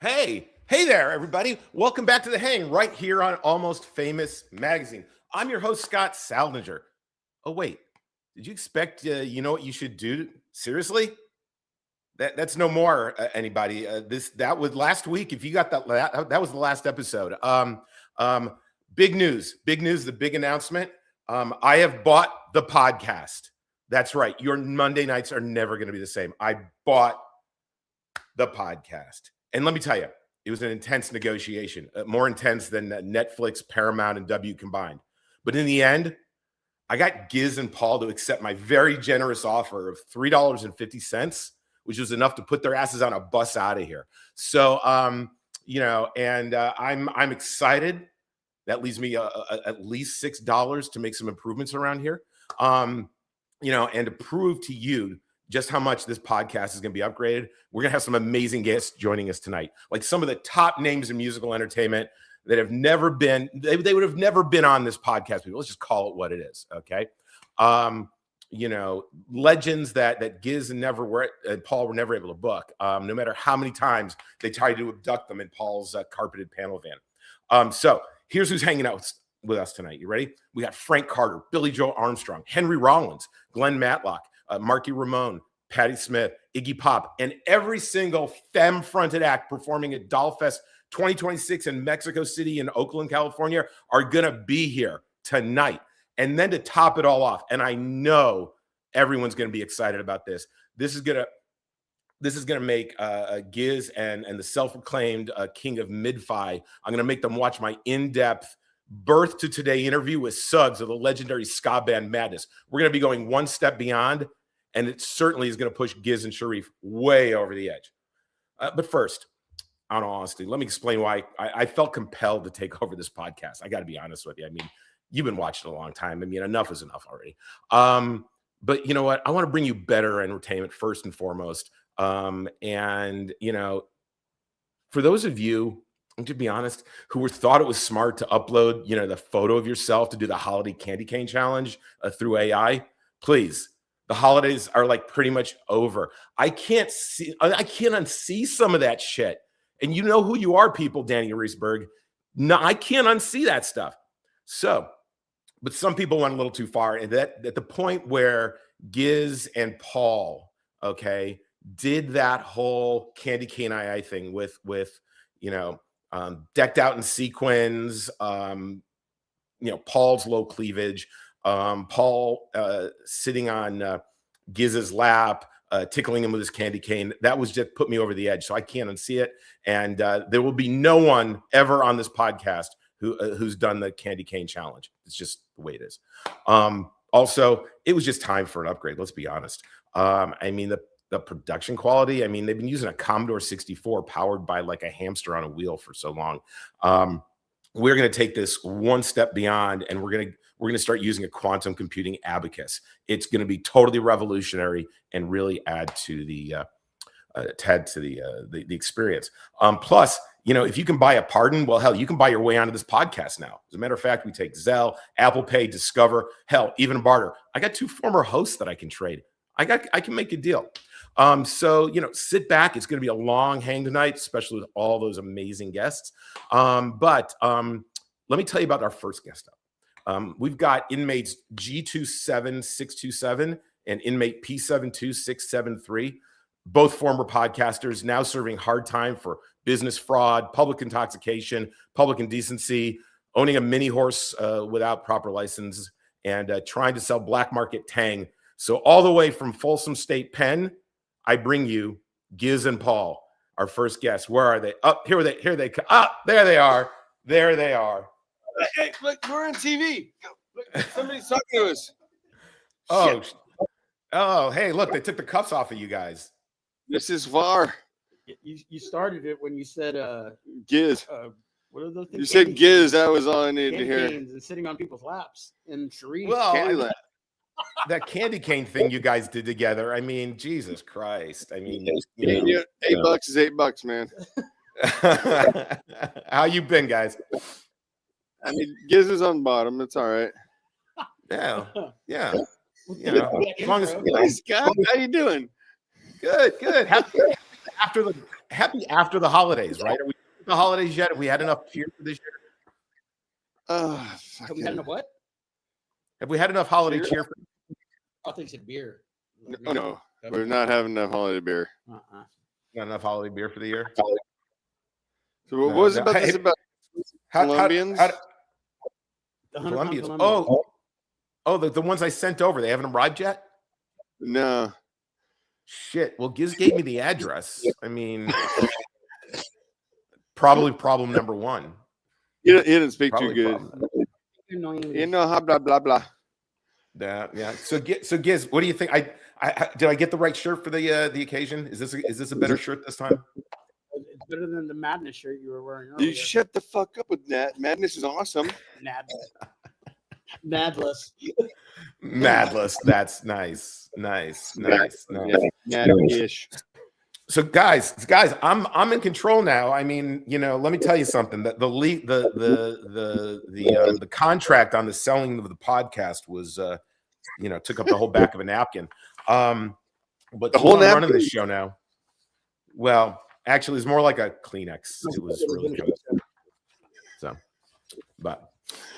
Hey there, everybody. Welcome back to The Hang, right here on Almost Famous Magazine. I'm your host, Scott Saldinger. Oh, wait. Did you expect, you know what you should do? Seriously? That's no more, anybody. That was last week. If you got that was the last episode. Big news, the big announcement. I have bought the podcast. That's right. Your Monday nights are never going to be the same. I bought the podcast. And let me tell you, it was an intense negotiation, more intense than Netflix, Paramount, and W combined. But in the end, I got Gizz and Paul to accept my very generous offer of $3.50, which was enough to put their asses on a bus out of here. So, I'm excited. That leaves me at least $6 to make some improvements around here, and to prove to you just how much this podcast is going to be upgraded. We're going to have some amazing guests joining us tonight, like some of the top names in musical entertainment that have never been, they would have never been on this podcast. Let's just call it what it is. Okay. Legends that Gizz and Paul were never able to book, no matter how many times they tried to abduct them in Paul's carpeted panel van. So here's who's hanging out with us tonight. You ready? We got Frank Carter, Billy Joe Armstrong, Henry Rollins, Glenn Matlock, Marky Ramone, Patti Smith, Iggy Pop, and every single femme-fronted act performing at Dollfest 2026 in Mexico City and Oakland, California are going to be here tonight. And then to top it all off, and I know everyone's going to be excited about this. This is going to make Gizz and the self-proclaimed king of mid-fi. I'm going to make them watch my in-depth Birth to Today interview with Suggs of the legendary ska band Madness. We're going to be going one step beyond, and it certainly is going to push Gizz and Sharif way over the edge. But first, in all honesty, let me explain why I felt compelled to take over this podcast. I got to be honest with you. I mean, you've been watching a long time. I mean, enough is enough already. But you know what? I want to bring you better entertainment first and foremost. For those of you, to be honest, who thought it was smart to upload, the photo of yourself to do the holiday candy cane challenge through AI, please. The holidays are like pretty much over. I can't unsee some of that shit. And you know who you are, people, Danny Reisberg. No, I can't unsee that stuff. So, but some people went a little too far. And that at the point where Gizz and Paul, did that whole candy cane AI thing with decked out in sequins, Paul's low cleavage, Paul sitting on Gizz's lap, tickling him with his candy cane. That was just put me over the edge. So I can't unsee it. And there will be no one ever on this podcast who's done the candy cane challenge. It's just the way it is. Also, it was just time for an upgrade. Let's be honest. The production quality, they've been using a Commodore 64 powered by like a hamster on a wheel for so long. We're going to take this one step beyond, and we're going to start using a quantum computing abacus. It's going to be totally revolutionary and really add to the experience. Plus, if you can buy a pardon, well, hell, you can buy your way onto this podcast now. As a matter of fact, we take Zelle, Apple Pay, Discover, hell, even barter. I got 2 former hosts that I can trade. I can make a deal. So sit back. It's going to be a long hang tonight, especially with all those amazing guests. But let me tell you about our first guest up. We've got inmates G27627 and inmate P72673, both former podcasters, now serving hard time for business fraud, public intoxication, public indecency, owning a mini horse without proper license, and trying to sell black market Tang. So all the way from Folsom State Penn, I bring you Gizz and Paul, our first guests. Where are they? Oh, here they come. Ah, there they are. There they are. Hey, look, we're on TV. Look, somebody's talking to us. Oh, hey, look, they took the cuffs off of you guys. This is VAR. You started it when you said Gizz. What are those things? You said Gizz. That was all I needed to hear. And sitting on people's laps and Sharif. Well, that candy cane thing you guys did together. Jesus Christ. $8 is $8, man. How you been, guys? Gizz is on bottom. It's all right. Yeah. As long as Scott, how you doing? Good. After happy after the holidays, right? Are we at the holidays yet? Have we had enough cheer for this year? Have we had enough what? Have we had enough holiday cheer? For I think it's beer. No, we're not having enough holiday beer. Uh-uh. Not enough holiday beer for the year? So what was it about Hey, this about How- Colombians? The 100 Colombians. pound Colombian. Oh, the ones I sent over, they haven't arrived yet? No. Shit. Well, Gizz gave me the address. I mean, probably problem number one. He didn't speak Probably too good. problem. You know, blah, blah, blah. Yeah. So Gizz, what do you think? I did I get the right shirt for the occasion? Is this a better shirt this time? It's better than the Madness shirt you were wearing You earlier. shut the fuck up with that. Madness is awesome. Madless. Madless. That's nice. Mad-ish. So guys, I'm in control now. I mean, let me tell you something. The contract on the selling of the podcast was, took up the whole back of a napkin. But The whole I'm running napkin? this show now. Well, actually, it's more like a Kleenex. It was really good. So, but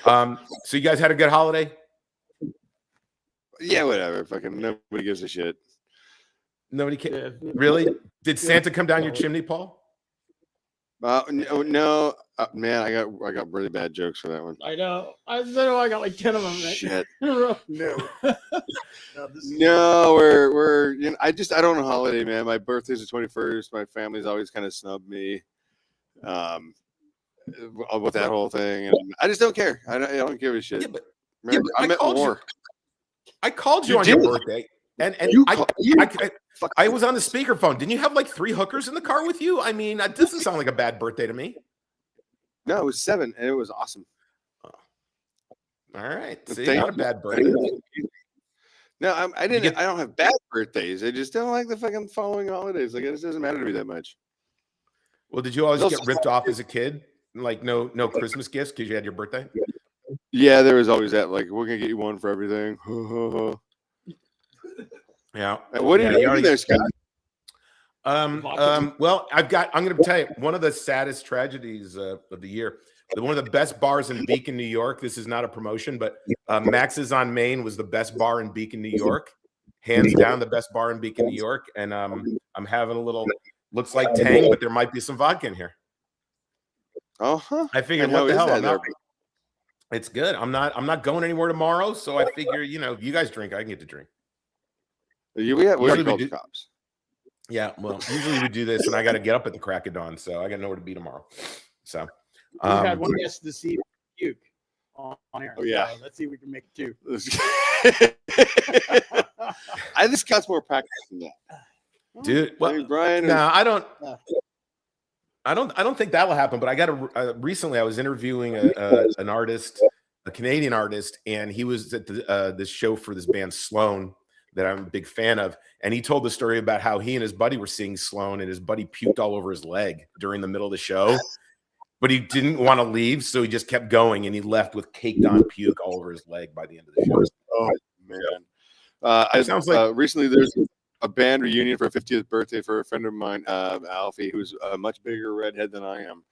so you guys had a good holiday? Yeah, whatever. Fucking nobody gives a shit. Nobody came. Yeah. Really? Did Santa come down your chimney, Paul? No. Man, I got really bad jokes for that one. I know. I got like 10 of them. Right? Shit. No. No, we're I don't know holiday, man. My birthday's the 21st. My family's always kind of snubbed me with that whole thing, and I just don't care. I don't give a shit. Yeah, but Remember, I'm at war. I called you You on your did? birthday, and You I was on the speakerphone. Didn't you have like 3 hookers in the car with you? I mean, that doesn't sound like a bad birthday to me. No, it was 7, and it was awesome. All right, see, Thank not a you. bad birthday. No, I didn't. get- I don't have bad birthdays. I just don't like the fucking following holidays. Like, it just doesn't matter to me that much. Well, did you always Those- get ripped off as a kid? Like no Christmas gifts because you had your birthday? Yeah, there was always that. Like, we're gonna get you one for everything. Yeah. What do Yeah, you do already- there, Scott? Well, I'm going to tell you one of the saddest tragedies of the year. One of the best bars in Beacon, New York. This is not a promotion, but Max's on Main was the best bar in Beacon, New York. Hands down, the best bar in Beacon, New York. And I'm having a little, looks like Tang, but there might be some vodka in here. I figured, what the hell? I'm not, it's good. I'm not going anywhere tomorrow, so I figure, if you guys drink, I can get to drink. We Usually already we called do- the cops. Yeah, well, usually we do this, and I got to get up at the crack of dawn, so I got nowhere to be tomorrow. So, We had one guest this evening puke on air. Oh, yeah. So let's see if we can make it 2. I think Scott's more practiced than that. dude, I well, think Brian. no, I don't think that will happen. But I got recently, I was interviewing an artist, a Canadian artist, and he was at this show for this band Sloan that I'm a big fan of, and he told the story about how he and his buddy were seeing Sloan, and his buddy puked all over his leg during the middle of the show, but he didn't want to leave, so he just kept going, and he left with caked on puke all over his leg by the end of the show. Oh man, It sounds like recently there's a band reunion for a 50th birthday for a friend of mine, Alfie, who's a much bigger redhead than I am.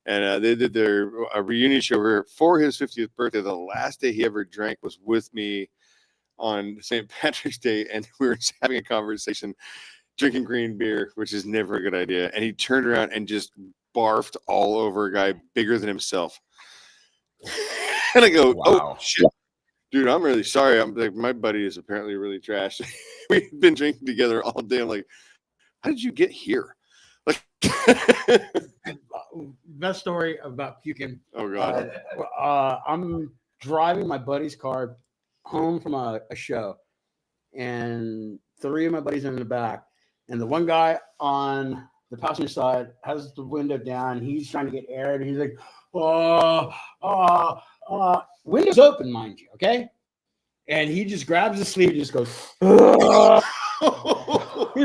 And they did their reunion show for his 50th birthday. The last day he ever drank was with me on St. Patrick's Day, and we were just having a conversation, drinking green beer, which is never a good idea. And he turned around and just barfed all over a guy bigger than himself. And I go, Wow. oh shit, dude, I'm really sorry. I'm like, my buddy is apparently really trash. We've been drinking together all day. I'm like, how did you get here? Like, Best story about puking. oh god. I'm driving my buddy's car home from a show, and 3 of my buddies in the back, and the one guy on the passenger side has the window down. He's trying to get air, and he's like, windows open, mind you, okay? And he just grabs his sleeve and just goes, he's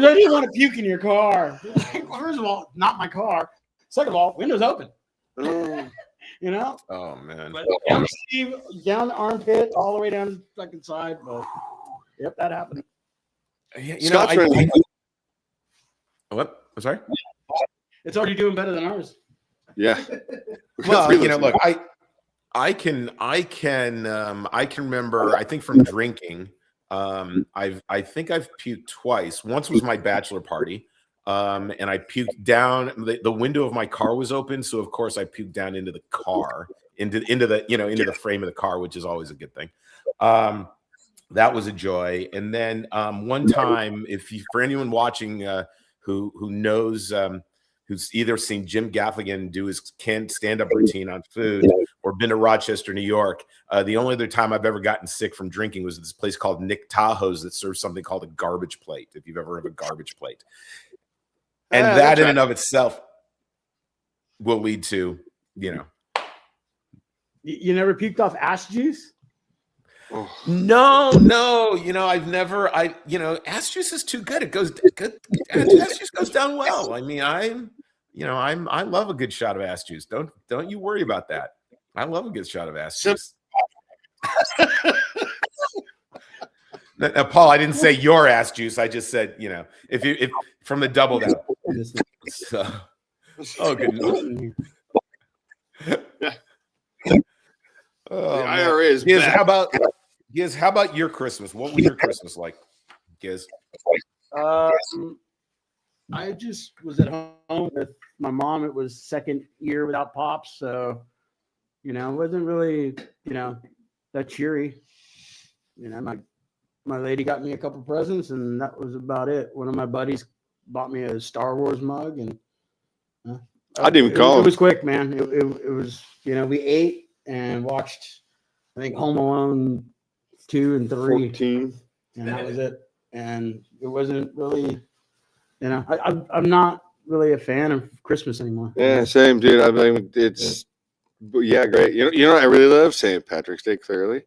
like, you want to puke in your car? Like, first of all, not my car. Second of all, windows open. You know? oh man, But down the sleeve, down the armpit, all the way down the fucking side. But yep, that happened. you know, Scott's running. what? I'm sorry. It's already doing better than ours. Yeah. Well, you know, look, I can remember, I think from drinking, I think I've puked twice. Once was my bachelor party, and I puked down. The window of my car was open, so of course I puked down into the car, into the frame of the car, which is always a good thing. That was a joy. And then one time, for anyone watching who knows, who's either seen Jim Gaffigan do his stand-up routine on food or been to Rochester, New York, the only other time I've ever gotten sick from drinking was this place called Nick Tahoe's that serves something called a garbage plate, if you've ever heard of a garbage plate. And that in and of itself will lead to, you know. You never puked off ass juice? No, you know, ass juice is too good. It goes good. Ass juice goes down well. I mean, I love a good shot of ass juice. Don't you worry about that. I love a good shot of ass juice. Now, Paul, I didn't say your ass juice. I just said, you know, if from the double down. So, oh goodness. The IRA is Gizz, back. How about your Christmas? What was your Christmas like, Gizz? I just was at home with my mom. It was second year without pops, so you know, it wasn't really, you know, that cheery. You know, my lady got me a couple presents, and that was about it. One of my buddies bought me a Star Wars mug, and I didn't even call him. It was quick, man. It was, you know, we ate and watched, I think, Home Alone 2 and 3, 14. and that was it. And it wasn't really, you know, I'm not really a fan of Christmas anymore. Yeah, same, dude. I mean, it's great. You know, I really love St. Patrick's Day, clearly,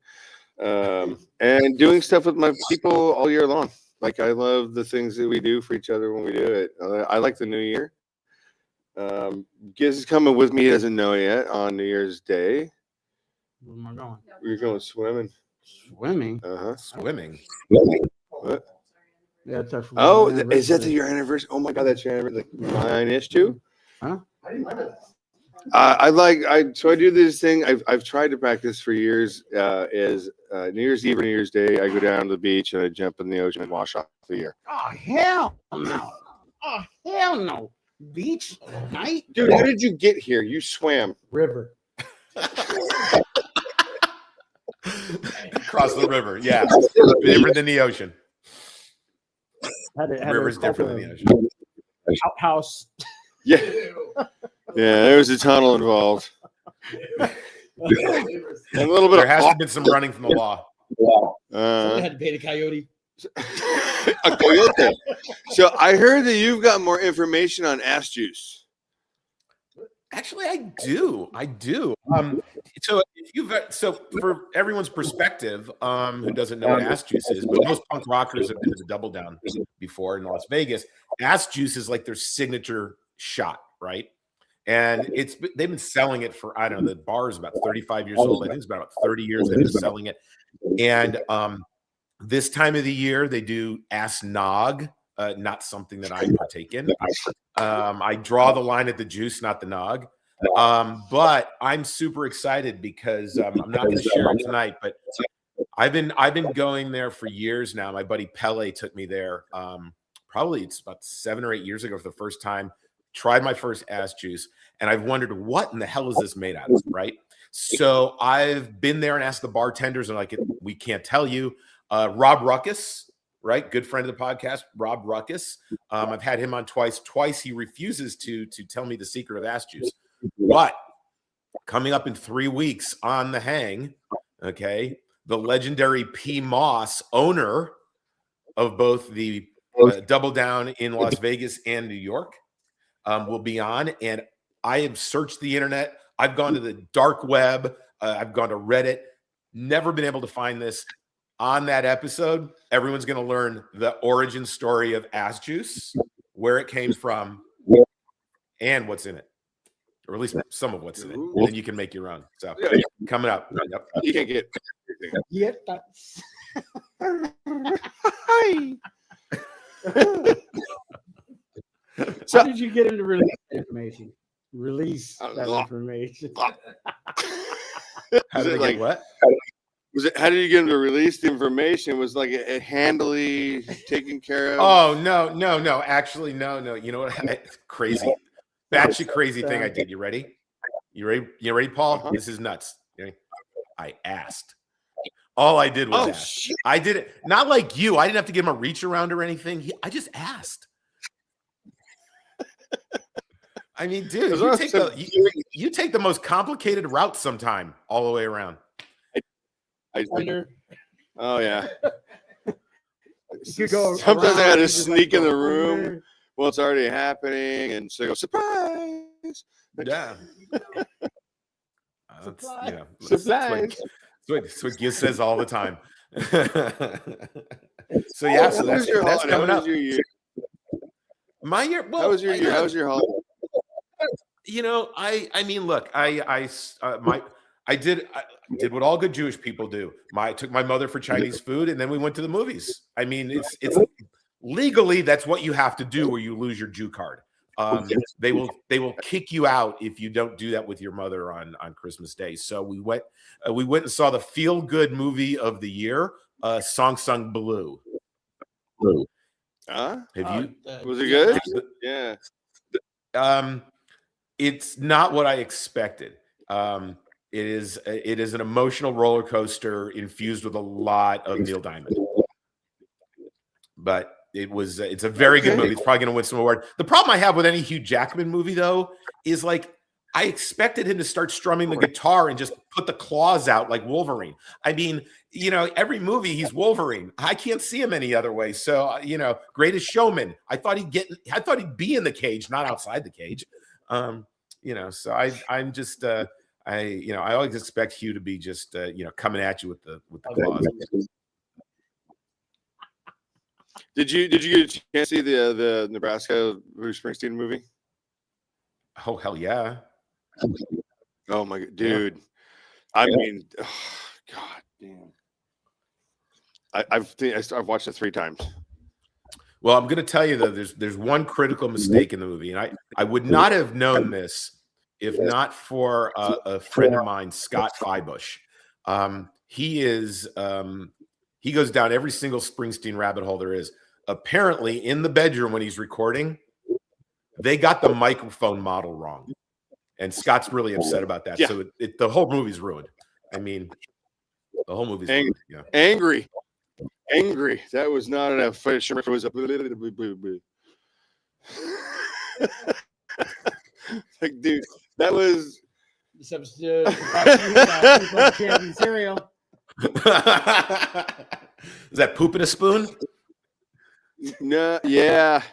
and doing stuff with my people all year long. Like, I love the things that we do for each other when we do it. I like the New Year. Gizz is coming with me. He doesn't know yet on New Year's Day. Where am I going? We're going swimming. Swimming. Swimming. What? Yeah, it's actually. Oh, is that your anniversary? Oh my God, that's your anniversary. Like mine-ish too. Huh? I didn't remember that. I do this thing. I've tried to practice for years. Is New Year's Eve or New Year's Day, I go down to the beach and I jump in the ocean and wash off the year. Oh hell no! Oh hell no! Beach night, Dude, how did you get here? You swam. river. Across the river, yeah. Different than the ocean. River's different than the ocean. Outhouse. Yeah. Yeah, there was a tunnel involved. And a little bit There has to have been some running from the law. Somebody had to pay the coyote. A coyote. So I heard that you've got more information on ass juice. Actually, I do. So for everyone's perspective, who doesn't know what ass juice is, but most punk rockers have been to the Double Down before in Las Vegas. Ass juice is like their signature shot, right? And they've been selling it for, I don't know, the bar is about 35 years old. I think it's about 30 years they've been selling it. And this time of the year, they do ass nog, not something that I partake in. I draw the line at the juice, not the nog. But I'm super excited because I'm not going to share it tonight, but I've been going there for years now. My buddy Pele took me there. Probably it's about 7 or 8 years ago for the first time. Tried my first ass juice, and I've wondered, what in the hell is this made out of, right? So I've been there and asked the bartenders, and like, we can't tell you. Rob Ruckus, right? Good friend of the podcast, Rob Ruckus. I've had him on twice. Twice he refuses to tell me the secret of ass juice. But coming up in 3 weeks on the hang, okay, the legendary P. Moss, owner of both the Double Down in Las Vegas and New York, will be on. And I have searched the internet. I've gone to the dark web. I've gone to Reddit. Never been able to find this. On that episode, everyone's going to learn the origin story of ass juice, where it came from, and what's in it, or at least some of what's in it. And then you can make your own. So coming up. Yep. You can't get. Yeah, that's. So how did you get into really? information. Release that information. How did they get what? Was it? How did you get him to release the information? Was like it handily taken care of? Oh no. Actually, no. You know what? Crazy, batshit crazy thing I did. You ready? You ready, Paul? This is nuts. I asked. All I did was ask. Shit. I did it not like you. I didn't have to give him a reach around or anything. I just asked. I mean, dude, you take the most complicated route sometime all the way around. Oh yeah. You go Sometimes I around, gotta you just, sneak like, in the go room under. while it's already happening, and so I go surprise. Yeah. That's, Surprise. you know, Surprise. that's what Gizz says all the time. So yeah, so that's coming up. My year. Well, How was your year? How was your holiday? You know, I mean, look, I did what all good Jewish people do. I took my mother for Chinese food, and then we went to the movies. I mean, it's legally that's what you have to do, or you lose your Jew card. They will kick you out if you don't do that with your mother on Christmas Day. So we went and saw the feel good movie of the year, Song Sung Blue. Huh? Have you? Was it good? Yeah. It's not what I expected. It is an emotional roller coaster infused with a lot of Neil Diamond. But it's a very good movie. It's probably going to win some award. The problem I have with any Hugh Jackman movie, though, is like I expected him to start strumming the guitar and just put the claws out like Wolverine. I mean, you know, every movie he's Wolverine. I can't see him any other way. So, you know, Greatest Showman. I thought he'd be in the cage, not outside the cage. You know, so I'm just I always expect Hugh to be just coming at you with the claws. Did you get a chance to see the Nebraska Bruce Springsteen movie? Oh hell yeah! Oh my god, dude! I mean, god damn! I've watched it 3 times. Well, I'm going to tell you though, there's one critical mistake in the movie, and I would not have known this if not for a friend of mine, Scott Feibush. He goes down every single Springsteen rabbit hole there is. Apparently, in the bedroom when he's recording, they got the microphone model wrong, and Scott's really upset about that. Yeah. So the whole movie's ruined. I mean, the whole movie's ruined. Yeah. Angry. That was not enough. It was a like, dude, that was this episode cereal. Is that poop in a spoon? No, yeah.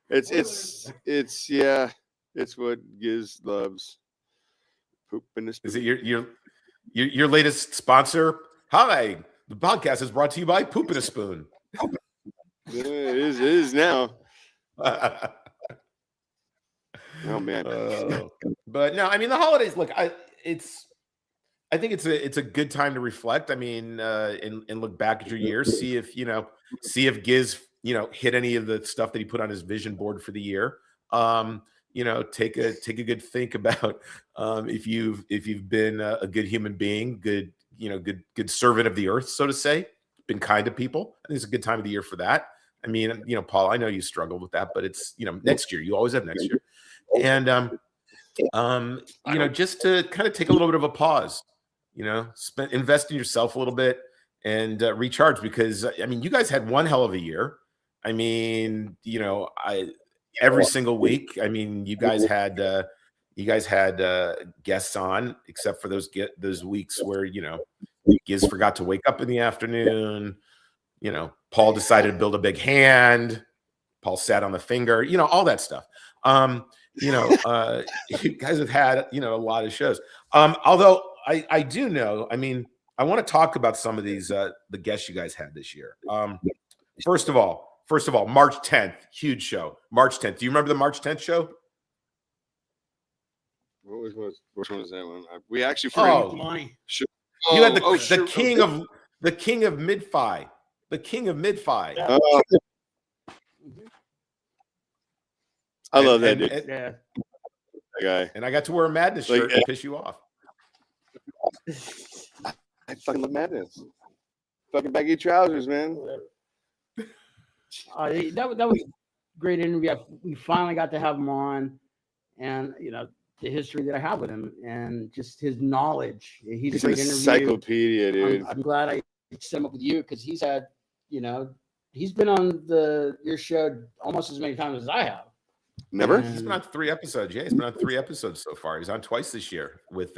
It's yeah. It's what Gizz loves. Poop in a spoon. Is it your latest sponsor? Hi, the podcast is brought to you by Poop in a Spoon. Yeah, it is now. Oh man. But no, I mean the holidays. Look, I think it's a good time to reflect. I mean, and look back at your year, see if Gizz hit any of the stuff that he put on his vision board for the year. Take a good think about if you've been a good human being, good servant of the earth, so to say, been kind to people. I think it's a good time of the year for that. I mean, Paul, I know you struggled with that, but it's next year. You always have next year, and just to kind of take a little bit of a pause. Invest in yourself a little bit and recharge, because I mean, you guys had one hell of a year. I mean, every single week. I mean, you guys had guests on, except for those weeks where Gizz forgot to wake up in the afternoon. Paul decided to build a big hand. Paul sat on the finger. All that stuff. You guys have had a lot of shows. Although I do know. I mean, I want to talk about some of these the guests you guys had this year. First of all, March 10th, huge show. March 10th. Do you remember the March 10th show? Which one was that one? We actually you had the king of mid-fi. The king of mid-fi. I love that dude. that guy. And I got to wear a Madness Like, shirt to piss you off. I fucking love Madness. Fucking baggy trousers, man. That was a great interview. We finally got to have him on, and the history that I have with him and just his knowledge. He's a an great interview. encyclopedia, dude. I'm glad I set him up with you because he's had, he's been on your show almost as many times as I have. Never? He's been on 3 episodes. Yeah, he's been on 3 episodes so far. He's on twice this year with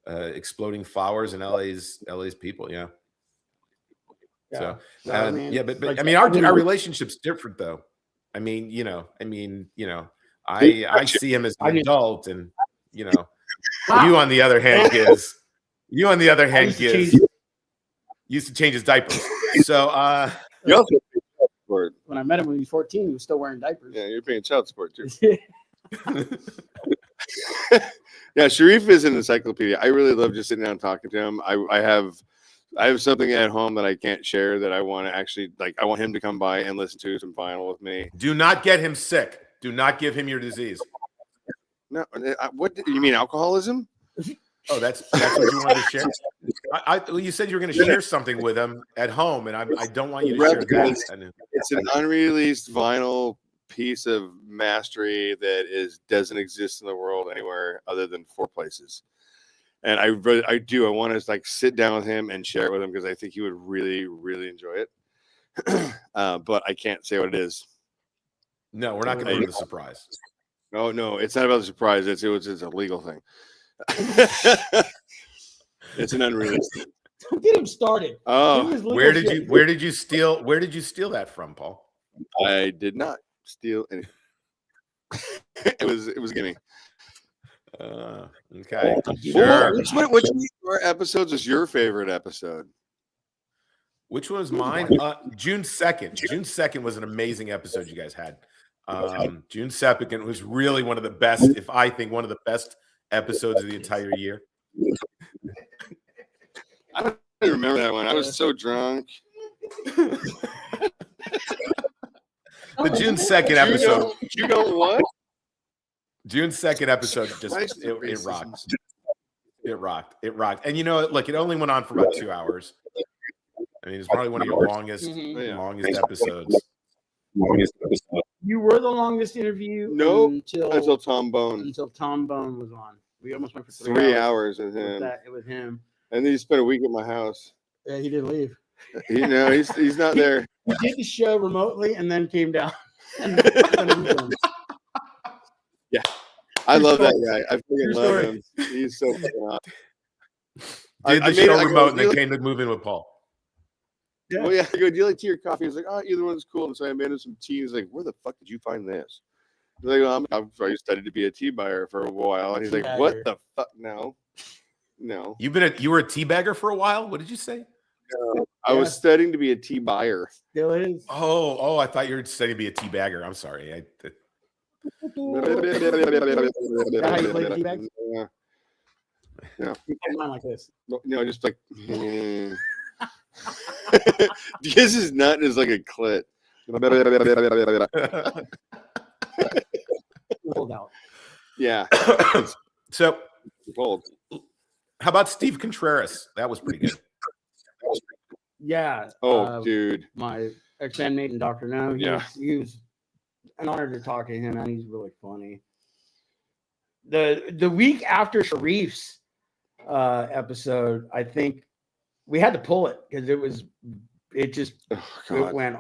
Exploding Flowers and LA's people. Yeah. So I mean, our relationship's different though. I see him as an adult, and you on the other hand, Gizz used to change his diapers. So you also pay child support. When I met him when he was 14, he was still wearing diapers. Yeah, you're paying child support too. Yeah, Sharif is an encyclopedia. I really love just sitting down and talking to him. I have something at home that I can't share that I want to actually I want him to come by and listen to some vinyl with me. Do not get him sick. Do not give him your disease. No, what you mean, alcoholism? Oh, that's what you wanted to share. You said you were going to share something with him at home, and I don't want you to share that. It's an unreleased vinyl piece of mastery that doesn't exist in the world anywhere other than 4 places. And I want to sit down with him and share it with him because I think he would really, really enjoy it. But I can't say what it is. No, we're not going to ruin the surprise. No, it's not about the surprise. It's a legal thing. It's an unreleased thing. Don't get him started. Oh, where did you steal that from, Paul? I did not steal anything. it was gimme. Okay. Sure. Which of your episodes is your favorite episode? Which one was mine? June 2nd. June 2nd was an amazing episode you guys had. June 2nd was really one of the best, if I think one of the best episodes of the entire year. I don't remember that one. I was so drunk. The June 2nd episode. You know what? June 2nd episode just it rocked. It rocked. And look, it only went on for about 2 hours. I mean, it's probably one of your longest episodes. You were the longest interview. Nope. Until Tom Bone. Until Tom Bone was on. We almost went for 3 hours with him. With him. And then he spent a week at my house. Yeah, he didn't leave. He's not there. He did the show remotely and then came down. Yeah. I love that guy. I freaking love him. He's so fucking hot. Did the show remote and then came to move in with Paul. Yeah. Well, yeah. I go, do you like tea or coffee? He's like, oh, either one's cool. And so I made him some tea. He's like, where the fuck did you find this? He's like, I studied to be a tea buyer for a while. And he's like, what the fuck? No. You were a tea bagger for a while? What did you say? No, I was studying to be a tea buyer. Still is. Oh, I thought you were studying to be a tea bagger. I'm sorry. Is that how you play tea bags? Yeah. Mine like this. No, just like Gizz is nut is like a clit. Hold out. Yeah. So Cold. How about Steve Contreras? That was pretty good. Yeah. Oh, dude. My ex-bandmate and Dr. No. He was an honor to talk to him, and he's really funny. The week after Sharif's episode, I think we had to pull it because it went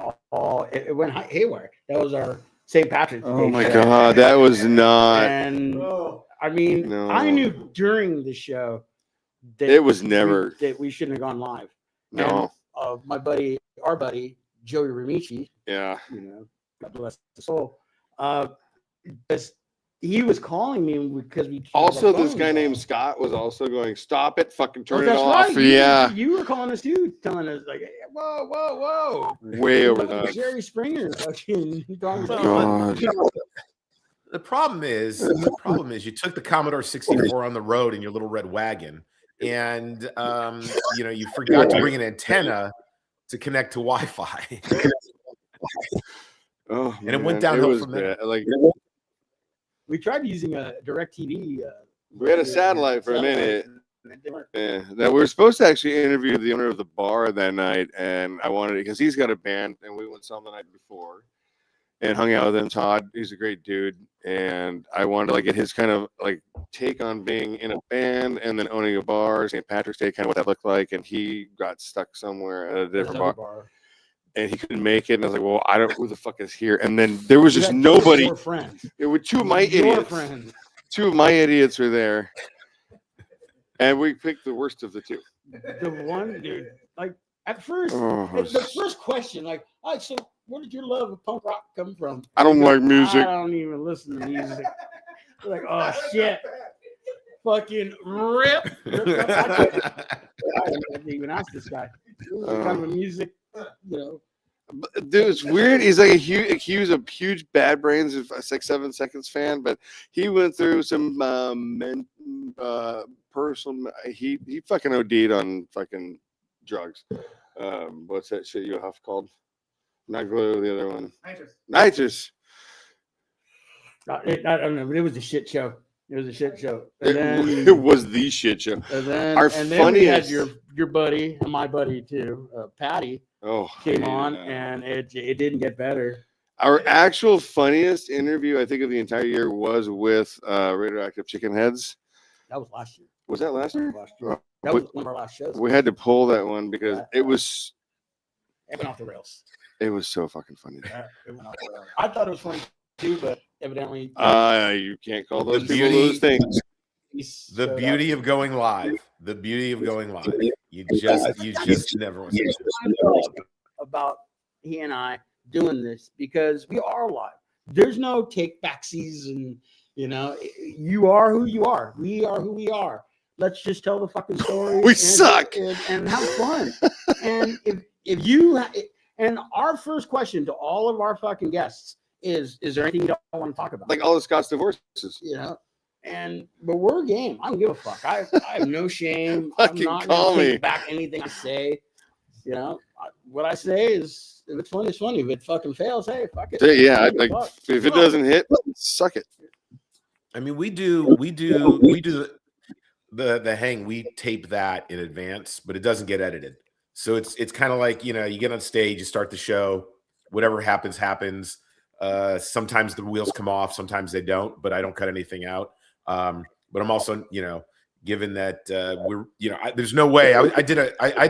haywire. That was our St. Patrick's Day. Oh my God, that was not. And I mean, I knew during the show that it was never that we shouldn't have gone live. No. And, our buddy Joey Ramici. Yeah. God bless his soul. He was calling me because we also this guy named Scott was also going, stop it, fucking turn it off. Right. You were calling us too, telling us like, hey, whoa. Way over the Jerry Springer fucking God. The problem is you took the Commodore 64 on the road in your little red wagon, and you forgot to bring an antenna to connect to Wi-Fi. Oh, and it went downhill from there. We tried using a DirecTV. We had a satellite for a minute. Yeah, that we were supposed to actually interview the owner of the bar that night, and I wanted it because he's got a band, and we went some the night before, and hung out with him. Todd, he's a great dude, and I wanted to like get his kind of like take on being in a band and then owning a bar, St. Patrick's Day, kind of what that looked like. And he got stuck somewhere at a different bar, and he couldn't make it. And I was like, well, I don't who the fuck is here. And then there was just nobody. It were two of my idiots. Two of my idiots were there. And we picked the worst of the two. The one dude, like at first, the first question, like, all right, so where did your love of punk rock come from? I don't like music. I don't even listen to music. Like, oh shit, fucking rip. I didn't even ask this guy. What kind of music, you know? Dude, it's weird. He's like he was a huge Bad Brains of 7 Seconds fan, but he went through some personal. He fucking OD'd on fucking drugs. What's that shit you huff called? Not glue. The other one. Nitrous. I don't know, but it was a shit show. It was a shit show. And then, it was the shit show. And then we had your buddy and my buddy too, Patty. Came on, and it didn't get better. Our actual funniest interview, I think, of the entire year was with Radioactive Chicken Heads. That was last year. Was that last year? That was one of our last shows. We had to pull that one because it was. It went off the rails. It was so fucking funny. It went off the rails. I thought it was funny too, but evidently. You can't call those people those things. The beauty of going live. The beauty of going live. You just never want to about he and I doing this because we are live. There's no take backsies and you are who you are. We are who we are. Let's just tell the fucking story. We suck and have fun. And if you and our first question to all of our fucking guests is there anything you don't want to talk about? Like all the Scott's divorces. But we're game. I don't give a fuck. I have no shame. I'm not call gonna me take back anything I say. What I say is if it's funny, it's funny. If it fucking fails, hey, fuck it. Yeah, like if it doesn't hit, suck it. I mean, we do the hang. We tape that in advance, but it doesn't get edited. So it's kind of like you get on stage, you start the show, whatever happens. Sometimes the wheels come off, sometimes they don't, but I don't cut anything out. But I'm also, given that there's no way I did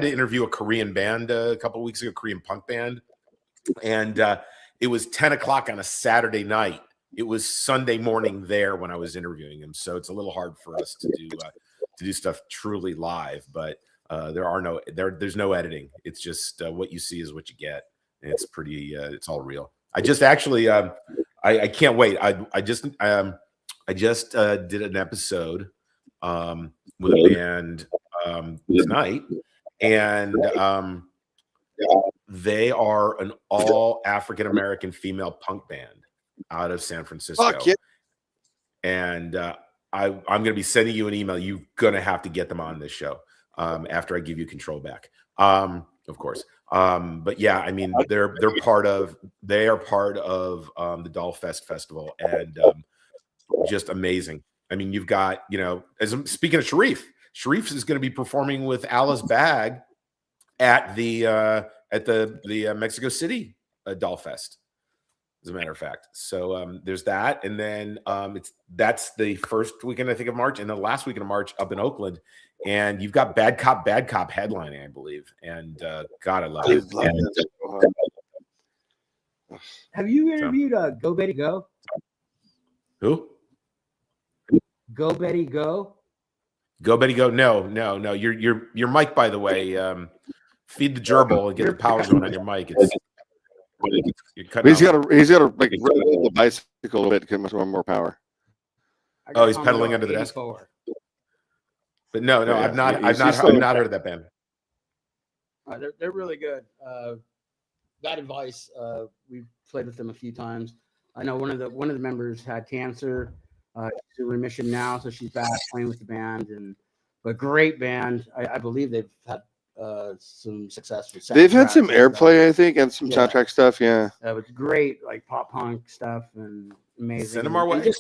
interview a Korean band a couple of weeks ago, Korean punk band, and it was 10 o'clock on a Saturday night. It was Sunday morning there when I was interviewing them, so it's a little hard for us to do stuff truly live. But there's no editing. It's just what you see is what you get. And it's pretty. It's all real. I just actually I can't wait. I just did an episode with a band tonight, and they are an all African American female punk band out of San Francisco. Fuck yeah. And I'm going to be sending you an email. You're going to have to get them on this show after I give you control back, of course. But yeah, I mean, they are part of the Dollfest Festival, and just amazing. I mean, you've got, speaking of Sharif is going to be performing with Alice Bag at the Mexico City Dollfest, as a matter of fact. So there's that, and then that's the first weekend I think of March, and the last weekend of March up in Oakland, and you've got Bad Cop headlining, I believe, and God, I love it. Have you interviewed Go Betty Go? Who? Go Betty Go? Go Betty Go? No. Your mic, by the way. Feed the gerbil and get the power going on your mic. He's got to like roll the bicycle a bit to get much more power. Oh, he's pedaling under the desk. But no, yeah, I've not heard of that band. They're really good. Bad Advice. We've played with them a few times. I know one of the members had cancer. She's in remission now, so she's back playing with the band. But great band. I believe they've had some success with. They've had some airplay, I think, and some soundtrack stuff. Yeah, it's great, like pop punk stuff and amazing. Send them our way.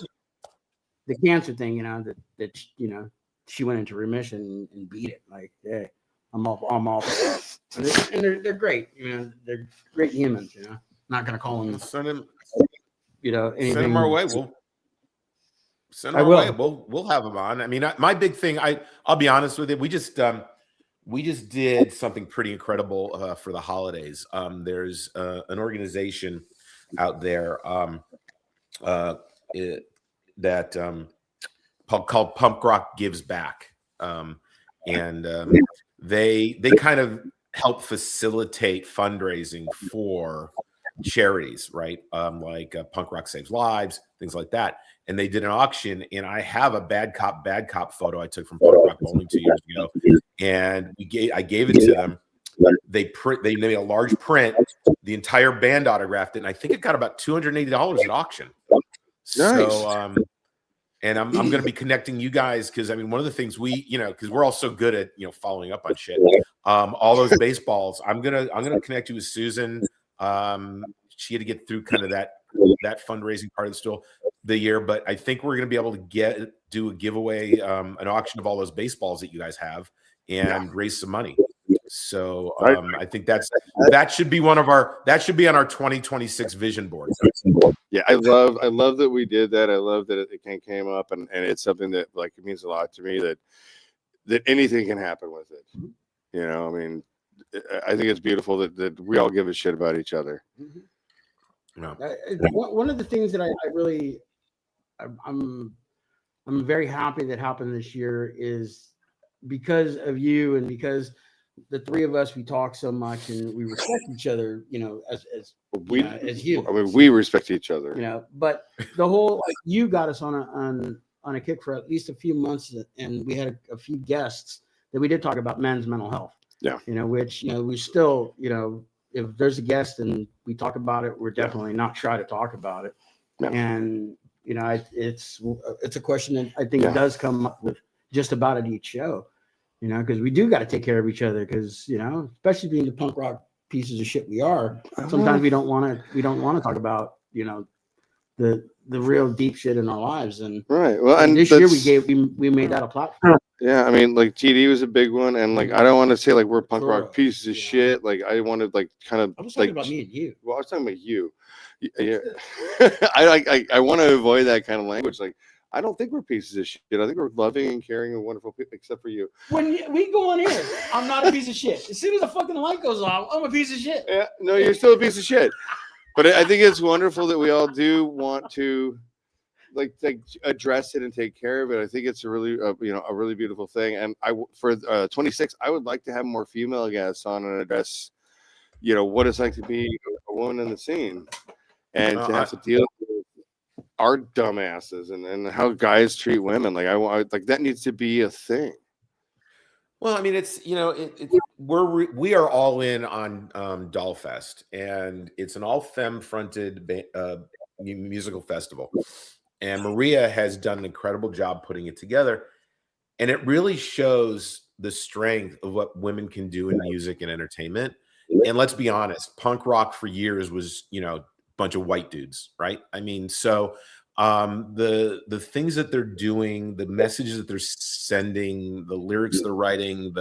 the cancer thing, you know, that you know, she went into remission and beat it. Like, hey, I'm all for that. And they're great, you know, they're great humans, you know. Not gonna call them, Send him, you know, anything. send him our way. We'll send I him our way. will. We'll have him on. I mean, my big thing, I'll be honest with you. We just did something pretty incredible for the holidays. There's an organization out there that called Punk Rock Gives Back, and they kind of help facilitate fundraising for charities, right? Like Punk Rock Saves Lives, things like that. And they did an auction, and I have a bad cop photo I took from Punk Rock Bowling 2 years ago, and I gave it to them. They made a large print, the entire band autographed it, and I think it got about $280 at auction. Nice. So and I'm going to be connecting you guys, because I mean, one of the things we, you know, because we're all so good at, you know, following up on shit, all those baseballs, I'm gonna connect you with Susan. She had to get through kind of that fundraising part of the year, but I think we're going to be able to do a giveaway, an auction of all those baseballs that you guys have, and raise some money. So I think that should be on our 2026 vision board. Yeah, I love that we did that. I love that it came up, and it's something that, like, it means a lot to me that anything can happen with it. You know, I mean, I think it's beautiful that we all give a shit about each other. No. One of the things that I'm very happy that happened this year is because of you, and because the three of us, we talk so much and we respect each other, you know, as humans. I mean, we respect each other, you know, but the whole, like, you got us on a kick for at least a few months, and we had a few guests that we did talk about men's mental health. Yeah. You know, which, you know, we still, you know, if there's a guest and we talk about it, we're definitely not shy to talk about it. Yeah. And, you know, it's a question that I think it does come up with just about at each show. You know, because we do got to take care of each other, because, you know, especially being the punk rock pieces of shit we are, sometimes we don't want to talk about, you know, the real deep shit in our lives. And right. Well, and this year we made that a platform. Yeah, I mean, like, TD was a big one, and, like, I don't want to say like we're punk rock pieces of shit. Like, I wanted, like, kind of, I was like, talking about me and you. Well, I was talking about you. Yeah. I want to avoid that kind of language. Like, I don't think we're pieces of shit. I think we're loving and caring and wonderful people, except for you. When we go on air, I'm not a piece of shit. As soon as the fucking light goes off, I'm a piece of shit. Yeah, no, you're still a piece of shit. But I think it's wonderful that we all do want to, like address it and take care of it. I think it's a really, a really beautiful thing. And for 26, I would like to have more female guests on and address, you know, what it's like to be a woman in the scene, and to have to deal with our dumbasses and how guys treat women. Like, like that needs to be a thing. Well, I mean, it's, you know, we are all in on Dollfest, and it's an all femme fronted musical festival, and Maria has done an incredible job putting it together, and it really shows the strength of what women can do in music and entertainment. And let's be honest, punk rock for years was, you know, a bunch of white dudes, right? I mean, so the things that they're doing, the messages that they're sending, the lyrics they're writing,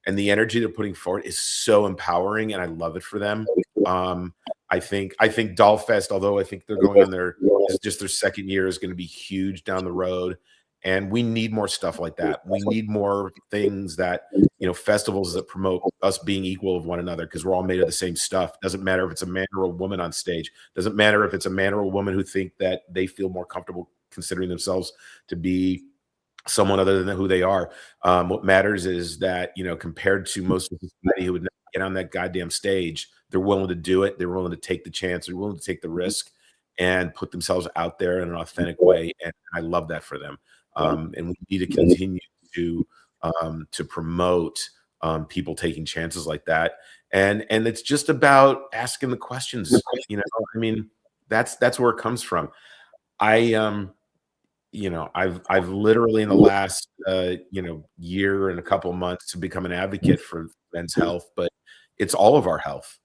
and the energy they're putting forward is so empowering, and I love it for them. I think Dollfest, although I think they're going on just their second year, is going to be huge down the road. And we need more stuff like that. We need more things that, you know, festivals that promote us being equal of one another, because we're all made of the same stuff. Doesn't matter if it's a man or a woman on stage. Doesn't matter if it's a man or a woman who think that they feel more comfortable considering themselves to be someone other than who they are. What matters is that, you know, compared to most of society who would never get on that goddamn stage, they're willing to do it. They're willing to take the chance. They're willing to take the risk and put themselves out there in an authentic way. And I love that for them. And we need to continue to promote people taking chances like that. And it's just about asking the questions, you know. I mean, that's where it comes from. I've literally in the last year and a couple of months to become an advocate for men's health, but it's all of our health.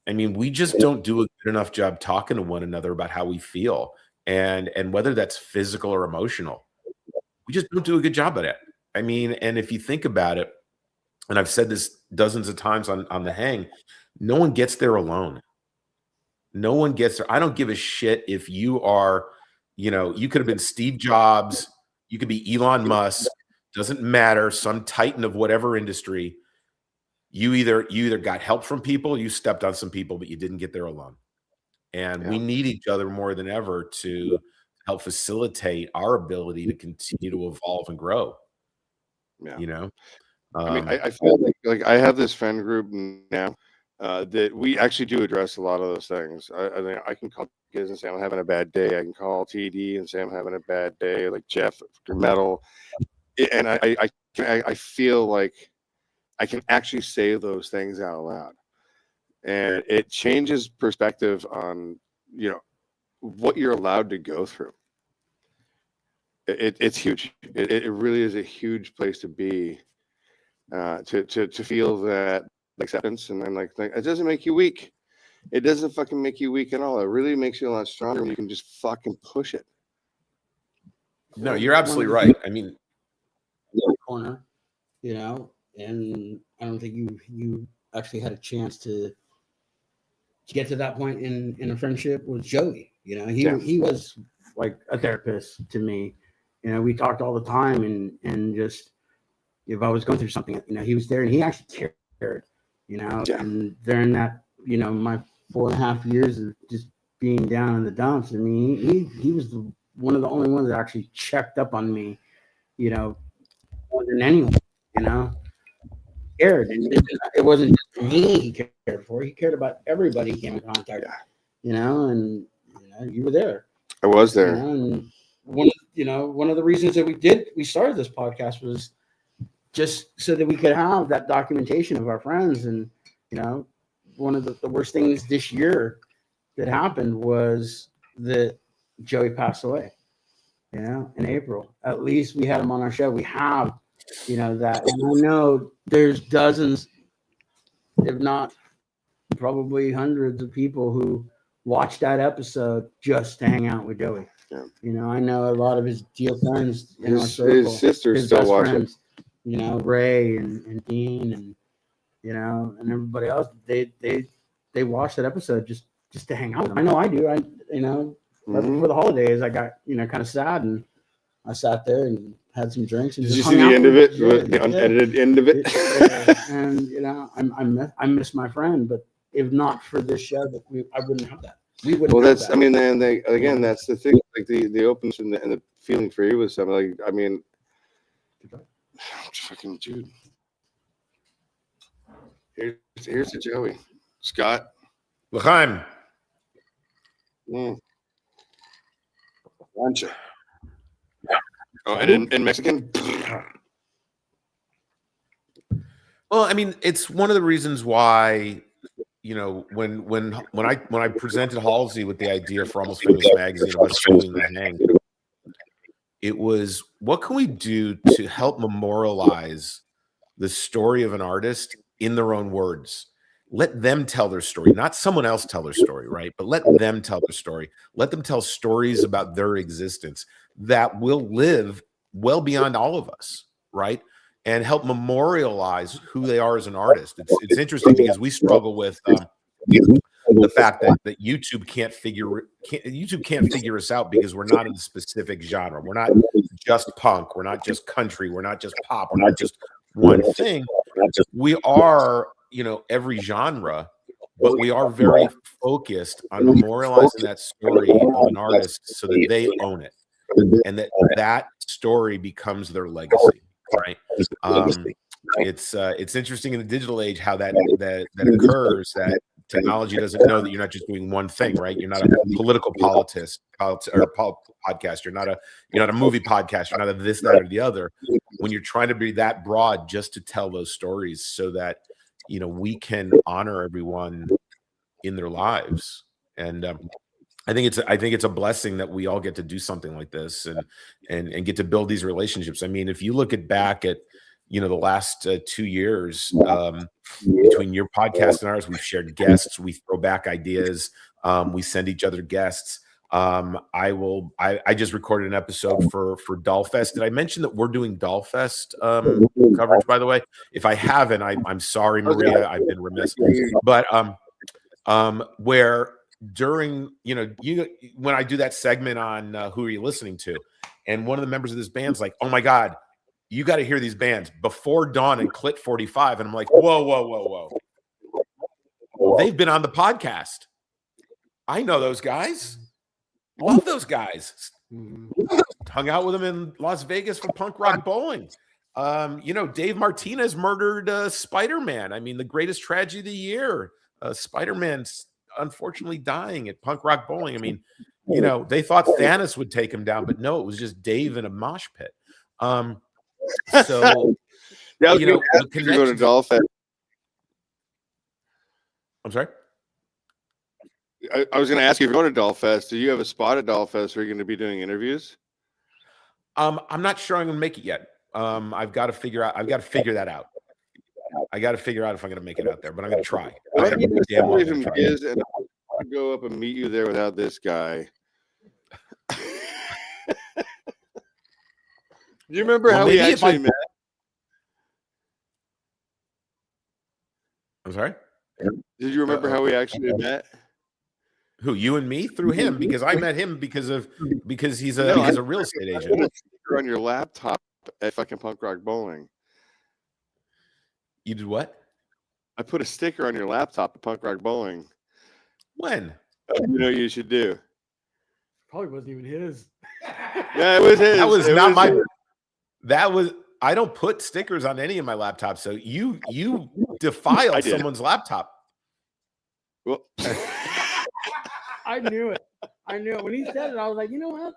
I mean, we just don't do a good enough job talking to one another about how we feel. and whether that's physical or emotional, we just don't do a good job at it. I mean, and if you think about it, and I've said this dozens of times on the hang, no one gets there alone. No one gets there. I don't give a shit if you are, you could have been Steve Jobs, you could be Elon Musk, doesn't matter, some titan of whatever industry. You either got help from people, you stepped on some people, but you didn't get there alone. And we need each other more than ever to help facilitate our ability to continue to evolve and grow. Yeah. I mean, I feel like I have this friend group now that we actually do address a lot of those things. I can call Gizz and say I'm having a bad day. I can call TD and say I'm having a bad day, like Jeff Metal. And I feel like I can actually say those things out loud. And it changes perspective on, what you're allowed to go through. It's huge. It really is a huge place to be, to feel that acceptance. And then like it doesn't make you weak. It doesn't fucking make you weak at all. It really makes you a lot stronger when you can just fucking push it. No, you're absolutely right. I mean, corner, and I don't think you actually had a chance to get to that point in a friendship with Joey. He was like a therapist to me. We talked all the time, and just if I was going through something, he was there and he actually cared. And during that, my 4.5 years of just being down in the dumps, I mean, he was one of the only ones that actually checked up on me, more than anyone, cared. And it wasn't just me he cared for. He cared about everybody he came in contact with, and you were there. I was there. And one of the reasons that we started this podcast was just so that we could have that documentation of our friends. And, one of the worst things this year that happened was that Joey passed away, in April. At least we had him on our show. We have, that. And I know there's dozens, if not probably hundreds of people who watched that episode just to hang out with Joey. Yeah. I know a lot of his dear friends in our circle. His sisters still watch friends, Ray and Dean and and everybody else. They watched that episode just to hang out with him. I know I do. Right before the holidays, I got kind of sad, and I sat there and had some drinks. And did you see the end of it? The unedited end of it? And I miss my friend, but if not for this show, I wouldn't have that. We wouldn't. Well, that's. That. I mean, then that's the thing. Like the openness and the feeling for you was something. Like, I mean, fucking dude. Here's to Joey, Scott, L'chaim. Lancha. Oh, and in Mexican. Well, I mean, it's one of the reasons why, when I presented Halsey with the idea for Almost Famous Magazine of us doing the hang, it was, what can we do to help memorialize the story of an artist in their own words? Let them tell their story, not someone else tell their story, right? But let them tell their story. Let them tell stories about their existence that will live well beyond all of us, right? And help memorialize who they are as an artist. It's interesting because we struggle with the fact that YouTube can't figure us out because we're not in a specific genre. We're not just punk. We're not just country. We're not just pop. We're not just one thing. We are, every genre, but we are very focused on memorializing that story of an artist so that they own it and that story becomes their legacy, right? It's interesting in the digital age how that occurs, that technology doesn't know that you're not just doing one thing, right? You're not a political podcast. You're not a movie podcast. You're not a this, that, or the other. When you're trying to be that broad just to tell those stories so that, we can honor everyone in their lives. And I think it's a blessing that we all get to do something like this and get to build these relationships. I mean, if you look back at, the last 2 years between your podcast and ours, we've shared guests, we throw back ideas, we send each other guests. I just recorded an episode for Dollfest. Did I mention that we're doing Dollfest coverage, by the way? If I haven't, I'm sorry, Maria, I've been remiss. But where during, when I do that segment on who are you listening to, and one of the members of this band's like, oh my God, you got to hear these bands, Before Dawn and Clit 45. And I'm like, whoa. They've been on the podcast. I know those guys. Love those guys. Hung out with them in Las Vegas for punk rock bowling. Dave Martinez murdered Spider-Man. I mean, the greatest tragedy of the year. Spider-Man's unfortunately dying at punk rock bowling. I mean, they thought Thanos would take him down, but no, it was just Dave in a mosh pit. So, yeah, you go to Dolphin. I'm sorry. I was going to ask you, if you're going to Dollfest, do you have a spot at Dollfest where you're going to be doing interviews? I'm not sure I'm going to make it yet. I've got to figure that out. I got to figure out if I'm going to make it out there, but I'm going to try. Gizz, and I'll go up and meet you there without this guy. Do you remember how we actually met? I'm sorry? Did you remember how we actually met? Who, you and me? Through him, because I met him because he's a real estate agent. Put a sticker on your laptop at fucking Punk Rock Bowling. You did what? I put a sticker on your laptop at Punk Rock Bowling. When? You should do. Probably wasn't even his. Yeah, it was his. That was not my. That was. I don't put stickers on any of my laptops. So you defiled someone's laptop. Well. I knew it. When he said it, I was like, you know what?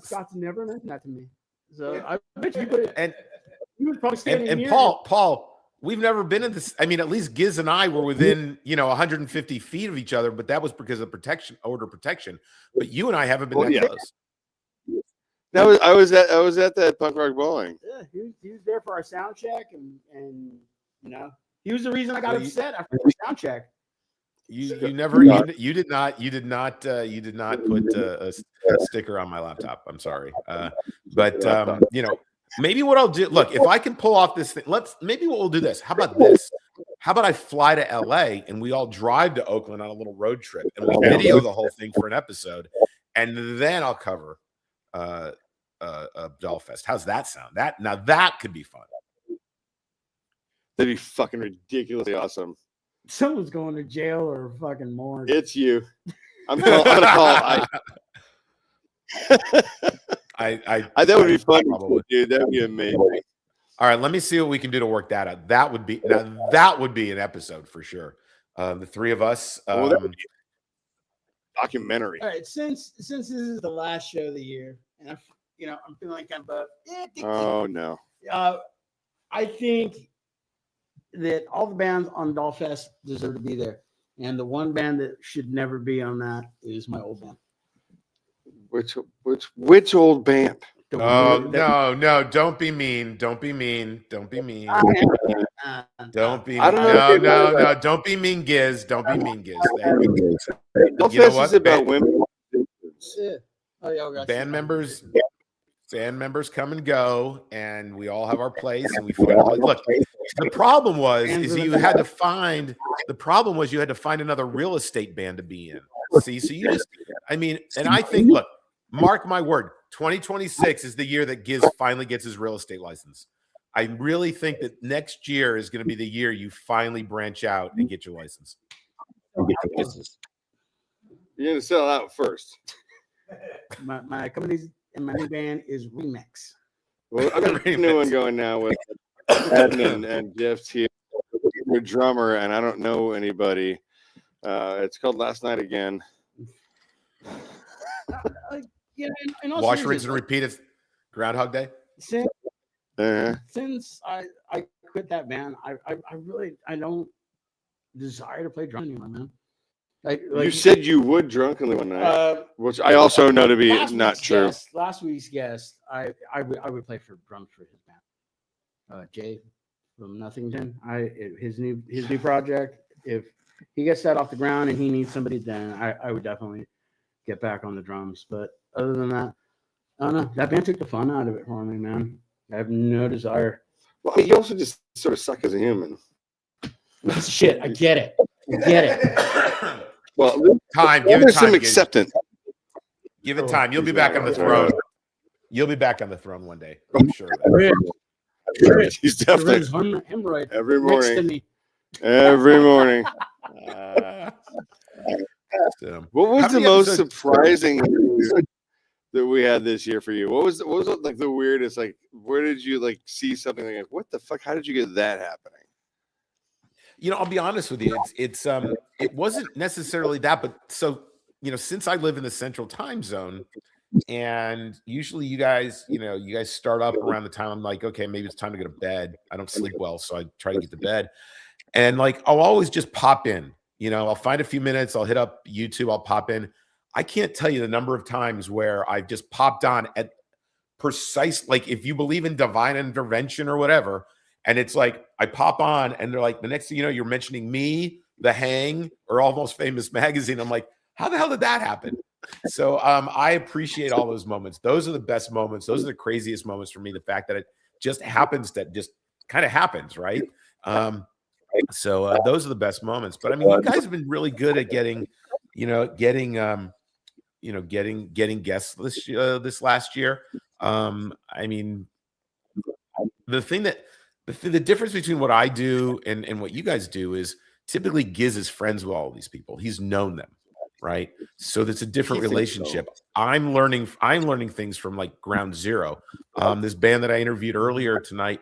Scott's never mentioned that to me. So I bet you put it. And he was probably standing and here. Paul, we've never been in this. I mean, at least Gizz and I were within 150 feet of each other, but that was because of order protection. But you and I haven't been that close. I was at that Punk Rock Bowling. Yeah, he was there for our sound check, and he was the reason I got upset after the sound check. You did not put a sticker on my laptop. I'm sorry. But maybe what I'll do, look, if I can pull off this thing, maybe what we'll do this. How about this? How about I fly to LA and we all drive to Oakland on a little road trip and we video the whole thing for an episode, and then I'll cover Dollfest. How's that sound? That could be fun. That'd be fucking ridiculously awesome. Someone's going to jail or fucking morgue. It's you. I'm gonna call. That would be fun, dude. That would be amazing. All right, let me see what we can do to work that out. That would be an episode for sure. The three of us. Documentary. All right, since this is the last show of the year, and I'm feeling kind of oh no. I think that all the bands on Dollfest deserve to be there, and the one band that should never be on that is my old band. Which old band? Oh no! Don't be mean! Don't be mean! Don't be mean! Don't be. No! Don't be mean, Gizz! Don't be mean, Gizz! You know what? Is about women. Band members come and go, and we all have our place, and we find. Look, the problem was you had to find another real estate band to be in. See, so you just, and I think, look, mark my word, 2026 is the year that Gizz finally gets his real estate license. I really think that next year is going to be the year you finally branch out and get your license. You're going to sell out first. My company's and my new band is Remix. Well, I've got a new one going now with Edmund and Jeff's here. Your drummer, and I don't know anybody. It's called Last Night Again. Wash, rinse, and repeat. It's Groundhog Day. Since I quit that band, I really don't desire to play drum anymore, man. You said you would drunkenly one night, which I also know to be not true. Last week's guest, I would play for drums for his band. Jay from Nothington. His new project. If he gets that off the ground and he needs somebody, then I would definitely get back on the drums. But other than that, I don't know. That band took the fun out of it for me, man. I have no desire. Well, I mean, you also just sort of suck as a human. Shit, I get it. I get it. Well, Time. Give it there's time. some Gizz. acceptance. Give it time. You'll be back on the throne. You'll be back on the throne one day. I'm sure of that. He's definitely Hemorrhoid every next to morning. me. Every morning. So, What was how the many most episodes- surprising news that we had this year for you? What was like the weirdest? Like, where did you like see something like, what the fuck? How did you get that happening? You know, I'll be honest with you. It wasn't necessarily that, but so, you know, since I live in the central time zone, and usually you guys start up around the time I'm like, okay, maybe it's time to go to bed. I don't sleep well, so I try to get to bed. And like, I'll always just pop in, you know, I'll find a few minutes, I'll hit up YouTube, I'll pop in. I can't tell you the number of times where I've just popped on at precise, like if you believe in divine intervention or whatever, and it's like I pop on and they're like, the next thing you know, you're mentioning me, The Hang, or Almost Famous Magazine. I'm like, how the hell did that happen? So I appreciate all those moments. Those are the best moments. Those are the craziest moments for me. The fact that it just happens, that just kind of happens, right? So those are the best moments. But I mean, you guys have been really good at getting guests this last year. I mean, the difference between what I do and what you guys do is typically Gizz is friends with all these people. He's known them, right? So that's a different relationship. I'm learning things from like ground zero. This band that I interviewed earlier tonight,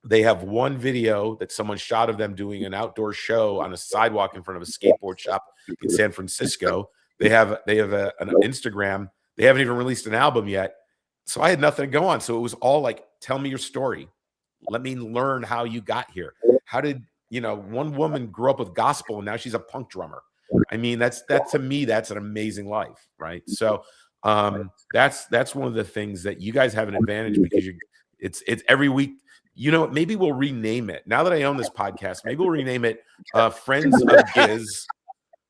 they have one video that someone shot of them doing an outdoor show on a sidewalk in front of a skateboard shop in San Francisco. They have an Instagram. They haven't even released an album yet. So I had nothing to go on. So it was all like, tell me your story. Let me learn how you got here. How did, you know, one woman grew up with gospel and now she's a punk drummer. I mean, that to me, that's an amazing life, right? So that's one of the things that you guys have an advantage because it's every week. You know, maybe we'll rename it. Now that I own this podcast, maybe we'll rename it Friends of Gizz,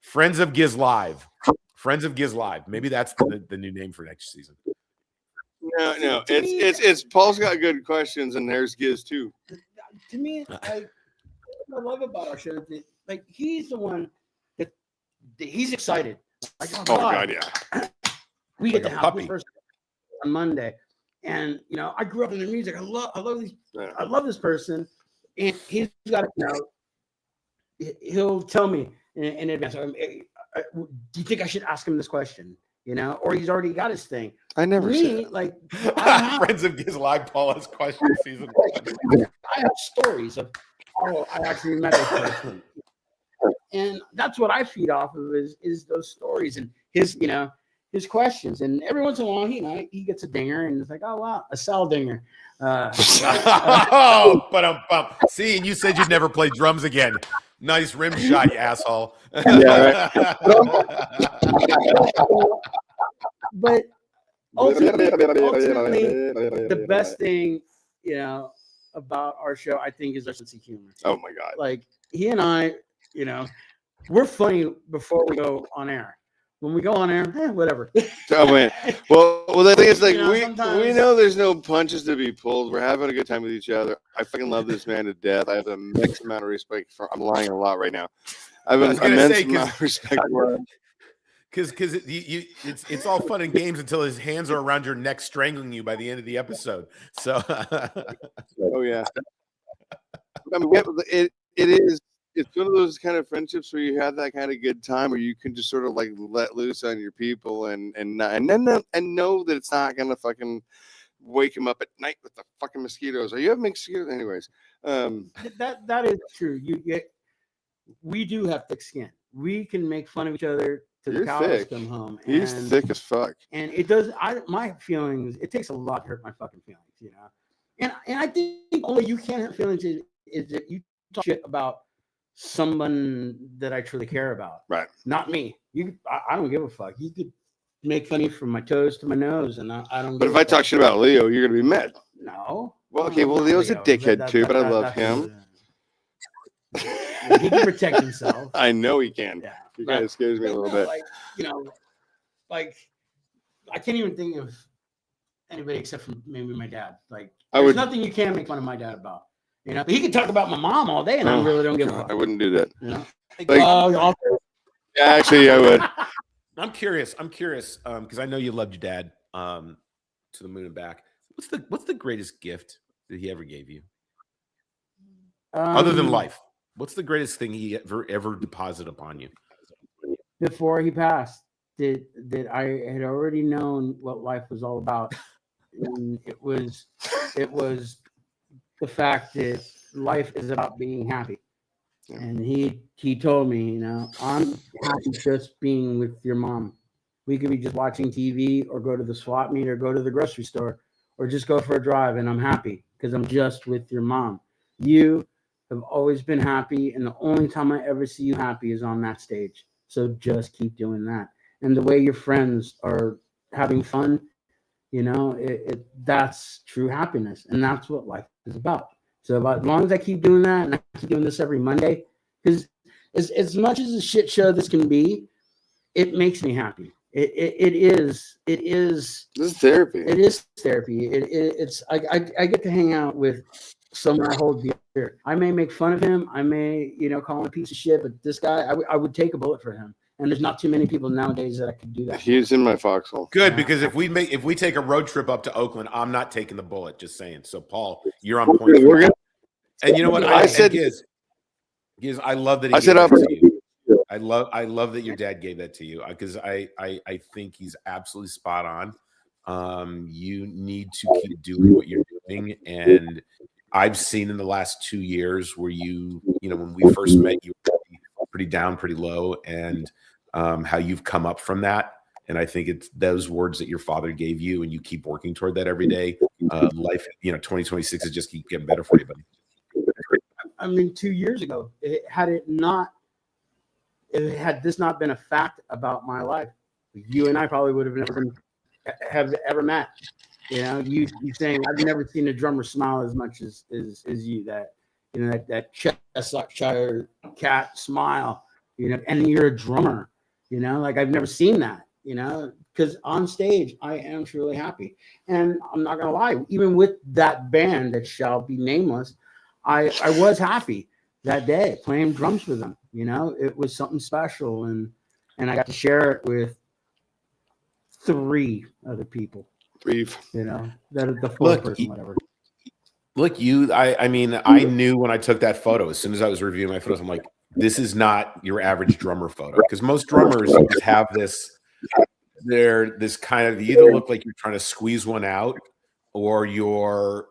Friends of Gizz Live. Friends of Gizz Live. Maybe that's the new name for next season. No. It's Paul's got good questions, and there's Gizz too. To me, what I love about our show is like he's the one that he's excited. Like, Oh God, yeah. We Like get a to have puppy. the first on Monday, and you know I grew up in the music. I love these. Yeah. I love this person, and he's got he'll tell me in advance. Do you think I should ask him this question? You know, or he's already got his thing. I never said. Me, like I Friends of Gizz Live, Paul has questions season 1. I have stories of how I actually met this person. And that's what I feed off of is those stories and his questions. And every once in a while, he gets a dinger and it's like, oh wow, a Sal dinger. Oh, but see, and you said you'd never play drums again. Nice rim shot, you asshole. Yeah, But ultimately, the best thing, about our show, I think, is our sense of humor. Oh my God. Like he and I, we're funny before we go on air. When we go on air, whatever. Oh man. Well, the thing is, like, we sometimes- know there's no punches to be pulled. We're having a good time with each other. I fucking love this man to death. I have a mixed amount of respect for. I'm lying a lot right now. I have I was an gonna immense say, amount of respect for him. Because it's all fun and games until his hands are around your neck strangling you by the end of the episode. So Oh yeah. I mean, it's one of those kind of friendships where you have that kind of good time where you can just sort of like let loose on your people and know that it's not gonna fucking wake him up at night with the fucking mosquitoes. Or you have mosquitoes, anyways. That is true. We do have thick skin. We can make fun of each other till the You're cows thick. come home. He's thick as fuck. And it does. My feelings. It takes a lot to hurt my fucking feelings, And I think only you can have feelings is that you talk shit about someone that I truly care about. Right. Not me. I don't give a fuck. You could make fun of me from my toes to my nose, and I don't. But give if a I talk fuck. shit about Leo, you're gonna be mad. No. Well, okay. Well, Leo's a dickhead too, but I love him. He can protect himself. I know he can. Yeah. You guys scares me a little bit. Like, you know, like I can't even think of anybody except for maybe my dad. Like, there's nothing you can make fun of my dad about. You know, but he can talk about my mom all day, and I really don't give a fuck. I wouldn't do that. You know? Like, yeah, actually, I would. I'm curious because I know you loved your dad to the moon and back. What's the greatest gift that he ever gave you, other than life? What's the greatest thing he ever deposited upon you? Before he passed, that I had already known what life was all about, and it was the fact that life is about being happy. And he told me, you know, I'm happy just being with your mom. We could be just watching TV or go to the swap meet or go to the grocery store or just go for a drive, and I'm happy because I'm just with your mom. You have always been happy, and the only time I ever see you happy is on that stage. So just keep doing that. And the way your friends are having fun, you know, that's true happiness, and that's what life is about. So as long as I keep doing that, and I keep doing this every Monday, because as much as a shit show this can be, it makes me happy. It is. This is therapy. It is therapy. I get to hang out with someone I hold dear. I may make fun of him. I may, you know, call him a piece of shit, but this guy, I would take a bullet for him. And there's not too many people nowadays that I could do that. He's in my foxhole. Good, because if we take a road trip up to Oakland, I'm not taking the bullet. Just saying. So, Paul, you're on point. And you know what? I said, Gizz, I love that he gave that to you. I love that your dad gave that to you, because I think he's absolutely spot on. You need to keep doing what you're doing, and I've seen in the last 2 years where you know, when we first met, you were pretty down, pretty low, and how you've come up from that. And I think it's those words that your father gave you, and you keep working toward that every day. Life, you know, 2026 is just keep getting better for you, buddy. I mean, 2 years ago, had this not been a fact about my life, you and I probably would have ever met. You know, you saying I've never seen a drummer smile as much as you. That, you know, that Cheshire cat smile. You know, and you're a drummer. You know, like I've never seen that. You know, because on stage I am truly happy, and I'm not gonna lie. Even with that band that shall be nameless, I was happy that day playing drums with them. You know, it was something special, and I got to share it with 3 other people. You know, that are the 4th person, whatever. Look, I mean, I knew when I took that photo, as soon as I was reviewing my photos, I'm like, this is not your average drummer photo, because most drummers just have this. They're this kind of, you either look like you're trying to squeeze one out, or your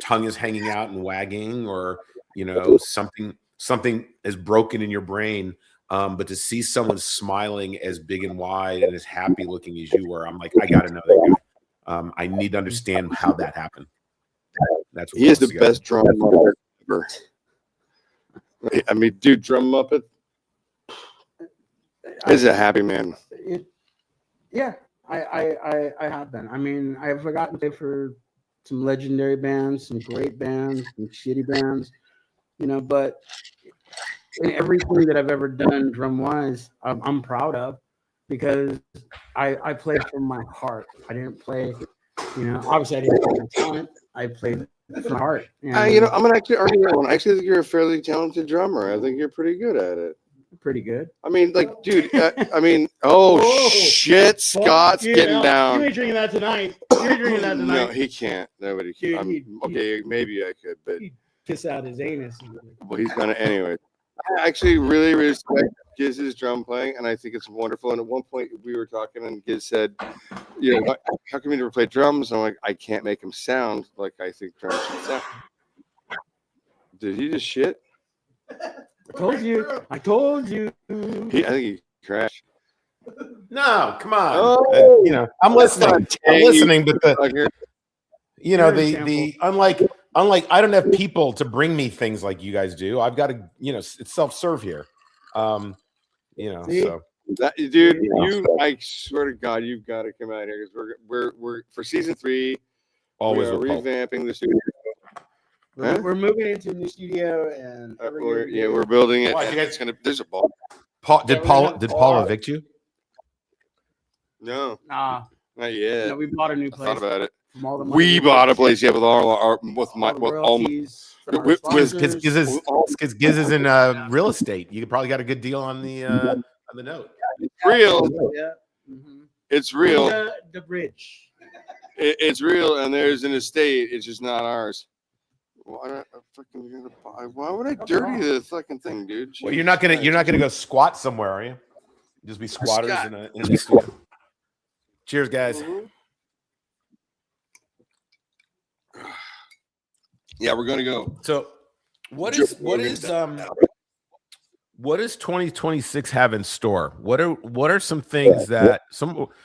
tongue is hanging out and wagging, or, you know, something is broken in your brain. But to see someone smiling as big and wide and as happy looking as you were, I'm like, I got to know that guy. I need to understand how that happened. That's what he is the best drum muppet ever. I mean, dude, drum muppet is a happy man. Yeah, I have been. I mean, I've forgotten to play for some legendary bands, some great bands, some shitty bands, you know, but in everything that I've ever done drum wise, I'm proud of, because I played from my heart. I didn't play, you know, obviously I didn't play my talent. I played from my heart. You know, I'm gonna actually argue that one. I actually think you're a fairly talented drummer. I think you're pretty good at it. Pretty good. I mean, like, dude, I mean, oh shit, Scott's getting down. You ain't drinking that tonight. You're drinking that tonight. No, he can't. Nobody can. Okay, maybe I could, but kiss out his anus. Well, he's gonna anyway. I actually really respect Gizz's drum playing, and I think it's wonderful. And at one point we were talking, and Gizz said, "You know, how come you never play drums?" And I'm like, "I can't make him sound like I think drums should sound." Did he just shit? I told you. I think he crashed. No, come on. Oh, you know, I'm listening. But you know, the unlike I don't have people to bring me things like you guys do. I've got to, you know, it's self-serve here. You know, See? so that, dude, I swear to God, you've got to come out here, because we're for season 3. Always we are revamping the studio. We're moving into a new studio, and we're building it. Watch, There's a ball. Paul, Yeah, did we're Paul gonna- did Paul evict you? No, Nah, not yet. no, we bought a new I place. thought about it. From all the money We bought a place, yeah, with all our with all my the with all my, royalties from our with- sponsors. Giz is in real estate. You probably got a good deal on the note. real. Yeah. Mhm. It's real. The bridge. It's real, and there's an estate. It's just not ours. Why would I dirty the fucking thing, dude? Well, Jesus you're not Christ. gonna go squat somewhere, are you? Just be squatters in a studio. Cheers, guys. Mhm. Yeah, we're gonna go. So, what does 2026 have in store? What are some things that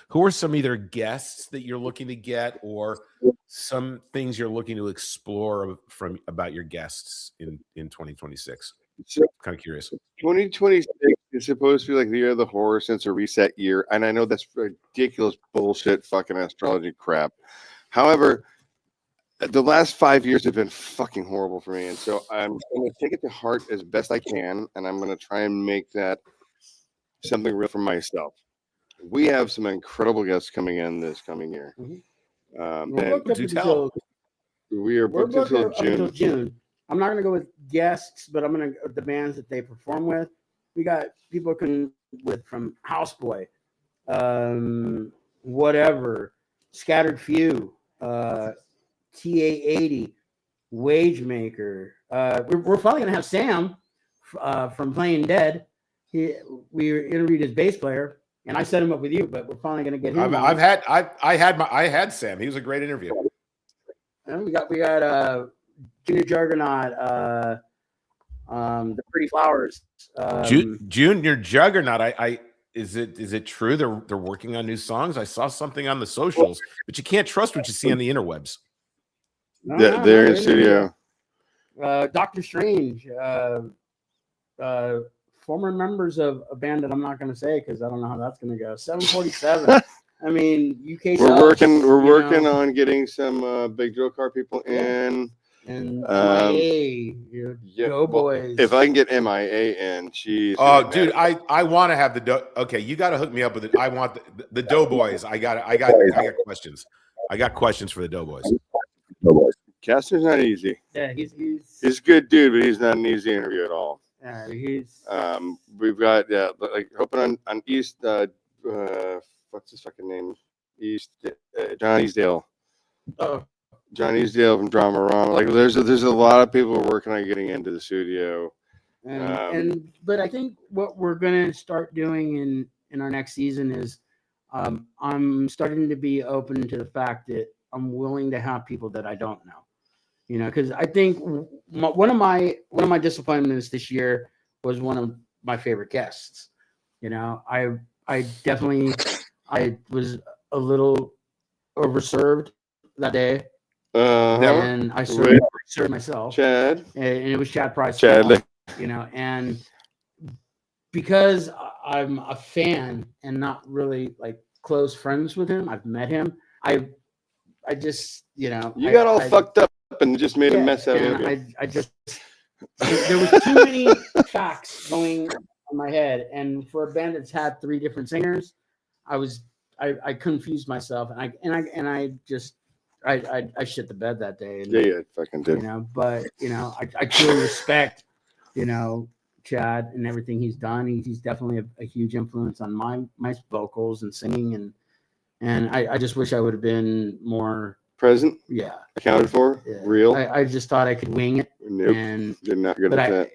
who are some either guests that you're looking to get, or some things you're looking to explore about your guests in 2026? Kind of curious. 2026 is supposed to be like the year of the horse, since a reset year, and I know that's ridiculous bullshit, fucking astrology crap. However, the last 5 years have been fucking horrible for me, and so I'm going to take it to heart as best I can, and I'm going to try and make that something real for myself. We have some incredible guests coming in this coming year. We're And booked up do until- tell. we are we're booked booked until up until June. June. I'm not going to go with guests, but I'm going to the bands that they perform with. We got people from Houseboy, whatever, Scattered Few, TA80, Wagemaker. We're probably gonna have Sam from Playing Dead. We interviewed his bass player, and I set him up with you, but we're finally gonna get him. I had Sam. He was a great interview. And we got Junior Juggernaut, the Pretty Flowers. Junior Juggernaut. Is it true they're working on new songs? I saw something on the socials, but you can't trust what you see on the interwebs. They're in studio. Dr. Strange, former members of a band that I'm not going to say because I don't know how that's going to go. 747. I mean, UK. We're working on getting some big drill car people in. And MIA, Go Boys. If I can get MIA in, she's. Oh, dude, I want to have okay, you got to hook me up with it. I want the Doughboys. I got questions. I got questions for the Doughboys. Caster's not easy. Yeah, he's a good dude, but he's not an easy interview at all. He's. We've got like hoping on East. What's his fucking name? East John Easdale. Oh. John Easdale from Drama Rama. Like there's a lot of people working on getting into the studio. But I think what we're gonna start doing in our next season is I'm starting to be open to the fact that I'm willing to have people that I don't know. You know, because I think one of my disappointments this year was one of my favorite guests. You know, I definitely was a little overserved that day. And I served myself. Chad. And it was Chad Price. Chad. You know, and because I'm a fan and not really like close friends with him, I've met him. I just, you know, you got all fucked up and just made a mess out of it. I just there was too many facts going on my head, and for a band that's had 3 different singers, I confused myself, and I shit the bed that day. And, yeah, fucking did. You know, but you know, I truly respect, you know, Chad and everything he's done. He's definitely a huge influence on my vocals and singing, and I just wish I would have been more present. Yeah, accounted for. Yeah. Real. I just thought I could wing it. Nope. And you're not good at that.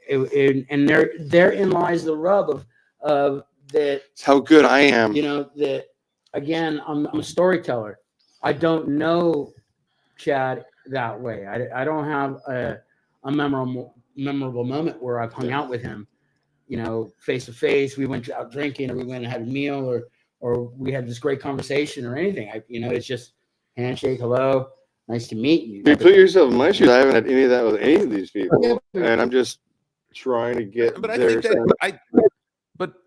And therein lies the rub of that. It's how good I am. You know that again. I'm a storyteller. I don't know Chad that way. I don't have a memorable moment where I've hung out with him, you know, face to face. We went out drinking, or we went and had a meal, or we had this great conversation, or anything. It's just handshake, hello, nice to meet you. You put yourself in my shoes. I haven't had any of that with any of these people, and I'm just trying to get. But I think that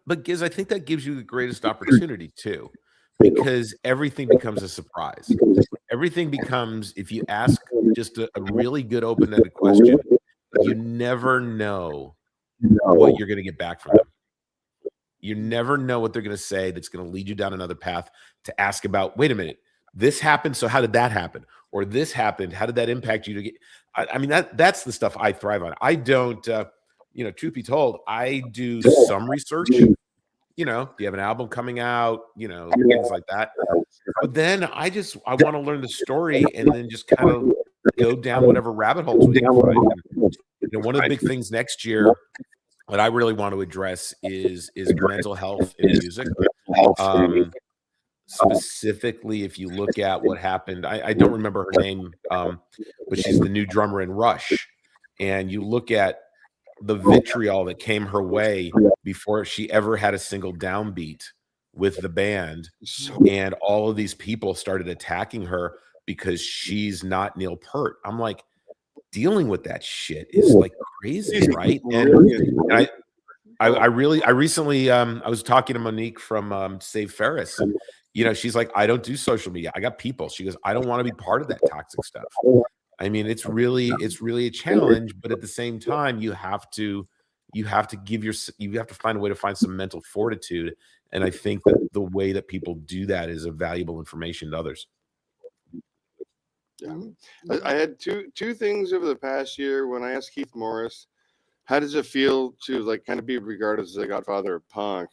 but Gizz, I think that gives you the greatest opportunity too, because everything becomes a surprise. Everything becomes, if you ask just a really good open-ended question, you never know what you're going to get back from them. You never know what they're going to say that's going to lead you down another path to ask about, wait a minute, this happened, so how did that happen? Or this happened, how did that impact you to get? I mean, that's the stuff I thrive on. I don't, truth be told, I do some research. Do you have an album coming out? Things like that. But then I want to learn the story and then just kind of go down whatever rabbit holes we can find. And, one of the big things next year that I really want to address is mental health in music. Specifically, if you look at what happened, I don't remember her name, but she's the new drummer in Rush. And you look at the vitriol that came her way before she ever had a single downbeat with the band. And all of these people started attacking her because she's not Neil Peart. I'm like, dealing with that shit is like crazy, right? And I recently I was talking to Monique from Save Ferris. And, she's like, I don't do social media. I got people. She goes, I don't want to be part of that toxic stuff. I mean, it's really a challenge, but at the same time, you have to find a way to find some mental fortitude. And I think that the way that people do that is a valuable information to others. Yeah. I had two things over the past year. When I asked Keith Morris, how does it feel to like kind of be regarded as the godfather of punk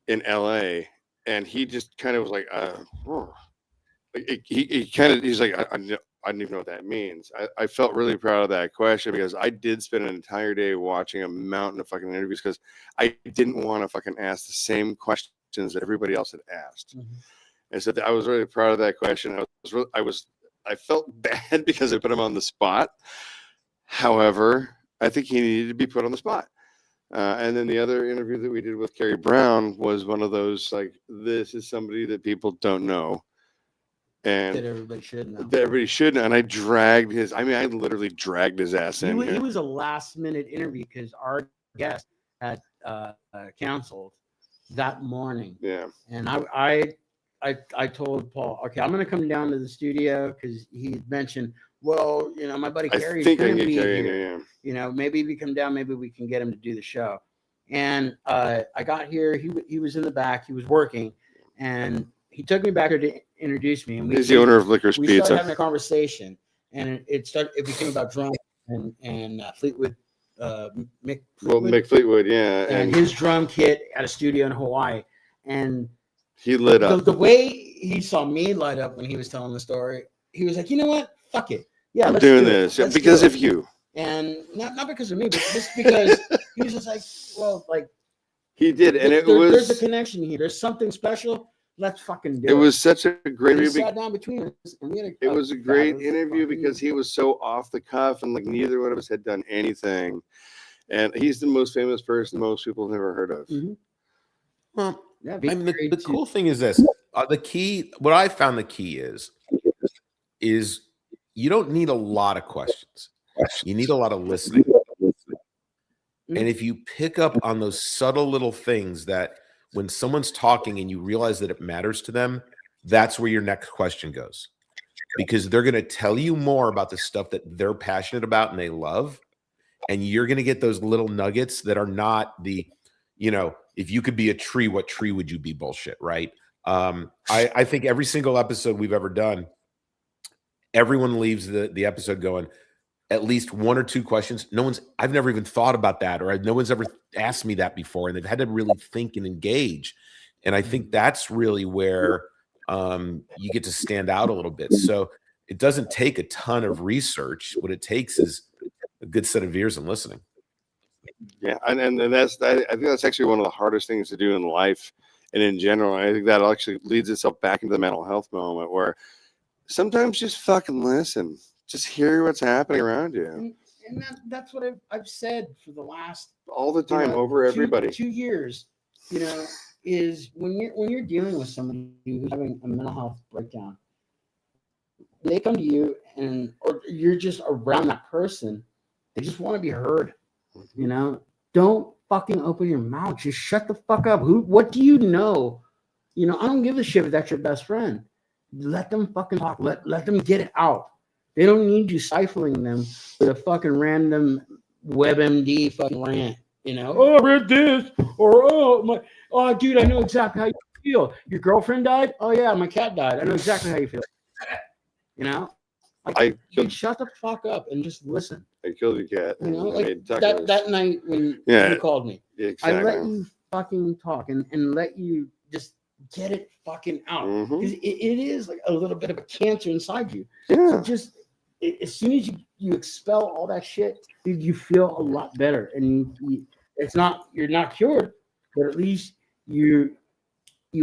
in LA? And he just kind of was like, he's like, I don't even know what that means. I felt really proud of that question because I did spend an entire day watching a mountain of fucking interviews because I didn't want to fucking ask the same questions that everybody else had asked. Mm-hmm. And so I was really proud of that question. I felt bad because I put him on the spot. However, I think he needed to be put on the spot. And then the other interview that we did with Carrie Brown was one of those, like, this is somebody that people don't know. And that everybody should know. That everybody should know. And I literally dragged his ass in. It was a last minute interview because our guest had canceled that morning. Yeah. And I told Paul, okay, I'm going to come down to the studio because he mentioned, well, my buddy Carrie's going to be here. Yeah. Maybe if you come down, maybe we can get him to do the show. And I got here. He was in the back. He was working. And he took me back there to introduce me. And he's the owner of Licorice Pizza. We started having a conversation. And it became about drums and Fleetwood. Mick Fleetwood, yeah. And his drum kit at a studio in Hawaii. And he lit up. The way he saw me light up when he was telling the story, he was like, you know what? Fuck it. Yeah, I'm doing this because of you. And not because of me, but just because he was just like, well, like he did, and there's a connection here. There's something special. Let's fucking do it. It was such a great interview. Sat down between us, and we had it was a great interview because he was so off the cuff, and like neither one of us had done anything. And he's the most famous person most people have never heard of. Mm-hmm. Well, yeah, I mean, the cool thing is this: what I found the key is you don't need a lot of questions. You need a lot of listening. And if you pick up on those subtle little things that when someone's talking and you realize that it matters to them, that's where your next question goes. Because they're going to tell you more about the stuff that they're passionate about and they love. And you're going to get those little nuggets that are not the, if you could be a tree, what tree would you be bullshit, right? I think every single episode we've ever done, everyone leaves the episode going, at least one or two questions. I've never even thought about that, or no one's ever asked me that before, and they've had to really think and engage. And I think that's really where you get to stand out a little bit. So it doesn't take a ton of research. What it takes is a good set of ears and listening. Yeah, and I think that's actually one of the hardest things to do in life and in general. I think that actually leads itself back into the mental health moment where sometimes just fucking listen. Just hear what's happening around you. And that's what I've said for the last all the time over everybody. 2 years, is when you're dealing with somebody who's having a mental health breakdown, they come to you or you're just around that person, they just want to be heard. Don't fucking open your mouth. Just shut the fuck up. What do you know? I don't give a shit if that's your best friend. Let them fucking talk. Let them get it out. They don't need you stifling them with a fucking random WebMD fucking rant. You know, oh, I read this, or oh, dude, I know exactly how you feel. Your girlfriend died. Oh yeah, my cat died. I know exactly how you feel. You know, like, dude, shut the fuck up and just listen. I killed your cat. You know, like that night when you called me, exactly. I let you fucking talk and let you just get it fucking out, because it is like a little bit of a cancer inside you. Yeah. So just as soon as you expel all that shit, dude, you feel a lot better, and you're not cured, but at least you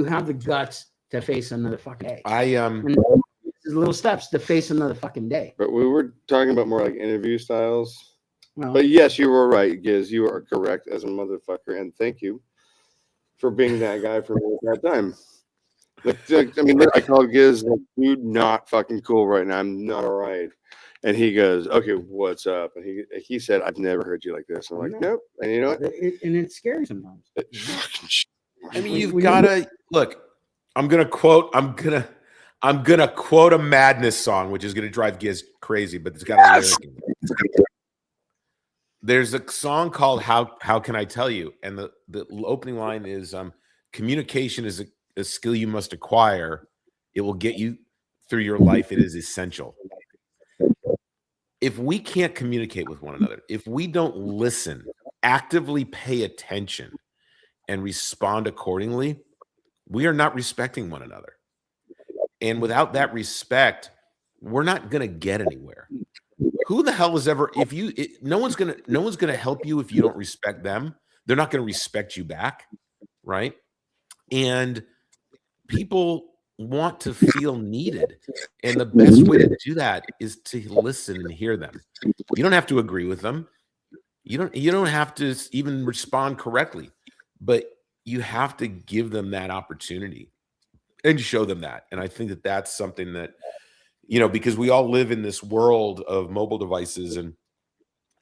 have the guts to face another fucking day. And little steps to face another fucking day. But we were talking about more like interview styles. Well, but yes, you were right, Gizz. You are correct as a motherfucker, and thank you for being that guy for me at that time. Like, I mean, I called Gizz, like, dude, not fucking cool right now. I'm not all right. And he goes, okay, what's up? And he said, I've never heard you like this. I'm like, nope. And you know what? And it's scary sometimes. I mean, you've got to look. I'm gonna quote a Madness song, which is gonna drive Gizz crazy, but it's got a lyric in it. There's a song called "How Can I Tell You," and the opening line is, "Communication is a skill you must acquire. It will get you through your life. It is essential." If we can't communicate with one another, if we don't listen, actively pay attention, and respond accordingly, we are not respecting one another. And without that respect, we're not going to get anywhere. Who the hell is ever, no one's going to help you if you don't respect them. They're not going to respect you back, right? And people want to feel needed, and the best way to do that is to listen and hear them. You don't have to agree with them. You don't have to even respond correctly, but you have to give them that opportunity and show them that. And I think that that's something that, because we all live in this world of mobile devices, and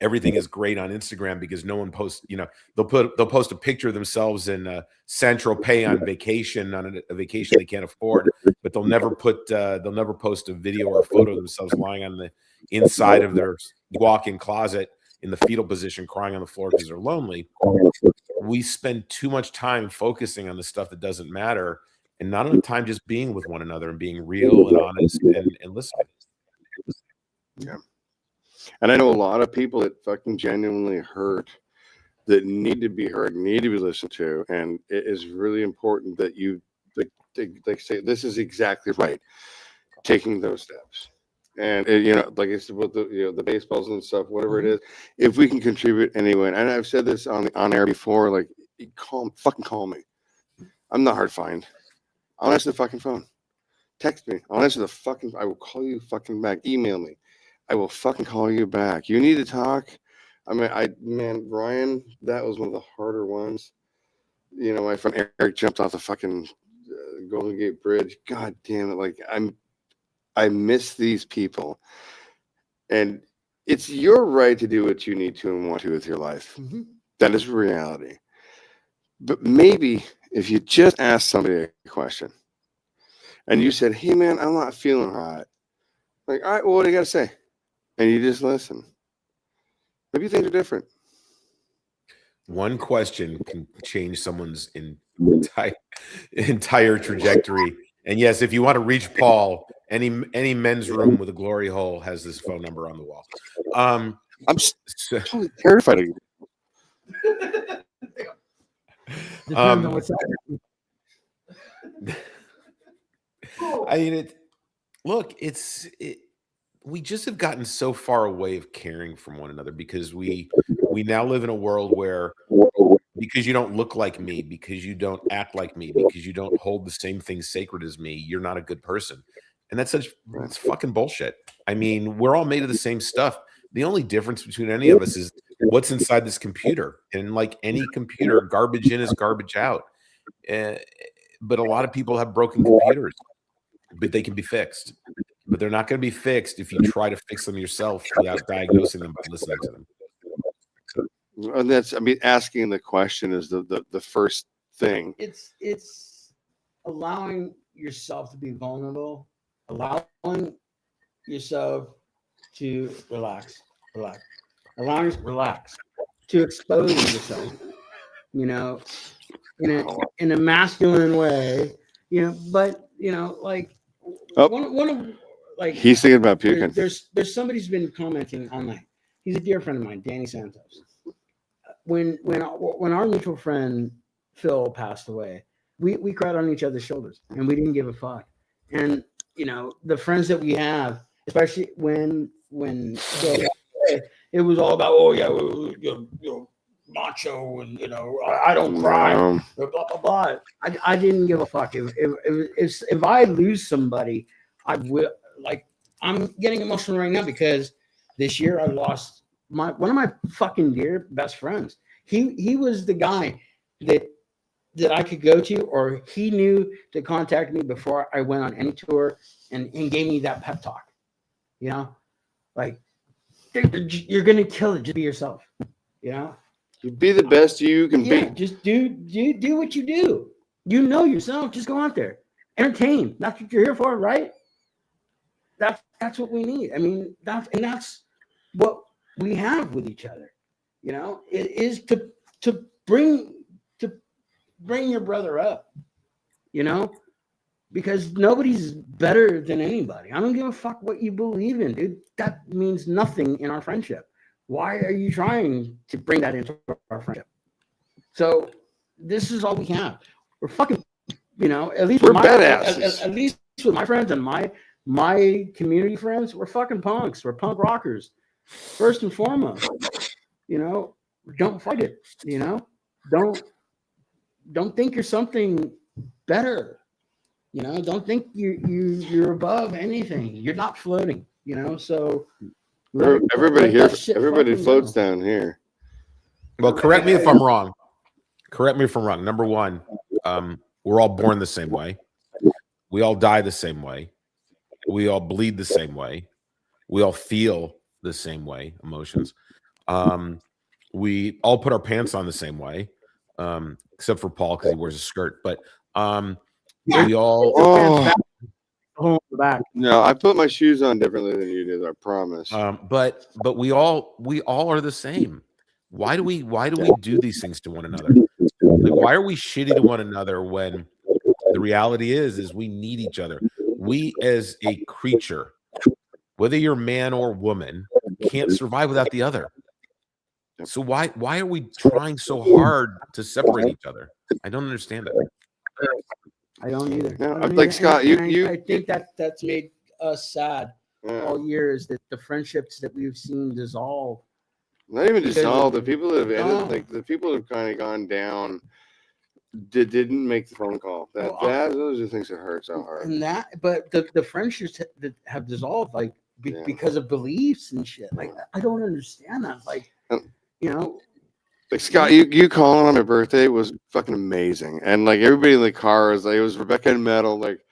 everything is great on Instagram because no one posts, they'll post a picture of themselves in Central Pay on vacation, on a vacation they can't afford, but they'll never post a video or a photo of themselves lying on the inside of their walk-in closet in the fetal position, crying on the floor because they're lonely. We spend too much time focusing on the stuff that doesn't matter, and not enough time just being with one another and being real and honest and listening. Yeah. And I know a lot of people that fucking genuinely hurt, that need to be heard, need to be listened to. And it is really important that you like say, this is exactly right. Taking those steps. And like I said, with the baseballs and stuff, whatever it is, if we can contribute anyway. And I've said this on air before, like, fucking call me. I'm not hard to find. I'll answer the fucking phone. Text me. I'll answer I will call you fucking back. Email me. I will fucking call you back. You need to talk. I mean, Ryan, that was one of the harder ones. My friend Eric jumped off the fucking Golden Gate Bridge. God damn it. Like, I miss these people. And it's your right to do what you need to and want to with your life. That is reality. But maybe if you just ask somebody a question and you said, hey, man, I'm not feeling hot. Like, all right, well, what do you got to say? And you just listen. Maybe things are different. One question can change someone's entire trajectory. And yes, if you want to reach Paul, any men's room with a glory hole has this phone number on the wall. I'm totally terrified of you. Depends on what's I mean, we just have gotten so far away of caring from one another because we now live in a world where, because you don't look like me, because you don't act like me, because you don't hold the same things sacred as me, you're not a good person. And that's fucking bullshit. I mean, we're all made of the same stuff. The only difference between any of us is what's inside this computer. And like any computer, garbage in is garbage out. But a lot of people have broken computers, but they can be fixed. But they're not going to be fixed if you try to fix them yourself without diagnosing them by listening to them. And asking the question is the first thing. It's allowing yourself to be vulnerable, allowing yourself to relax, to expose yourself, you know, in a masculine way, you know, but you know, like Oh. one of like He's thinking about puking. there's somebody who's been commenting all night. He's a dear friend of mine, Danny Santos. When our mutual friend Phil passed away, we cried on each other's shoulders and we didn't give a fuck. And you know, the friends that we have, especially when Phil passed away, it was all about, oh yeah, you know, macho, and you know, I don't cry, blah blah blah. I didn't give a fuck. If I lose somebody, I will. Like, I'm getting emotional right now because this year I lost one of my fucking dear best friends. He was the guy that I could go to, or he knew to contact me before I went on any tour, and gave me that pep talk. You know, like, you're gonna kill it. Just be yourself. You know, You be the best you can yeah, be. just do what you do. You know yourself. Just go out there, entertain. That's what you're here for, right? That's what we need. I mean, that's what we have with each other. You know, it is to bring your brother up. You know, because nobody's better than anybody. I don't give a fuck what you believe in, dude. That means nothing in our friendship. Why are you trying to bring that into our friendship? So this is all we have. We're fucking, you know, at least We're with badasses. at least with my friends and my community friends, we're fucking punks. We're punk rockers. First and foremost, you know, don't fight it. You know, don't think you're something better. You know, don't think you're above anything. You're not floating. You know, so Everybody here, that shit everybody fucking floats go. down here. Well, correct me if I'm wrong. Correct me if I'm wrong. Number one, we're all born the same way. We all die the same way. We all bleed the same way. We all feel the same way, emotions. We all put our pants on the same way, except for Paul because he wears a skirt. But we all. Oh, Back. no, I put my shoes on differently than you did. I promise. But we all are the same. Why do we do these things to one another? Like, why are we shitty to one another when the reality is we need each other? We as a creature, whether you're man or woman, can't survive without the other. So why are we trying so hard to separate each other? I don't understand it. I don't either. No, I don't like either. Scott, And I think that's made us sad Yeah. all years, that the friendships that we've seen dissolve. Not even Because dissolved. The people that have ended, No. like the people that have kind of gone down, didn't make the phone call. Well, Those are things that hurt so hard. And but the friendships that have dissolved, like Yeah. because of beliefs and shit. Like, I don't understand that. Like, you know, Like Scott, you calling on my birthday was fucking amazing, and like everybody in the car was like, it was Rebecca and Metal, like,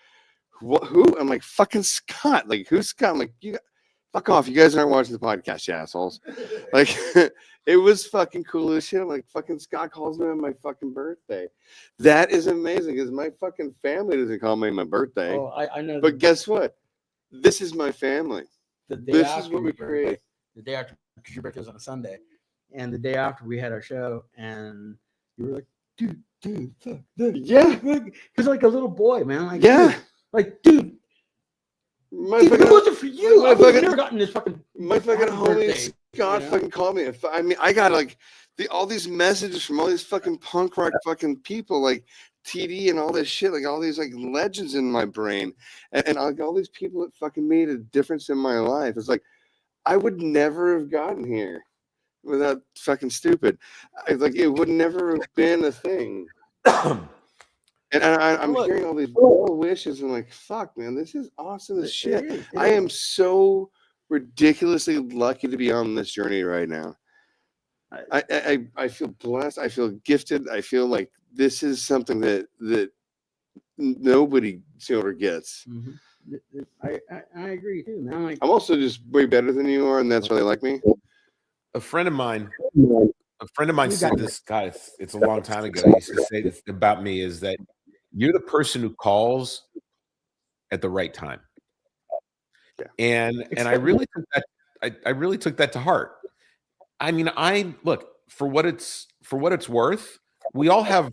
what? Who? I'm like, fucking Scott. Like, who's Scott? I'm like, fuck off. You guys aren't watching the podcast, you assholes. Like, it was fucking cool as shit. I'm like, fucking Scott calls me on my fucking birthday. That is amazing because my fucking family doesn't call me on my birthday. oh, I know. But guess what? This is my family. the day This after is what we your birthday- create. The day after your birthday was on a Sunday, and the day after we had our show, and you were like, dude, fuck, Yeah. because like a little boy, man. Like, Yeah. dude, like, dude, My if it fucking, wasn't for you, my I would have fucking- never gotten this fucking. my fucking happy homie birthday, Scott you know? fucking called me. I mean, I got like all these messages from all these fucking punk rock fucking people, like TD and all this shit, like all these like legends in my brain, and all these people that fucking made a difference in my life. It's like I would never have gotten here without fucking stupid. Like it would never have been a thing. And I'm Look. hearing all these well wishes and like, fuck, man, this is awesome as shit. It is. I am so ridiculously lucky to be on this journey right now. I feel blessed. I feel gifted. I feel like this is something that nobody sort of gets. Mhm. I agree too, man. Like, I'm also just way better than you are, and that's why they like me. A friend of mine You said got this, guy, it's a long time ago. He used to say this about me, is that you're the person who calls at the right time. Yeah. And I really took that, I really took that to heart. I mean, look, for what it's worth, we all have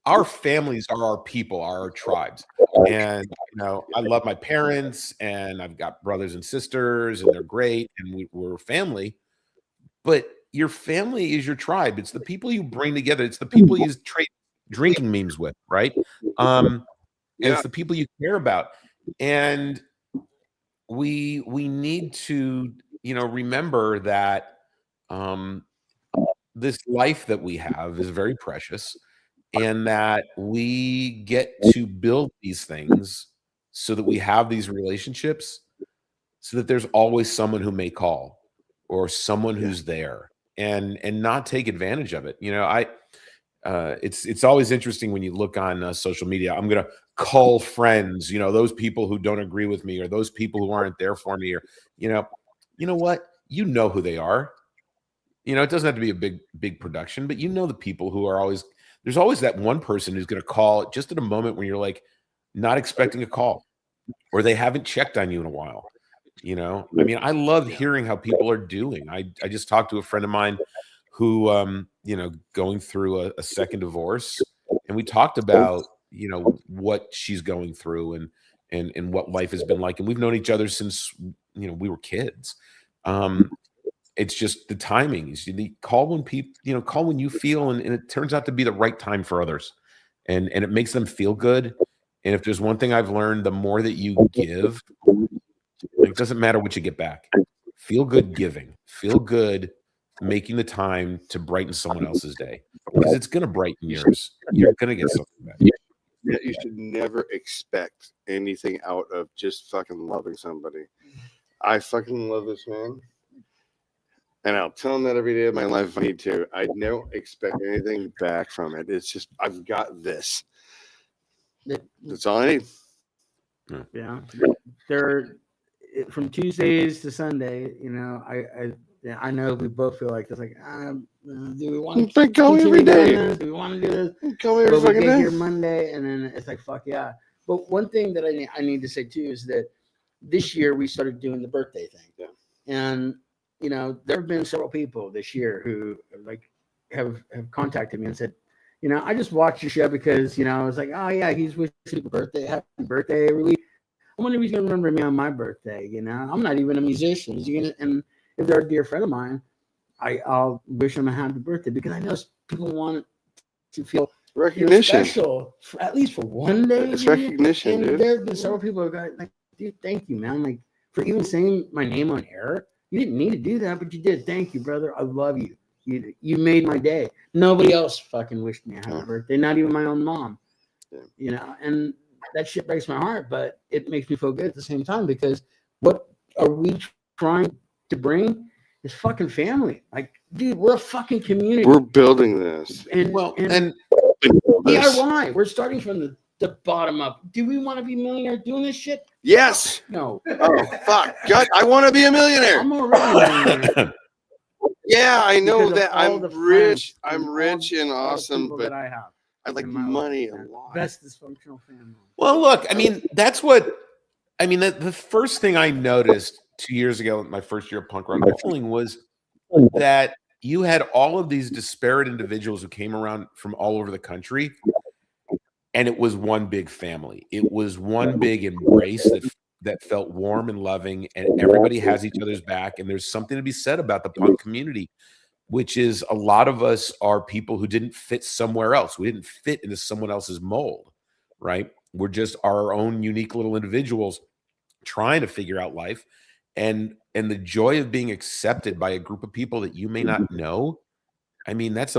our families are our people, are our tribes. And you know, I love my parents, and I've got brothers and sisters, and they're great, and we're family. But your family is your tribe. It's the people you bring together. It's the people you trade drinking memes with, right? And it's the people you care about. And we need to, you know, remember that this life that we have is very precious, and that we get to build these things so that we have these relationships, so that there's always someone who may call or someone who's there, and not take advantage of it. You know, it's always interesting when you look on social media. I'm gonna call friends, you know, those people who don't agree with me, or those people who aren't there for me, or you know what, you know who they are. You know, it doesn't have to be a big production, but you know the people who are always, there's always that one person who's going to call just at a moment when you're like not expecting a call, or they haven't checked on you in a while. You know, I mean, I love hearing how people are doing. I just talked to a friend of mine who, you know, going through a second divorce, and we talked about, you know, what she's going through and what life has been like. And we've known each other since, you know, we were kids. It's just the timing. You call when people, you know, call when you feel, and it turns out to be the right time for others, and it makes them feel good. And if there's one thing I've learned, the more that you give, it doesn't matter what you get back. Feel good giving. Feel good making the time to brighten someone else's day, because it's going to brighten yours. You're going to get something back. Yeah, you should never expect anything out of just fucking loving somebody. I fucking love this man, and I'll tell him that every day of my life if I need to. I don't expect anything back from it. It's just, I've got this. That's all I need. Yeah, they're from Tuesdays to Sunday. You know, I know we both feel like it's like, do we want to go every day? Do we want to do this? Go every fucking day. Here Monday, and then it's like, fuck yeah. But one thing that I need to say too is that this year we started doing the birthday thing. Yeah. And you know, there have been several people this year who like have contacted me and said, you know, I just watched your show because, you know, I was like, oh yeah, he's wishing people birthday, happy birthday every week. I wonder if he's gonna remember me on my birthday. You know, I'm not even a musician. Is he gonna? And if they're a dear friend of mine, I'll wish him a happy birthday, because I know people want to feel Recognition. special, at least for one day. It's recognition, and dude. there have been several people who got like, dude, thank you, man. Like, for even saying my name on air. You didn't need to do that, but you did. Thank you, brother. I love you. You made my day. Nobody else fucking wished me a happy birthday, not even my own mom. Yeah. You know, and that shit breaks my heart, but it makes me feel good at the same time, because what are we trying to bring is fucking family. Like, dude, we're a fucking community. We're building this. And DIY. We're starting from the bottom up. Do we want to be millionaires doing this shit? Yes. No. Oh, fuck. God, I want to be a millionaire. I'm already a millionaire. Yeah, I know that. I'm rich. I'm rich and awesome, but I have. I like money a lot. Best dysfunctional family. Well, look, I mean, that's what I mean. The first thing I noticed 2 years ago, my first year of punk rock wrestling, was that you had all of these disparate individuals who came around from all over the country, and it was one big family. It was one big embrace that felt warm and loving, and everybody has each other's back. And there's something to be said about the punk community, which is a lot of us are people who didn't fit somewhere else. We didn't fit into someone else's mold, right? We're just our own unique little individuals trying to figure out life. And the joy of being accepted by a group of people that you may not know, I mean, that's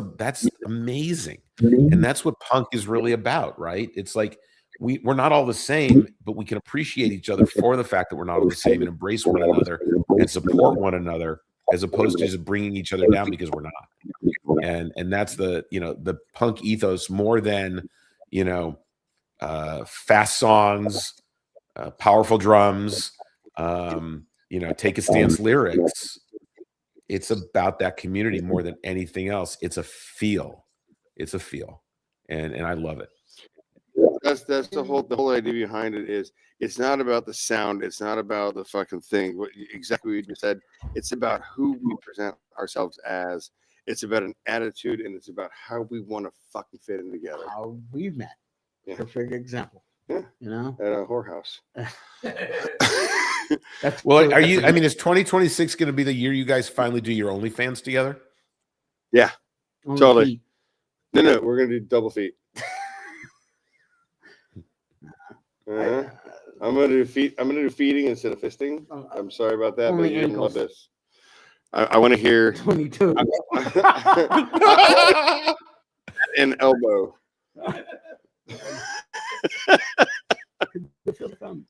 amazing. And that's what punk is really about, right? It's like we're not all the same, but we can appreciate each other for the fact that we're not all the same, and embrace one another and support one another, as opposed to just bringing each other down because we're not. And that's the, you know, the punk ethos, more than, you know, fast songs, powerful drums, you know, take a stance lyrics. It's about that community more than anything else. It's a feel. It's a feel. And I love it. That's the whole idea behind it is it's not about the sound. It's not about the fucking thing. Exactly what you just said. It's about who we present ourselves as. It's about an attitude, and it's about how we want to fucking fit in together. How we met. Yeah. Perfect example. Yeah. You know? At a whorehouse. That's Well, are you? I mean, is 2026 going to be the year you guys finally do your OnlyFans together? Yeah, only totally. feet. No, we're gonna do double feet. I'm gonna do feet. I'm gonna do feeding instead of fisting. I'm sorry about that, but Only you didn't love ankles. this. I want to hear 22. an elbow.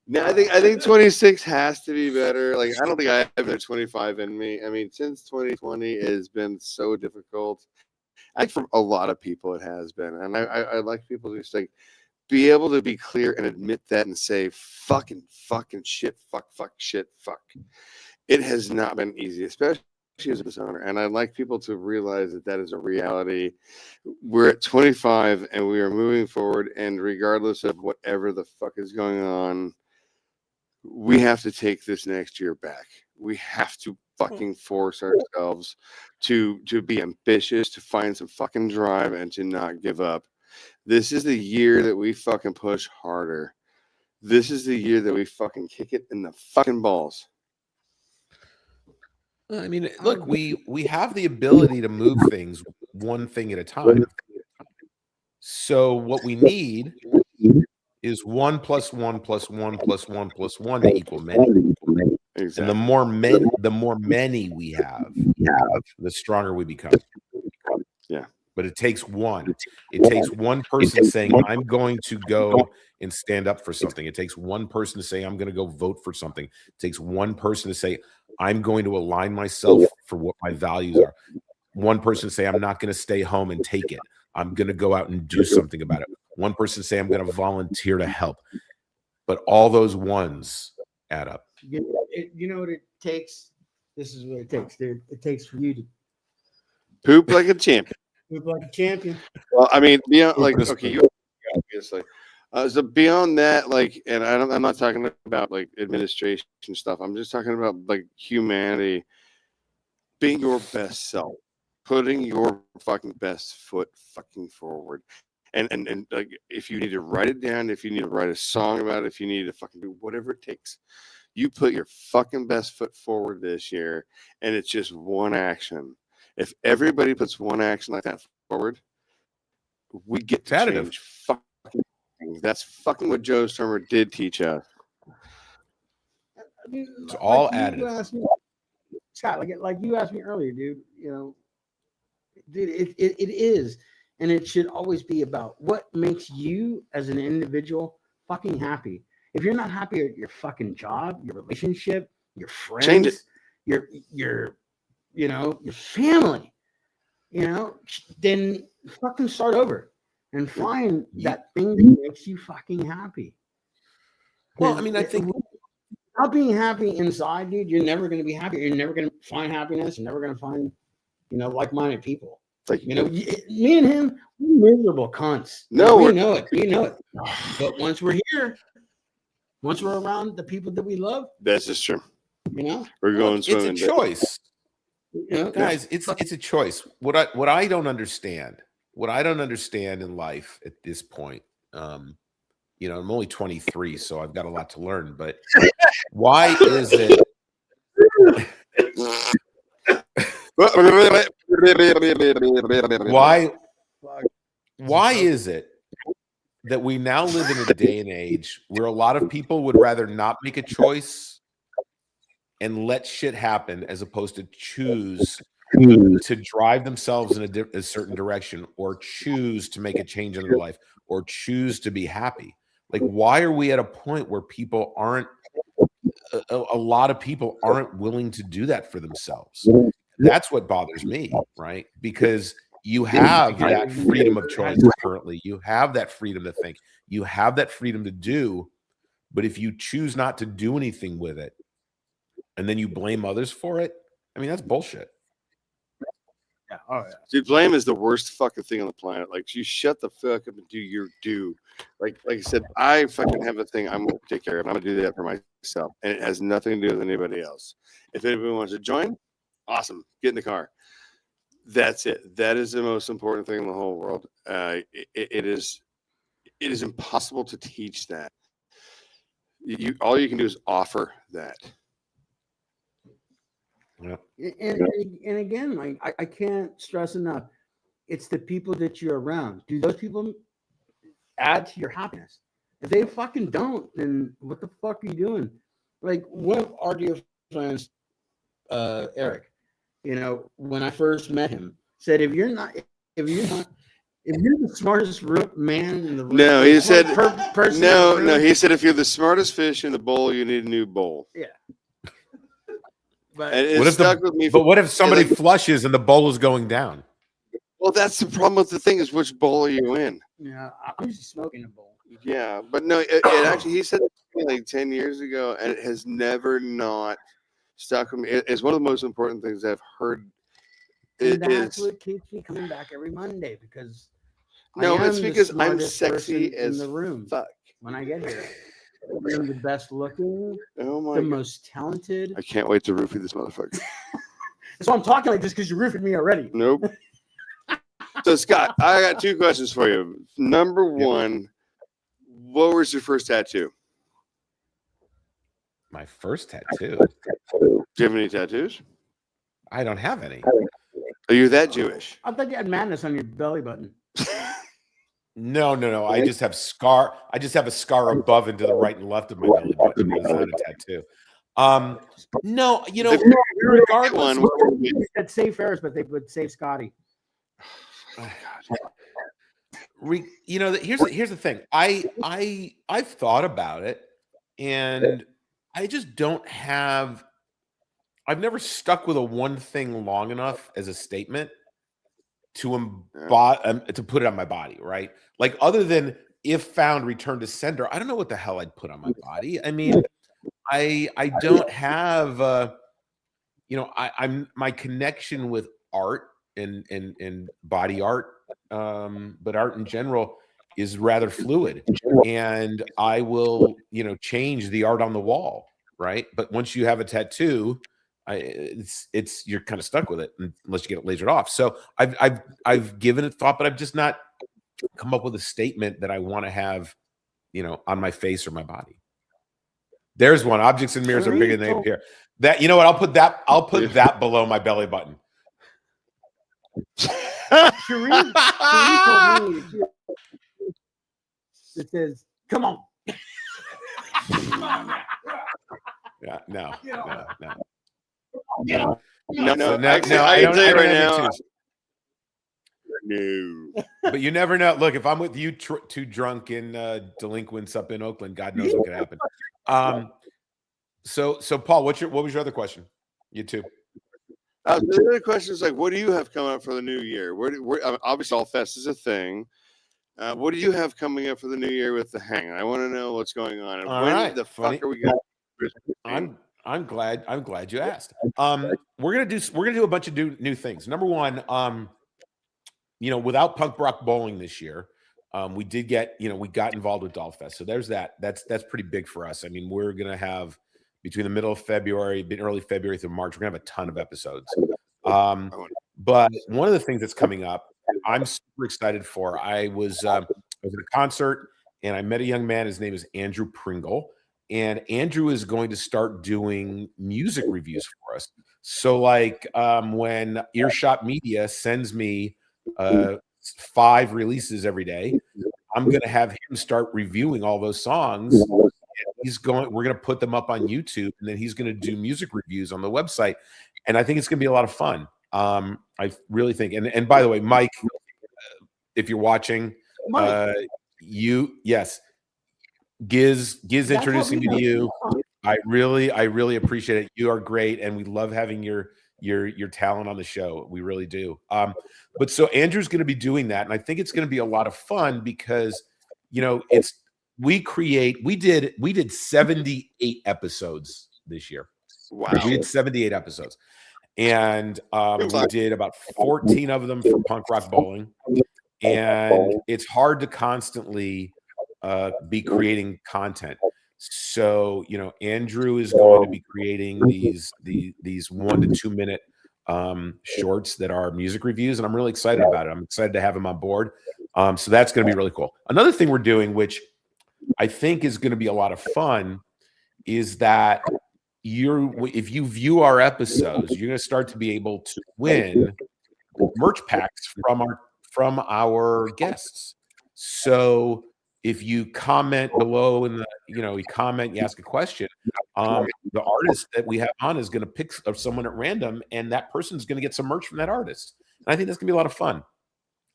No, I think 26 has to be better. Like, I don't think I have their 25 in me. I mean, since 2020 has been so difficult. I think for a lot of people it has been, and I like people to just like be able to be clear and admit that and say fucking shit, fuck shit, fuck. It has not been easy, especially as a business owner, and I'd like people to realize that that is a reality. We're at 25 and we are moving forward, and regardless of whatever the fuck is going on, we have to take this next year back. We have to fucking force ourselves to be ambitious, to find some fucking drive, and to not give up. This is the year that we fucking push harder. This is the year that we fucking kick it in the fucking balls. I mean, look, we have the ability to move things one thing at a time. So what we need is 1 + 1 + 1 + 1 + 1 to equal many. Exactly. And the more many we have, the stronger we become. Yeah. But it takes one. It takes one person saying, I'm going to go and stand up for something. It takes one person to say, I'm going to go vote for something. It takes one person to say, I'm going to align myself for what my values are. One person to say, I'm not going to stay home and take it. I'm going to go out and do something about it. One person to say, I'm going to volunteer to help. But all those ones add up. You know what it takes? This is what it takes, dude. It takes for you to Poop like a champion. move like a champion. Well, I mean, beyond like, okay, you obviously. So beyond that, like, and I'm not talking about like administration stuff. I'm just talking about like humanity, being your best self, putting your fucking best foot fucking forward. And like, if you need to write it down, if you need to write a song about it, if you need to fucking do whatever it takes, you put your fucking best foot forward this year, and it's just one action. If everybody puts one action like that forward, we get to change fucking things. That's fucking what Joe Sturmer did teach us. I mean, It's all like additive. Scott, like you asked me earlier, dude. You know, dude, it is, and it should always be about what makes you as an individual fucking happy. If you're not happy at your fucking job, your relationship, your friends, Change it. your your family, then fucking start over and find that thing that makes you fucking happy. Well, I mean, I think not being happy inside, dude, you're never going to be happy. You're never going to find happiness. You're never going to find, like-minded people. Like, Me and him, we're miserable cunts. No, we know it. We know it. But once we're here, once we're around the people that we love, that's just true. we're going it's swimming. a choice. Guys, it's a choice. What I don't understand in life at this point, I'm only 23, so I've got a lot to learn, but why is it why is it that we now live in a day and age where a lot of people would rather not make a choice and let shit happen as opposed to choose to drive themselves in a certain direction, or choose to make a change in their life, or choose to be happy? Like, why are we at a point where people aren't, a lot of people aren't willing to do that for themselves? That's what bothers me, right? Because you have that freedom of choice currently. You have that freedom to think. You have that freedom to do. But if you choose not to do anything with it, and then you blame others for it, I mean, that's bullshit. Yeah. Oh, yeah. Dude, blame is the worst fucking thing on the planet. Like, you shut the fuck up and do your due. Like I said, I fucking have a thing I'm going to take care of. I'm going to do that for myself. And it has nothing to do with anybody else. If anybody wants to join, awesome. Get in the car. That's it. That is the most important thing in the whole world. It is impossible to teach that. All you can do is offer that. Yeah. And again, like I can't stress enough, it's the people that you're around. Do those people add to your happiness? If they fucking don't, then what the fuck are you doing? Like one of our dear friends, Eric, you know, when I first met him, said if you're the smartest man in the room, No, he said person no. He said if you're the smartest fish in the bowl, you need a new bowl. Yeah. But And it stuck with me. But what if somebody flushes and the bowl is going down? Well, that's the problem with the thing is which bowl are you in? yeah, I'm usually smoking a bowl. Yeah, but no, it actually he said it to me like 10 years ago, and it has never not stuck with me. It's one of the most important things I've heard. And that's what keeps me coming back every Monday because it's because I'm sexy as in the room. Fuck. When I get here, I'm the best looking, Oh my the God. most talented. I can't wait to roofie this motherfucker. So I'm talking like this because you roofied me already. Nope. So Scott, I got two questions for you. Number one, what was your first tattoo? My first tattoo. Do you have any tattoos? I don't have any. Are you that Jewish? I thought you had madness on your belly button. No. I just have scar. I just have a scar above and to the right and left of my belly button. It's not a tattoo. No, you know, regardless. They said save Ferris, but they would save Scotty. Oh, You know, here's the thing. I've thought about it, and I just don't have. I've never stuck with a one thing long enough as a statement to put it on my body, right? Like other than if found, return to sender. I don't know what the hell I'd put on my body. I mean, I don't have. I'm my connection with art and body art, but art in general is rather fluid, and I will change the art on the wall, right? But once you have a tattoo, it's you're kind of stuck with it unless you get it lasered off. So I've given it thought, but I've just not come up with a statement that I want to have, on my face or my body. There's one. Objects and mirrors are bigger than they appear. That, you know what? I'll put that below my belly button. Shereen told me it says, "Come on." Yeah, no. I can tell you right now. No. But you never know. Look, if I'm with you two drunken delinquents up in Oakland, God knows what could happen. So Paul, what was your other question? You too. The other question is what do you have coming up for the new year? Obviously, All Fest is a thing. What do you have coming up for the new year with the Hang? I want to know what's going on. And when the fuck are we going? I'm glad you asked. We're gonna do a bunch of new things. Number one, without Punk Rock Bowling this year, we did get we got involved with Dollfest. So there's that. That's pretty big for us. I mean, we're gonna have between the middle of February, early February through March, we're gonna have a ton of episodes. But one of the things that's coming up, I'm super excited for. I was at a concert and I met a young man. His name is Andrew Pringle. And Andrew is going to start doing music reviews for us. So when Earshot Media sends me 5 releases every day, I'm going to have him start reviewing all those songs. We're going to put them up on YouTube, and then he's going to do music reviews on the website. And I think it's going to be a lot of fun. I really think. And by the way, Mike, if you're watching, yes. Gizz introducing me to you. I really appreciate it. You are great, and we love having your talent on the show. We really do. But so Andrew's going to be doing that, and I think it's going to be a lot of fun because we did 78 episodes this year. Wow. We did 78 episodes, and we did about 14 of them for Punk Rock Bowling, and it's hard to constantly be creating content. So Andrew is going to be creating these 1 to 2 minute shorts that are music reviews, and I'm really excited about it. I'm excited to have him on board. So that's going to be really cool. Another thing we're doing, which I think is going to be a lot of fun, is that if you view our episodes, you're going to start to be able to win merch packs from our guests. So if you comment below in the, you comment, you ask a question, the artist that we have on is going to pick someone at random, and that person's going to get some merch from that artist. And I think that's going to be a lot of fun.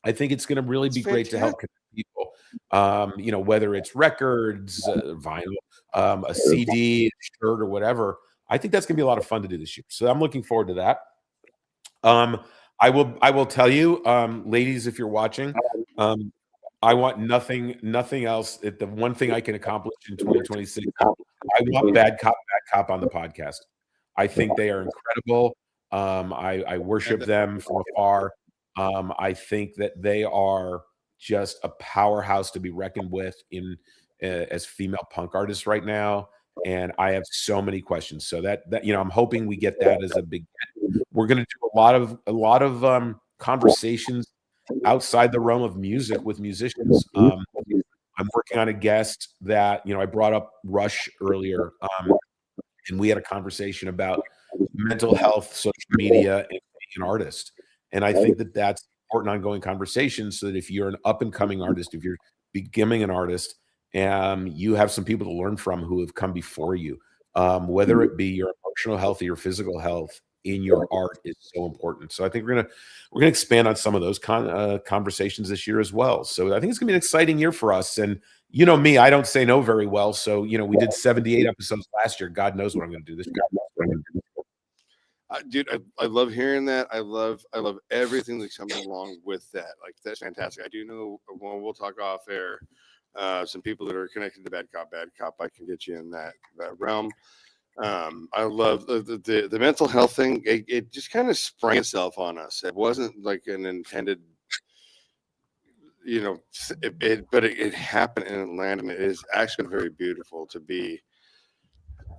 I think it's going to really be great to help people, whether it's records, vinyl, a CD, shirt, or whatever. I think that's going to be a lot of fun to do this year. So I'm looking forward to that. I will tell you, ladies, if you're watching, I want nothing else. The one thing I can accomplish in 2026, I want Bad Cop on the podcast. I think they are incredible. I worship them from afar. I think that they are just a powerhouse to be reckoned with as female punk artists right now. And I have so many questions. So that I'm hoping we get that as a big. We're going to do a lot of conversations outside the realm of music with musicians. I'm working on a guest that I brought up Rush earlier, and we had a conversation about mental health, social media, and being an artist. And I think that that's important ongoing conversation, so that if you're an up and coming artist, if you're becoming an artist, you have some people to learn from who have come before you, whether it be your emotional health or your physical health in your art is so important. So I think we're gonna expand on some of those conversations this year as well. So I think it's gonna be an exciting year for us. And me, I don't say no very well. So we did 78 episodes last year. God knows what I'm gonna do this year. Dude, I love hearing that. I love everything that's coming along with that. Like, that's fantastic. I do know, when we'll talk off air, some people that are connected to Bad Cop, I can get you in that realm. I love the mental health thing. It just kind of sprang itself on us. It wasn't like an intended, but it happened in Atlanta, and it is actually very beautiful to be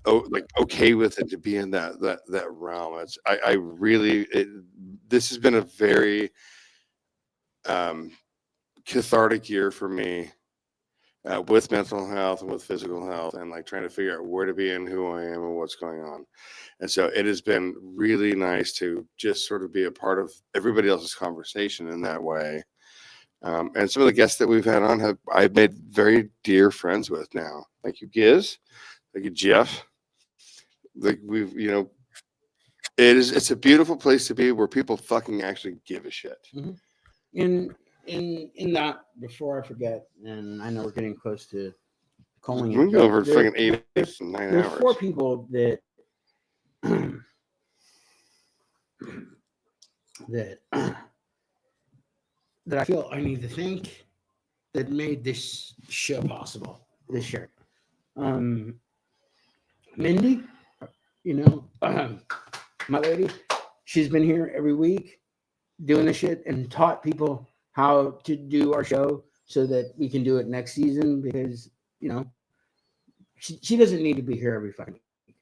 okay with it, to be in that realm. This has been a very cathartic year for me. With mental health and with physical health, and trying to figure out where to be and who I am and what's going on. And so it has been really nice to just sort of be a part of everybody else's conversation in that way. And some of the guests that we've had on I've made very dear friends with now. Thank you, Gizz. Thank you, Jeff. It's a beautiful place to be, where people fucking actually give a shit. Mm-hmm. In that, before I forget, and I know we're getting close to calling it. We can go over fucking 8 hours. There's 4 people that that I feel I need to thank, that made this show possible this year. Mindy, my lady, she's been here every week doing this shit and taught people how to do our show so that we can do it next season, because she doesn't need to be here every fucking week.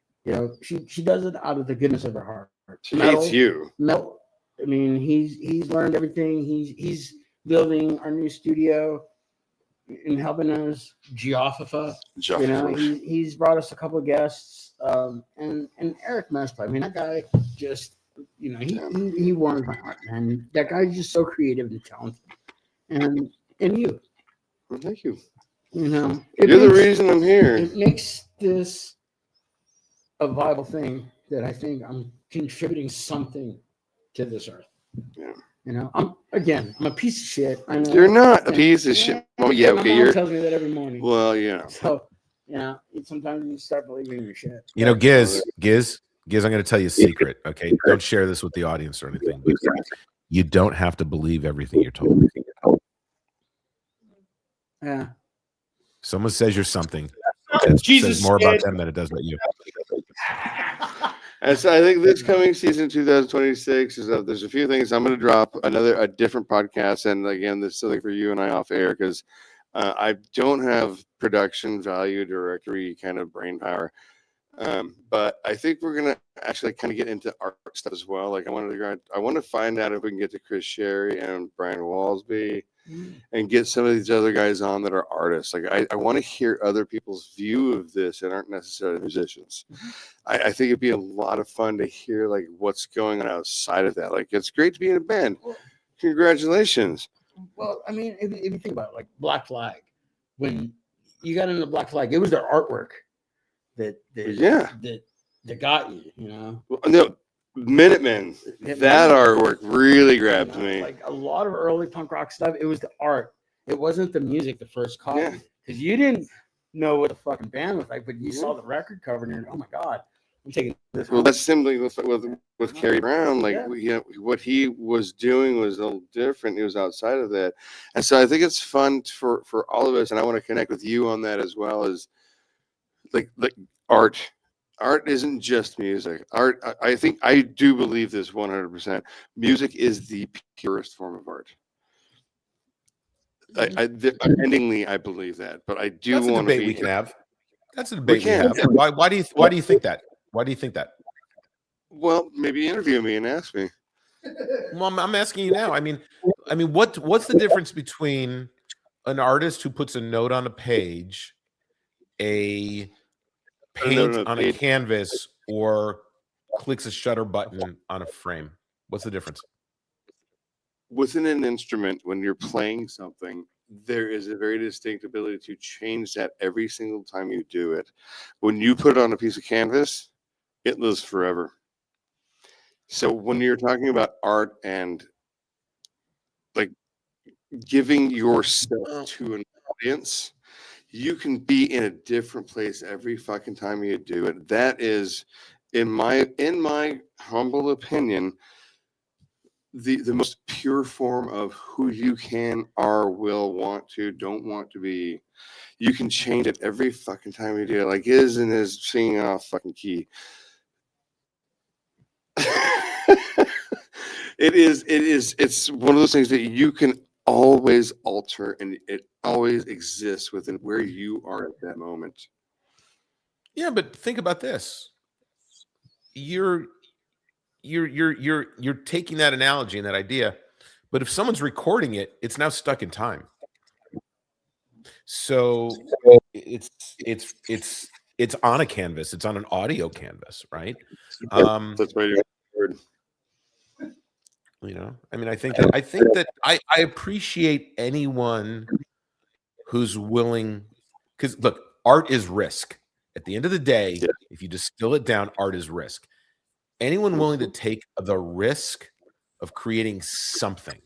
She does it out of the goodness of her heart. She hates you. Mel, I mean, he's learned everything. He's building our new studio and helping us. Geoffa, he's brought us a couple of guests, and Eric Mespa. I mean, that guy just. He warmed my heart, man. That guy's just so creative and talented. And you. Well, thank you. You're the reason I'm here. It makes this a viable thing, that I think I'm contributing something to this earth. Yeah. I'm a piece of shit. I know. You're not a piece of shit. Well, yeah, my okay. mom tells me that every morning. Well, yeah. So, sometimes you start believing in your shit. Gizz, I'm going to tell you a secret, okay? Don't share this with the audience or anything, but you don't have to believe everything you're told. Yeah. Someone says you're something. It says more about them than it does about you. And so I think this coming season, 2026, there's a few things I'm going to drop. A different podcast, and again, this is something for you and I off air, because I don't have production value, directory kind of brain power. But I think we're gonna actually kind of get into art stuff as well. Like I want to find out if we can get to Chris Sherry and Brian Walsby and get some of these other guys on that are artists. Like I want to hear other people's view of this that aren't necessarily musicians. I think it'd be a lot of fun to hear like what's going on outside of that. Like it's great to be in a band. Congratulations. Well, I mean, if you think about it, like Black Flag, when you got into Black Flag, it was their artwork that got you, you know. Well, no, Minutemen, that artwork really grabbed me. Like a lot of early punk rock stuff, it was the art. It wasn't the music the first copy. Because you didn't know what the fucking band was like, but you saw the record cover and you're like, oh my God, I'm taking this. Well, that's simply with Kerry Brown. Like, what he was doing was a little different. He was outside of that. And so I think it's fun for all of us. And I want to connect with you on that as well as like art. Art isn't just music. Art, I do believe this 100%. Music is the purest form of art. Endingly, I believe that, but I do want to debate we can have. That's a debate we have. Why do you think that? Why do you think that? Well, maybe interview me and ask me. Well, I'm asking you now. I mean, what's the difference between an artist who puts a note on a page, a paint on a canvas, or clicks a shutter button on a frame? What's the difference? Within an instrument, when you're playing something, there is a very distinct ability to change that every single time you do it. When you put it on a piece of canvas, it lives forever. So when you're talking about art and like giving yourself to an audience, you can be in a different place every fucking time you do it. That is, in my humble opinion, the most pure form of who you can, are, will, want to, don't want to be. You can change it every fucking time you do it. Like Gizz and his singing off fucking key. It's one of those things that you can always alter, and it always exists within where you are at that moment. Yeah, but think about this. You're taking that analogy and that idea, but if someone's recording it, it's now stuck in time. So it's on a canvas. It's on an audio canvas, right? That's why you're word. You know, I mean, I think that I appreciate anyone who's willing, because look, art is risk. At the end of the day, if you distill it down, art is risk. Anyone willing to take the risk of creating something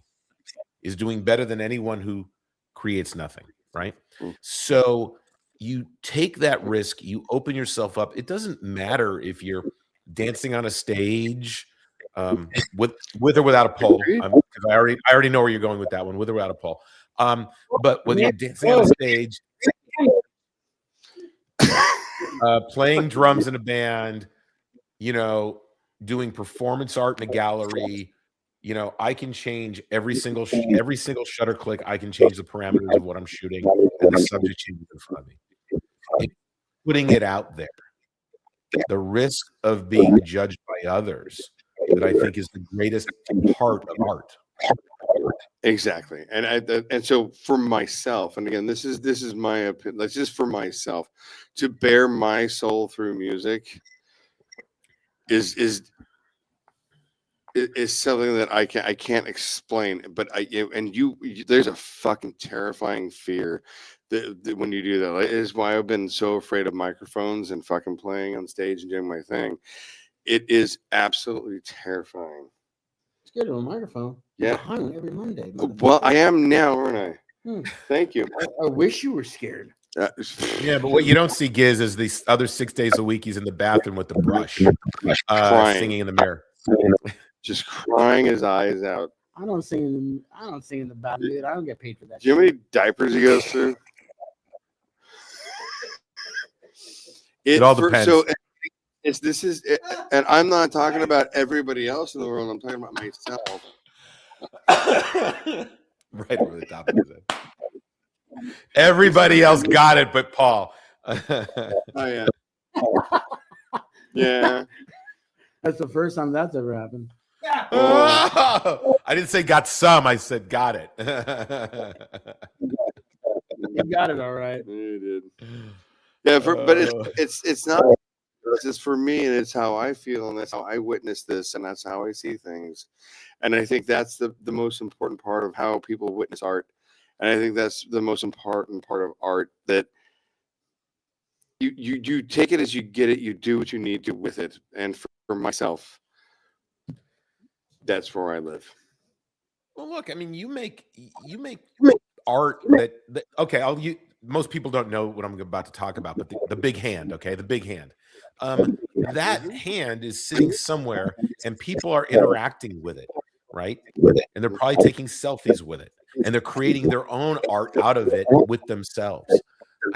is doing better than anyone who creates nothing, right? So you take that risk, you open yourself up. It doesn't matter if you're dancing on a stage with or without a pole. Because I already know where you're going with that one, with or without a pole. But whether you're dancing on a stage, playing drums in a band, you know, doing performance art in a gallery, you know, I can change every single shutter click. I can change the parameters of what I'm shooting, and the subject changes in front of me. Putting it out there, the risk of being judged by others, that I think is the greatest part of art. Exactly, and so for myself, and again, this is my opinion. That's just for myself, to bear my soul through music is something that I can't explain. But there's a fucking terrifying fear that when you do that. It is why I've been so afraid of microphones and fucking playing on stage and doing my thing. It is absolutely terrifying. Scared of a microphone. Yeah. Behind every Monday. Well, I am now, aren't I? Thank you. I wish you were scared. Yeah, but what you don't see, Gizz, is these other 6 days a week he's in the bathroom with the brush, singing in the mirror, just crying his eyes out. I don't sing in the bathroom, dude. I don't get paid for that. Do you know how many diapers he goes through? It all depends. So and I'm not talking about everybody else in the world. I'm talking about myself. Right over the top of his head. Everybody else got it, but Paul. Oh yeah. Yeah. That's the first time that's ever happened. Oh, I didn't say got some. I said got it. You got it all right. You did. Yeah, but it's not. It's just for me, and it's how I feel, and that's how I witness this, and that's how I see things. And I think that's the most important part of how people witness art. And I think that's the most important part of art, that you take it as you get it, you do what you need to with it. And for myself, that's where I live. Well, look, I mean, you make art that okay, most people don't know what I'm about to talk about, but the big hand, okay, the big hand. That hand is sitting somewhere and people are interacting with it, right? And they're probably taking selfies with it, and they're creating their own art out of it with themselves.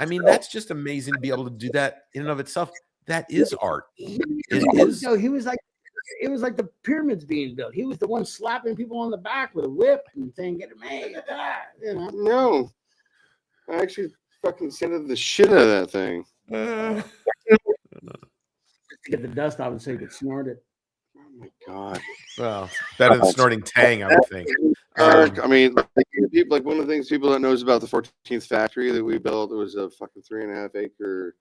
I mean, that's just amazing to be able to do that in and of itself. That is art. It is. No, he was like, it was like the pyramids being built. He was the one slapping people on the back with a whip and saying, "Get it made." You know? No, I actually fucking sanded the shit out of that thing. To get the dust off and so you could snort it. Oh my god! Well, better than snorting Tang, I would think. I mean, like one of the things people don't know is about the 14th factory that we built. It was a fucking 3.5 acre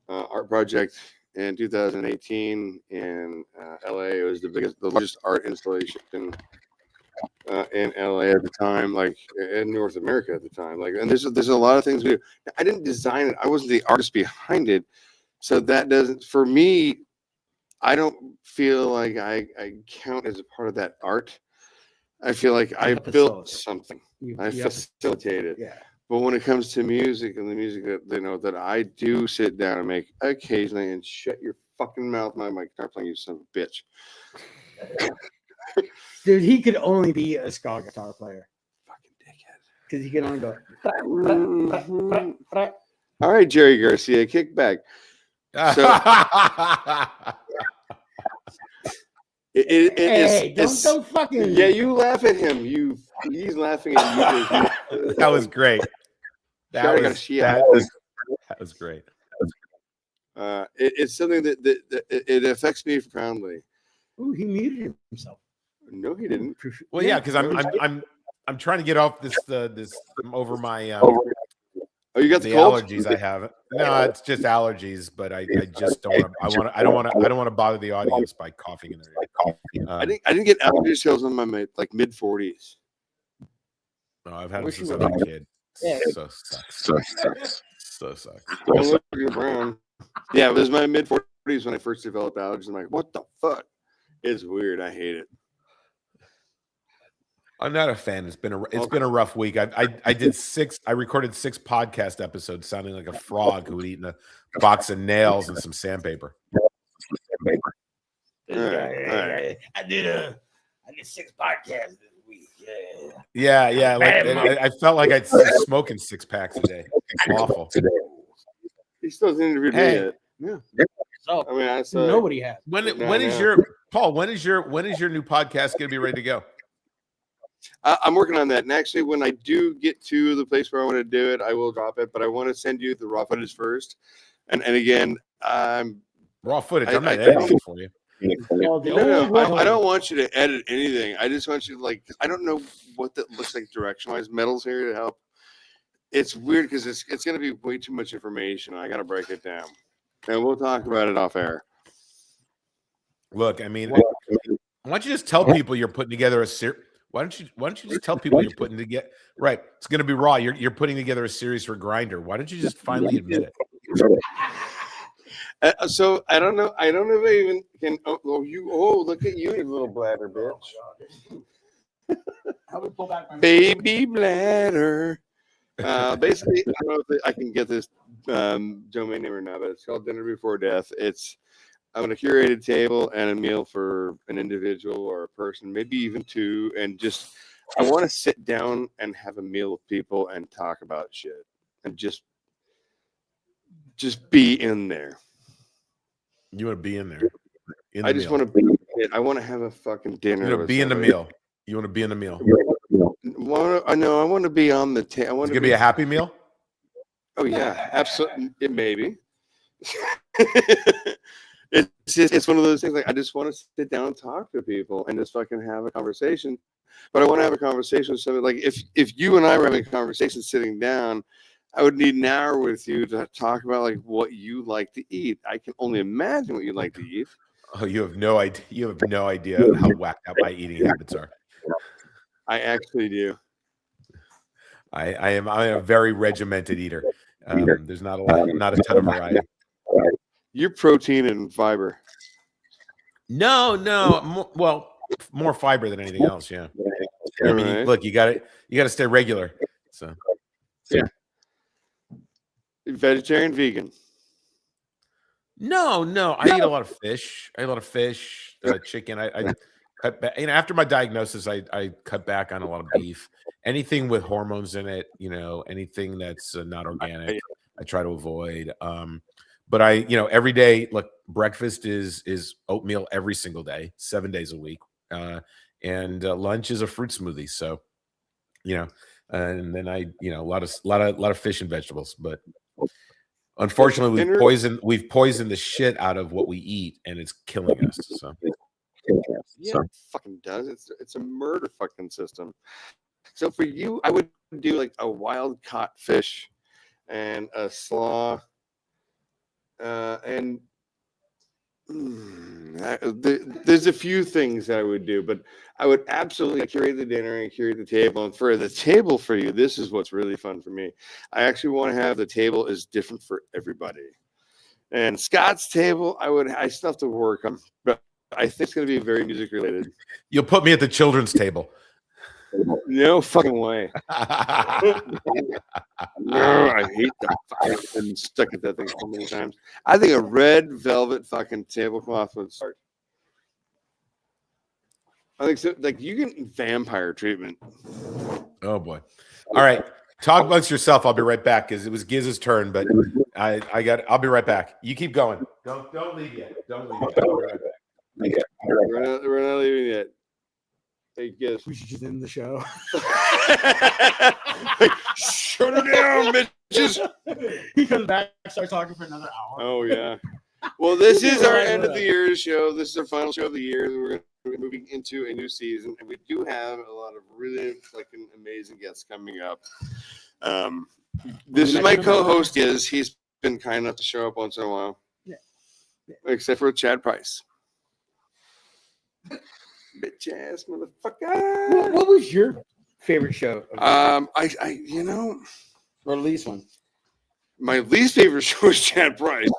art project in 2018 in LA. It was the largest art installation in LA at the time, like in North America at the time. Like, and there's a lot of things we do. I didn't design it. I wasn't the artist behind it. So that doesn't, for me, I don't feel like I count as a part of that art. I feel like I built something. I facilitated. Yeah. But when it comes to music and the music that they know that I do sit down and make occasionally, and shut your fucking mouth, my guitar playing, you son of a bitch. Dude, he could only be a ska guitar player. Fucking dickhead. Because he could only go. All right, Jerry Garcia, kick back. So, don't fucking. Yeah, you laugh at him. He's laughing at you. That was great. That was great. It's something that it affects me profoundly. Ooh, he muted himself. No, he didn't. Well, yeah, because I'm trying to get off this over my Oh, you got the cold? allergies I have. No, it's just allergies, but I just don't want to. I don't want to bother the audience by coughing in their ear. I didn't get allergies until I was in my mid 40s. No, I've had it since I was a kid. Yeah. So sucks. So sucks. Yeah, it was my mid 40s when I first developed allergies. I'm like, what the fuck? It's weird. I hate it. I'm not a fan. It's been a rough week. I recorded 6 podcast episodes sounding like a frog who had eaten a box of nails and some sandpaper. All right. I did 6 podcasts this week. Yeah. Like I felt like I'd smoking 6 packs a day. It's awful. He still hasn't interviewed me yet. Yeah. So I mean, nobody has. When is your new podcast going to be ready to go? I'm working on that. And actually, when I do get to the place where I want to do it, I will drop it. But I want to send you the raw footage first. And again, Raw footage. I'm not editing for you. No, I don't want you to edit anything. I just want you to, like, I don't know what that looks like direction-wise. Metal's here to help. It's weird because it's going to be way too much information. I got to break it down. And we'll talk about it off air. Look, I mean, why don't you just tell people you're putting together a series? Why don't you just tell people you're putting together? Right, it's going to be raw. You're putting together a series for Grindr. Why don't you just finally admit it? So I don't know. I don't know if I even can. Oh, look at you, you little bladder bitch. Baby bladder. Basically, I don't know if I can get this domain name or not, but it's called Dinner Before Death. I'm on a curated table and a meal for an individual or a person, maybe even 2, and just I want to sit down and have a meal with people and talk about shit and just be in there. You want to be in there? I just want to be. I want to have a fucking dinner. You want to be in the meal. You want to be in the meal. I know. I want to be on the table. It's gonna be a happy meal. Oh yeah, absolutely. It may be. it's one of those things. Like I just want to sit down and talk to people and just fucking have a conversation. But I want to have a conversation with somebody. Like if you and I were having a conversation sitting down, I would need an hour with you to talk about like what you like to eat. I can only imagine what you like to eat. Oh, you have no idea. You have no idea how whacked out my eating habits are. I actually do. I'm a very regimented eater. There's not a ton of variety. You're protein and fiber. No. Well, more fiber than anything else. Yeah. I mean, Right. look, you got to stay regular. So Yeah. Vegetarian, vegan. no. I eat a lot of fish. Chicken. I cut back. After my diagnosis, I cut back on a lot of beef. Anything with hormones in it, anything that's not organic, I try to avoid. But every day, look, breakfast is oatmeal every single day, 7 days a week, and lunch is a fruit smoothie. So, and then I, a lot of fish and vegetables. But unfortunately, we've poisoned the shit out of what we eat, and it's killing us. So. Yeah, it fucking does. It's a murder fucking system. So for you, I would do like a wild caught fish and a slaw, and there's a few things that I would do, but I would absolutely curate the dinner and curate the table. And for the table for you, this is what's really fun for me. I actually want to have the table is different for everybody. And Scott's table, I still have to work on, but I think it's going to be very music related. You'll put me at the children's table. No fucking way. No, I hate that. I've been stuck at that thing so many times. I think a red velvet fucking tablecloth would start. I think so. Like you get vampire treatment. Oh boy. All right. Talk amongst yourself. I'll be right back because it was Gizz's turn, but I'll be right back. You keep going. Don't leave yet. Don't leave yet. I'll be right back. We're not leaving yet. Hey, Gizz. We should just end the show. Shut her down, bitches. He comes back, starts talking for another hour. Oh yeah. Well, this is our end of the year show. This is our final show of the year. We're going to be moving into a new season, and we do have a lot of really fucking amazing guests coming up. This is my co-host. He's been kind enough to show up once in a while. Yeah. Except for Chad Price. Bitch ass motherfucker. What was your favorite show? Or least one. My least favorite show is Chad Price.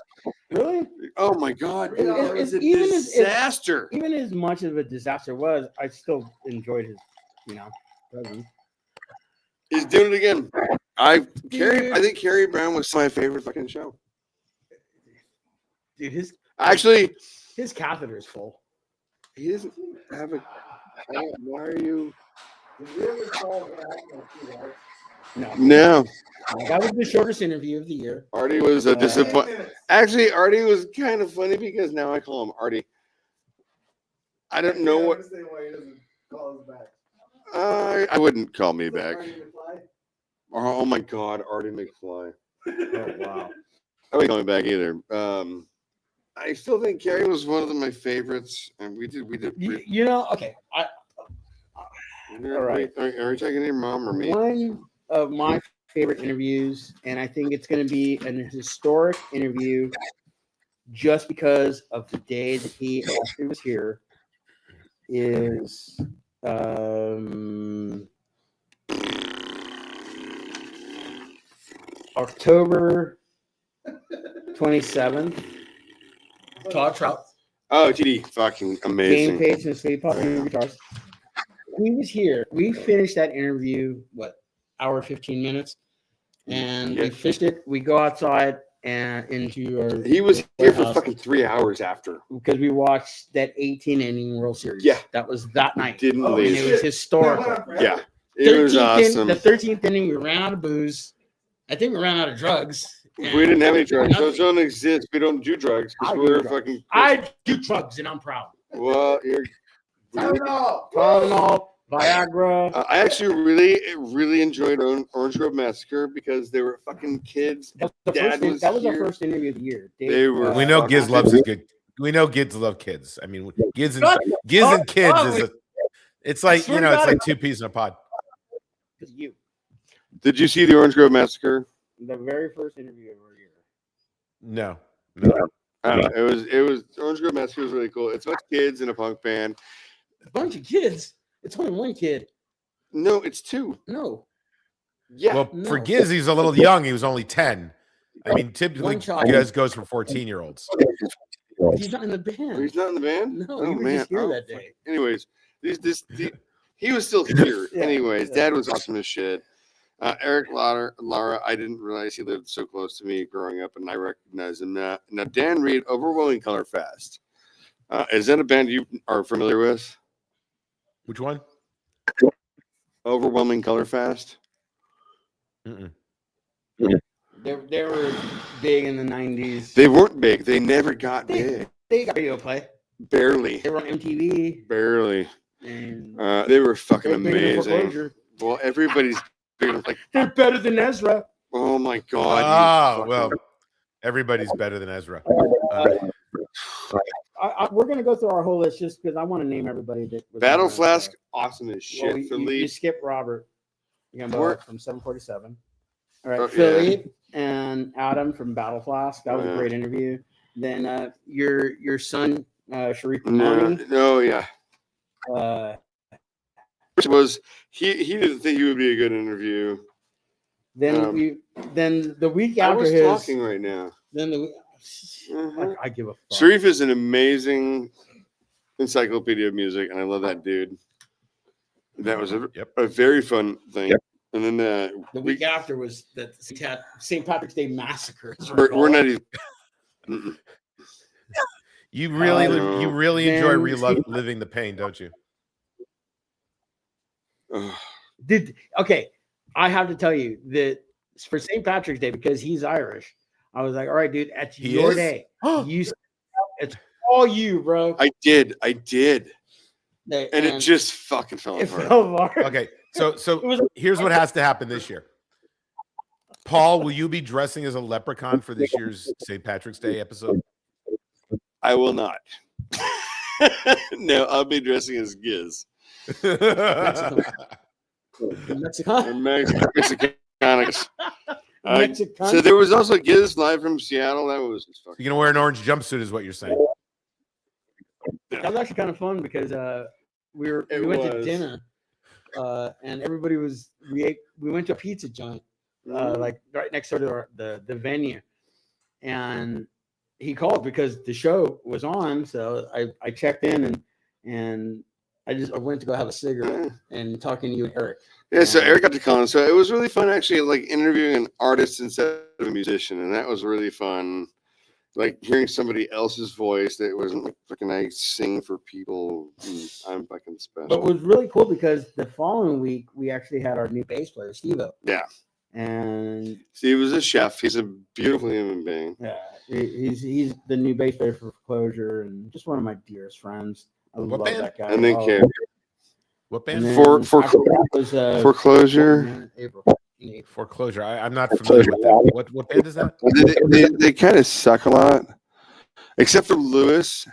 Really? Oh my god, dude, that was a Even disaster. Even as much of a disaster was, I still enjoyed his, presence. He's doing it again. I think Carrie Brown was my favorite fucking show. Dude, his catheter is full. He doesn't have a. Why are you? No. That was the shortest interview of the year. Artie was a disappointment. Actually, Artie was kind of funny because now I call him Artie. I don't know what. I wouldn't call me back. Oh my God, Artie McFly. Oh wow. I ain't coming back either. I still think Carrie was one of my favorites, and we did. Okay. All right. Are we talking to your mom or me? One of my favorite interviews, and I think it's going to be an historic interview just because of the day that he actually was here, is October 27th. Todd Trout. Oh, GD, fucking amazing. Game Page and Sleep Pop and Guitars. He was here. We finished that interview, hour 15 minutes, and we finished it. We go outside and into our. He was here for fucking 3 hours after because we watched that 18-inning World Series. Yeah, that was that night. Didn't leave. And it was historical. Yeah, it was awesome. The 13th inning, we ran out of booze. I think we ran out of drugs. We didn't have any drugs. Those don't exist. We don't do drugs because we're fucking. I do drugs, and I'm proud. Well, you're. Tylenol, Viagra. I actually really enjoyed Orange Grove Massacre because they were fucking kids. That was our first interview of the year. They were. We know Gizz loves his good. We know kids love kids. I mean, Gizz God, and kids is it's like, swear you know, to it's God, like two peas in a pod. Because you, Did you see the Orange Grove Massacre? the very first interview of our year. No. It was Orange Grove Massacre was really cool. It's about kids in a punk band. A bunch of kids. It's only one kid. No, it's two. No. Yeah. Well, for No. Gizz, he's a little young. He was only 10. I mean, typically One child. Gizz goes for 14-year-olds. He's not in the band. He's not in the band. No, he was just here that day. Anyways, he was still here. Yeah, Anyways, yeah. Dad was awesome as shit. Eric Lara, I didn't realize he lived so close to me growing up, and I recognize him now. Now, Dan Reed, Overwhelming Color Fast. Is that a band you are familiar with? Which one? Overwhelming Color Fast. Mm-mm. They were big in the 90s. They weren't big. They never got big. They got radio play. Barely. They were on MTV. Barely. And They were fucking they're bigger than amazing. Foreclosure. Well, everybody's bigger. Like, They're better than Ezra. oh my god. Ah, well, everybody's better than Ezra. We're going to go through our whole list just because I want to name everybody that was Battle on that Flask, show. awesome as shit. Well, you Philippe, skip Robert. You got Where- from 747. All right, Oh, Philippe and Adam from Battle Flask. That was a Yeah. great interview. Then your son, Sharif Amani. no, yeah. Uh, Which was he didn't think he would be a good interview. then the week I after was his. talking right now. Then Mhm. I give a fuck. Sharif is an amazing encyclopedia of music, and I love that dude. That was a very fun thing. Yep. And then The week after was the St. Patrick's Day massacre. we're not even. Mm-mm. You really enjoy then- reliving the pain, don't you? Ugh. Okay, I have to tell you that for St. Patrick's Day, because he's Irish, I was like, all right, dude, it's He your is? day. It's all you, bro. I did, and it And just fucking fell it apart. fell apart. Okay, so It was- here's what has to happen this year. Paul, will you be dressing as a leprechaun for this year's St. Patrick's Day episode? I will not. No, I'll be dressing as Gizz. Mexican. Mexicanics. Mexican. So there was also Gizz live from Seattle. That was just fucking. You're gonna wear an orange jumpsuit, is what you're saying. That was actually kind of fun because we went to was. dinner and everybody we went to a pizza joint like right next door to the venue, and he called because the show was on, so I checked in and I went to go have a cigarette and talking to you and Eric. Yeah, so Eric got to call him. So it was really fun actually, like interviewing an artist instead of a musician, and that was really fun. Like hearing somebody else's voice that wasn't like fucking I sing for people. I'm fucking special. But it was really cool because the following week we actually had our new bass player, Steve-O. Yeah. And Steve was a chef. He's a beautiful human being. yeah, he's the new bass player for Foreclosure and just one of my dearest friends. I What love band? that guy. And then Oh. Carrie. What And band? then For- after that was, Foreclosure. April. Foreclosure. I'm not familiar with that. What band is that? They kind of suck a lot, except for Lewis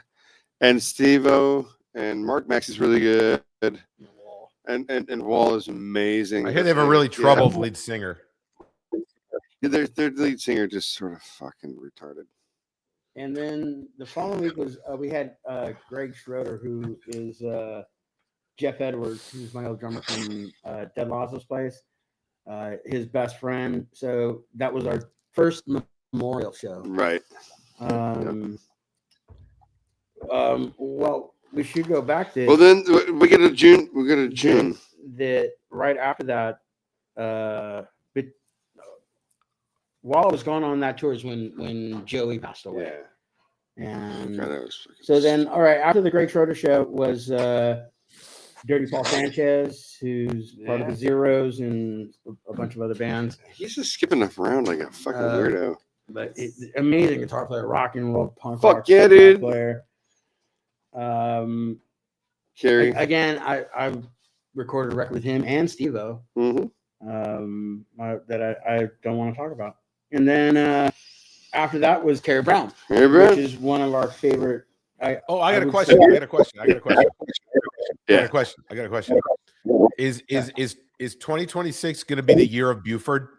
and Steve-O and Mark Max is really good, and Wall is amazing. I hear they have a really troubled lead singer. Yeah, their lead singer just sort of fucking retarded. And then the following week was we had Greg Schroeder, who is Jeff Edwards, who's my old drummer from Dead Lazlo's place, his best friend. So that was our first memorial show. Right. Well, we should go back to Well, then we get a June. We get a June. that right after that. But while I was going on that tour is when Joey passed away. And God, that was fucking so then, all right, after the Greg Schroeder show was Dirty Paul Sanchez, who's part of the Zeros and a bunch of other bands. he's just skipping around like a fucking weirdo. But amazing guitar player, rock and roll punk Fuck rock yeah, guitar dude. player. Carrie. Again, I recorded a record with him and Steve-O that I don't want to talk about. And then after that was Carrie Brown, Hey, bro. which is one of our favorite I got a would question. say- I got a question. I got a question. I Yeah. got a question. I got a question. Is 2026 going to be the year of Buford?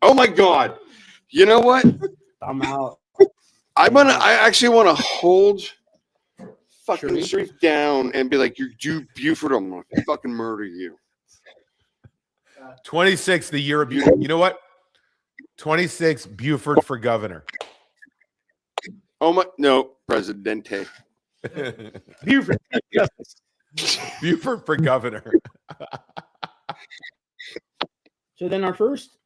Oh my God. You know what? I'm out. I actually want to hold fucking Sharif? Sharif down and be like, you Buford, I'm gonna fucking murder you. 26, the year of Buford. You know what? 26, Buford for governor. Oh my, no, Presidente. Buford. Yes. Buford for governor. So then our first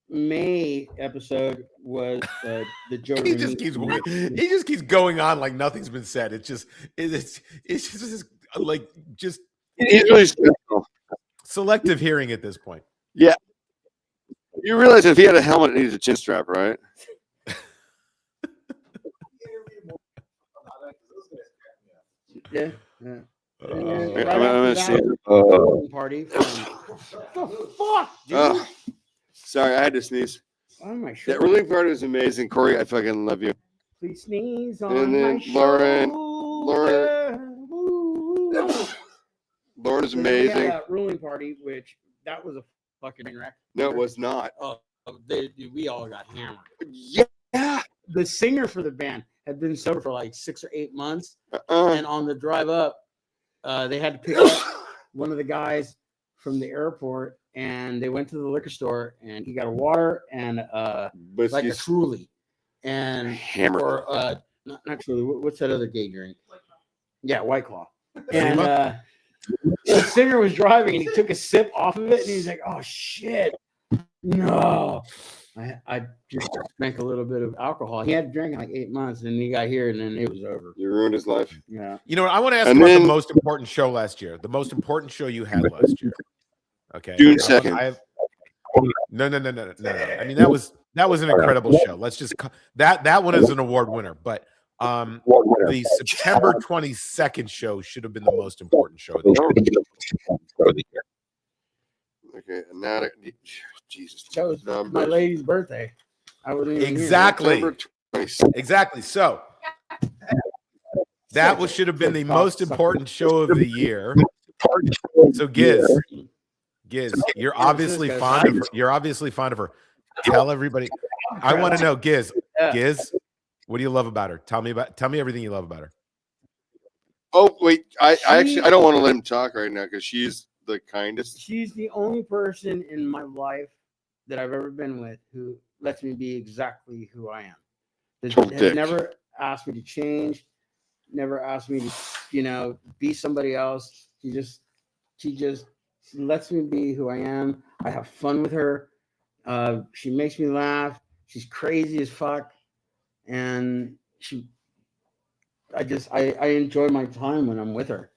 May episode was the Joe. He just keeps going on like nothing's been said. It's just like just He's really special. selective hearing at this point. Yeah. You realize if he had a helmet, it needs a chin strap, right? Yeah. I'm Right gonna after see. that, party. The fuck, dude? Oh, sorry, I had to sneeze. Oh my That shit. ruling part is amazing, Corey. I fucking love you. Please sneeze on And then my Lauren shoulder. Woo. Lauren is So then we had amazing. that ruling party, which that was a fucking wreck. No, it was not. Oh, we all got hammered. Yeah. The singer for the band had been sober for like 6 or 8 months, Uh-uh. and on the drive up, they had to pick up one of the guys from the airport, and they went to the liquor store, and he got a water and But like a he's Truly, and hammered. or not Truly. What's that other gay drink? Yeah, White Claw. And Zima? the singer was driving, and he took a sip off of it, and he's like, "Oh shit, no." I just drank a little bit of alcohol. He had drank in like 8 months, and he got here, and then it was over. You ruined his life. Yeah. You know what? I want to ask And about the then- most important show last year. The most important show you had last year. Okay. June I want- 2nd. I have- No. I mean, that was an incredible show. Let's just that one is an award winner, but the September 22nd show should have been the most important show of the year. Okay, and now Jesus. That was my Numbers. lady's birthday. I wasn't even here. Exactly. September 26th. Exactly. So that should have been the most important show of the year. So Gizz, you're obviously fond of her. You're obviously fond of her. Tell everybody. I want to know, Gizz. Yeah. Gizz, what do you love about her? Tell me everything you love about her. Oh, wait. I don't want to let him talk right now because she's the kindest. She's the only person in my life that I've ever been with who lets me be exactly who I am. Total Has dick. never asked me to change, never asked me to, be somebody else. She just lets me be who I am. I have fun with her. She makes me laugh. She's crazy as fuck. And I enjoy my time when I'm with her,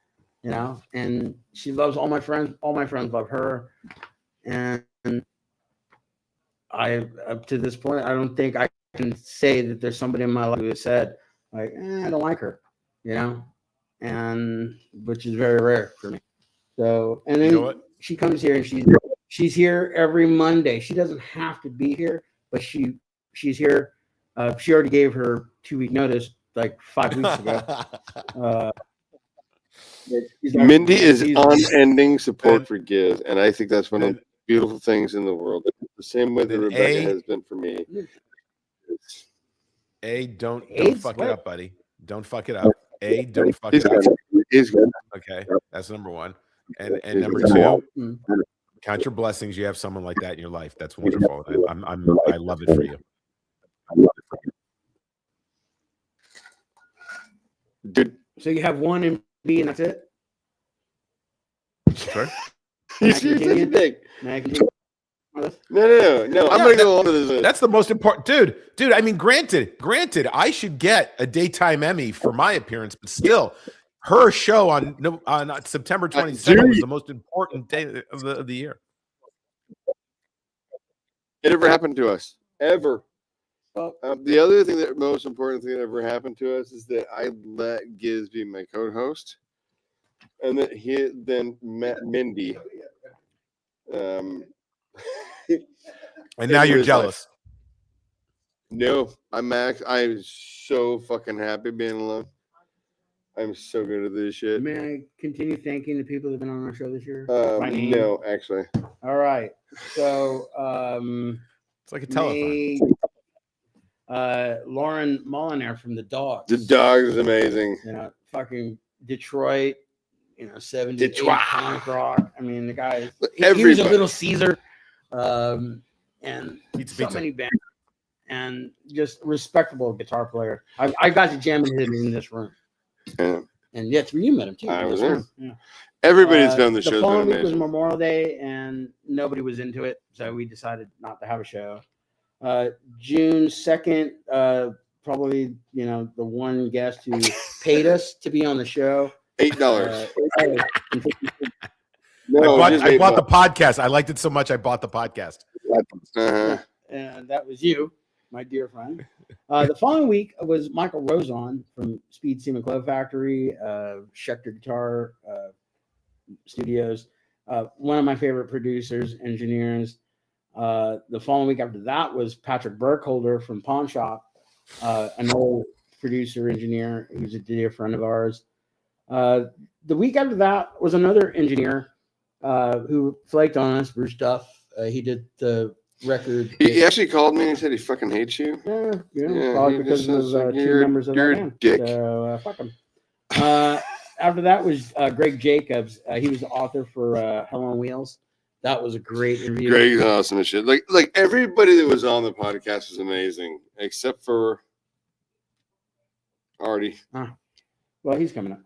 and she loves all my friends. All my friends love her. And up to this point, I don't think I can say that there's somebody in my life who has said like, I don't like her, and which is very rare for me. So, and then You know what? she comes here and she's here every Monday. She doesn't have to be here, but she's here. She already gave her 2-week notice like 5 weeks ago. Mindy is she's- unending support And- for Gizz, and I think that's one of and- the beautiful things in the world. The same way that And Rebecca has been for me. Don't AIDS? fuck What? it up, buddy. Don't fuck it up. Don't fuck He's it up. good. He's good. Okay, that's number one. And number two, Mm. count your blessings. You have someone like that in your life. That's wonderful. I love it for you. Dude, So you have one and B, and that's it. Sure. he's such a dick. Now I can do this. No. I'm Yeah, gonna go along with this. That's the most important, dude. I mean, granted, I should get a daytime Emmy for my appearance, but still, her show on September 22nd was the most important day of the year. It never happened to us ever. Well, The other thing most important thing that ever happened to us is that I let Gizz be my co-host, and that he then met Mindy. And now you're his jealous. No, I'm so fucking happy being alone. I'm so good at this shit. May I continue thanking the people that have been on our show this year? By name? No, actually. All right. So It's like a telethon. Lauren Molyneux from the Dogs. The Dog is amazing. You know, fucking Detroit, 70s Detroit. punk rock. I mean, the guy, he was a Everybody. Little Caesar, and Pizza. many bands, and just respectable guitar player. I got to jam with him in this room. Yeah. And yeah, you met him too. I in was this there. room. Yeah. Everybody's done the The show's following been week was amazing. Memorial Day, and nobody was into it, so we decided not to have a show. June 2nd, probably the one guest who paid us to be on the show. $8. I bought the podcast. I liked it so much I bought the podcast. And that was you, my dear friend. The following week was Michael Rosen from Speed Seam and Clove Factory, Schecter Guitar Studios, one of my favorite producers, engineers. The following week after that was Patrick Burkholder from Pawn Shop, an old producer, engineer. He was a dear friend of ours. The week after that was another engineer who flaked on us, Bruce Duff. He did the record. He actually called me and said he fucking hates you. Yeah, probably he because just of says, like, two you're- members of you're that a band. dick. So fuck him. After that was Greg Jacobs. He was the author for Hell on Wheels. That was a great interview. Greg's awesome and shit. Like everybody that was on the podcast was amazing, except for Artie. Well, he's coming up.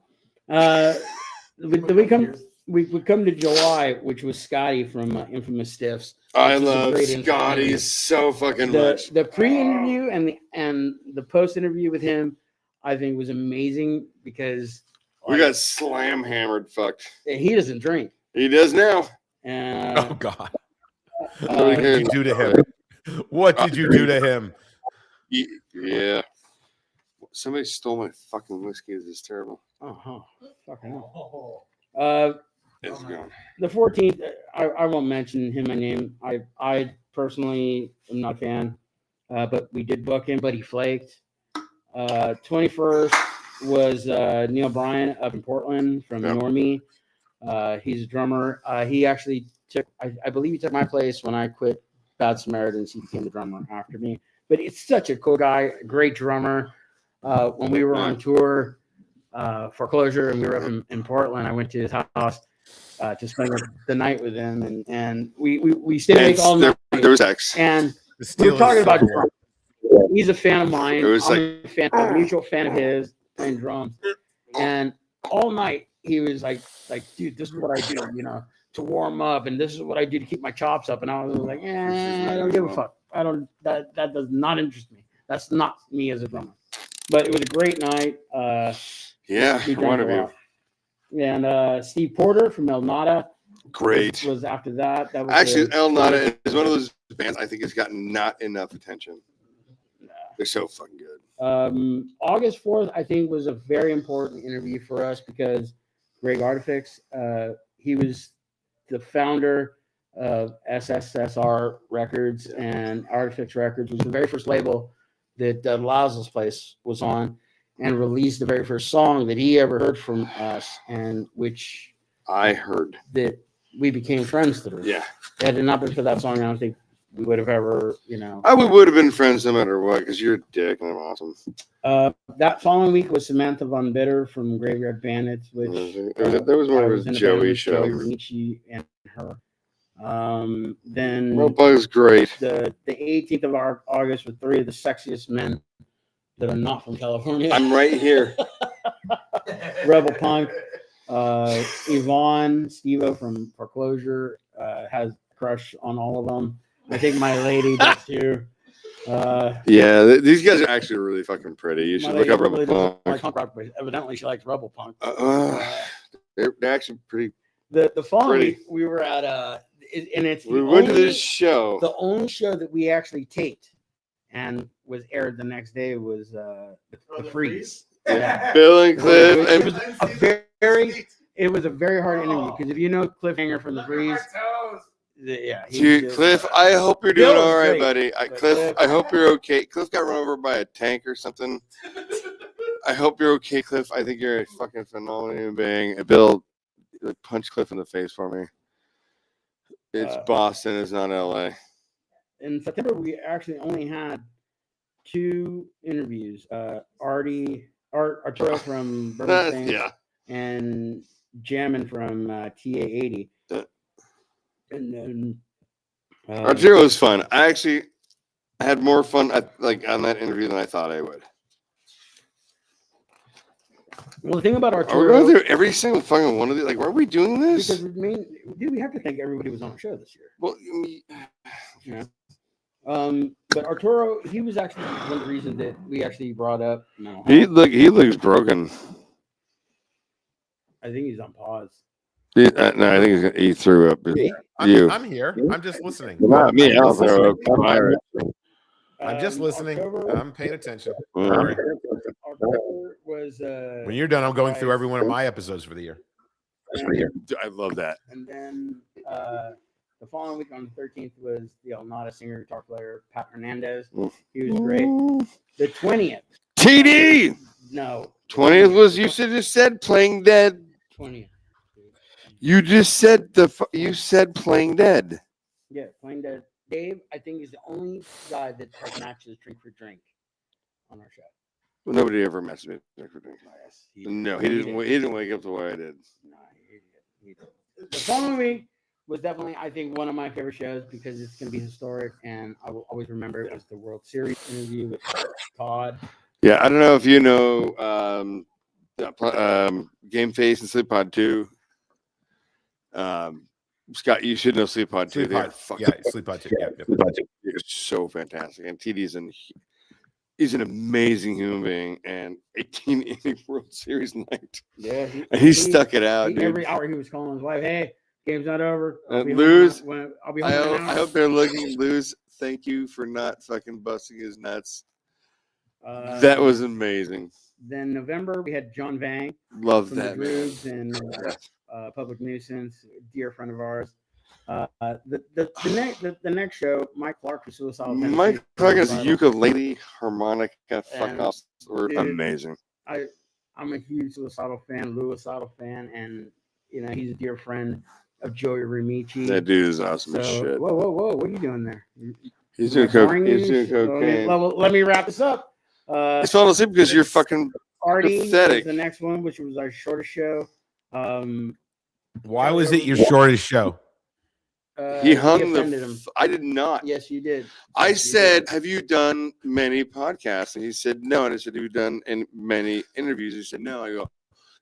We come to July, which was Scotty from Infamous Stiffs. I Which is a love great Scotty interview. so fucking much. The pre-interview and the post-interview with him, I think, was amazing because We got slam hammered, fucked. he doesn't drink. He does now. And Oh God. What did you do to him? What did you do to him? Yeah. Somebody stole my fucking whiskey. This is terrible. Fucking hell. It's gone. The 14th, I won't mention him by name. I personally am not a fan, but we did book him, but he flaked. 21st was Neil Bryan up in Portland from Normie. He's a drummer. He actually took, I believe he took my place when I quit Bad Samaritans. He became the drummer after me. But it's such a cool guy, great drummer. When we were on tour, Foreclosure, and we were up in Portland, I went to his house to spend the night with him, and we stayed awake all night. There was sex. And we were talking about drums. He's a fan of mine. It was I'm a mutual fan of his playing drums. And all night he was like, dude, this is what I do, to warm up, and this is what I do to keep my chops up. And I was like, I don't give a fuck. That does not interest me. That's not me as a drummer. But it was a great night. Yeah, We drank one a of you. lot. And Steve Porter from El Nada Great. was after that. That was Actually, a- El Nada is one of those bands I think has gotten not enough attention. They're so fucking good. August 4th, I think, was a very important interview for us because Greg Artifix, he was the founder of SSSR Records, and Artifix Records was the very first label that Lazlo's place was on, and released the very first song that he ever heard from us, and which I heard that we became friends through. Yeah. Had it not been for that song, I don't think we would have ever, We would have been friends no matter what, because you're a dick and I'm awesome. That following week was Samantha Von Bitter from Graveyard Bandits, which That was one I of was in his a band Joey with Joey shows. Ricci and her. Then Robug's great. the 18th of August with three of the sexiest men that are not from California. I'm right here. Rebel Punk, Yvonne, Steve-O from Foreclosure has a crush on all of them. I think my lady does too. Yeah, these guys are actually really fucking pretty. You should look up Rebel Punk. Like punk rock, but evidently she likes Rebel Punk. They're actually pretty. The following Pretty. week we were at and it's We the went to only- this show. The only show that we actually taped and was aired the next day was the Freeze. Yeah. Bill and Cliff. It was And a very hard interview because if you know Cliffhanger from the Freeze, Yeah, he Dude, just- Cliff, I hope you're doing Bill was all right, great, buddy. but Cliff, Cliff- I hope you're okay. Cliff got run over by a tank or something. I hope you're okay, Cliff. I think you're a fucking phenomenal human being. Bill, like, punch Cliff in the face for me. It's Boston. It's not LA. In September, we actually only had 2 interviews. Arturo from Bourbon Saints Yeah. and Jammin from TA80. Yeah. And then Arturo was fun. I had more fun on that interview than I thought I would. well, the thing about Are we Arturo, going through every single fucking one of these? Like, why are we doing this? because we have to thank everybody who was on the show this year. Well, Yeah. But Arturo, he was actually one of the reasons that we actually brought up. he looks broken. I think he's on pause. No, I think he threw up. Me? You. I'm here. I'm just listening. Not me. I'll throw up. I'm just listening. October, I'm paying attention. October was When you're done, I'm going through every one of my episodes for the year. I love that. and then the following week on the 13th was the El Nada singer guitar player Pat Hernandez. He was great. The 20th, TD. no, 20th was you just said playing dead. 20th. You just said you said playing dead. Yeah, playing dead. Dave, I think, is the only guy that has matches drink for drink on our show. Well, nobody ever messed with me. Yes, No, he didn't. He didn't wake up the way I did. No, he did. The following week was definitely, I think, one of my favorite shows because it's going to be historic, and I will always remember it was the World Series interview with Todd. Yeah, I don't know if you know Game Face and Sleep Pod 2. Scott, you should know Sleep Pod 2. Sleep Pod. Yeah, Sleep Pod 2. Yeah, yeah. It's so fantastic. And TD's he's an amazing human being and 18 inning World Series night. Yeah, He stuck it out, dude. Every hour he was calling his wife, "Hey, game's not over. I'll be Lose. home I'll be home in an I hour." hope they're looking lose. Thank you for not fucking busting his nuts. That was amazing. Then November we had John Vang Love from that, the man. Grooves and Public Nuisance, dear friend of ours. The next show, Mike Clark from Suicidal Tendencies. Mike Clark's ukulele, harmonica, fuck And, off were dude, amazing. I'm a huge Suicidal fan, Lewicidal fan, and he's a dear friend of Joey Remici. That dude is awesome as shit. Whoa! What are you doing there? He's doing cocaine. He's doing cocaine. Let me wrap this up. He's falling asleep because you're fucking Artie was pathetic. the next one, which was our shortest show. Why was it your shortest show? He hung offended him. I did not. Yes, you did. I Yes, you said, did. "Have you done many podcasts?" And he said, "No." And I said, "Have you done many interviews?" He said, "No." I go,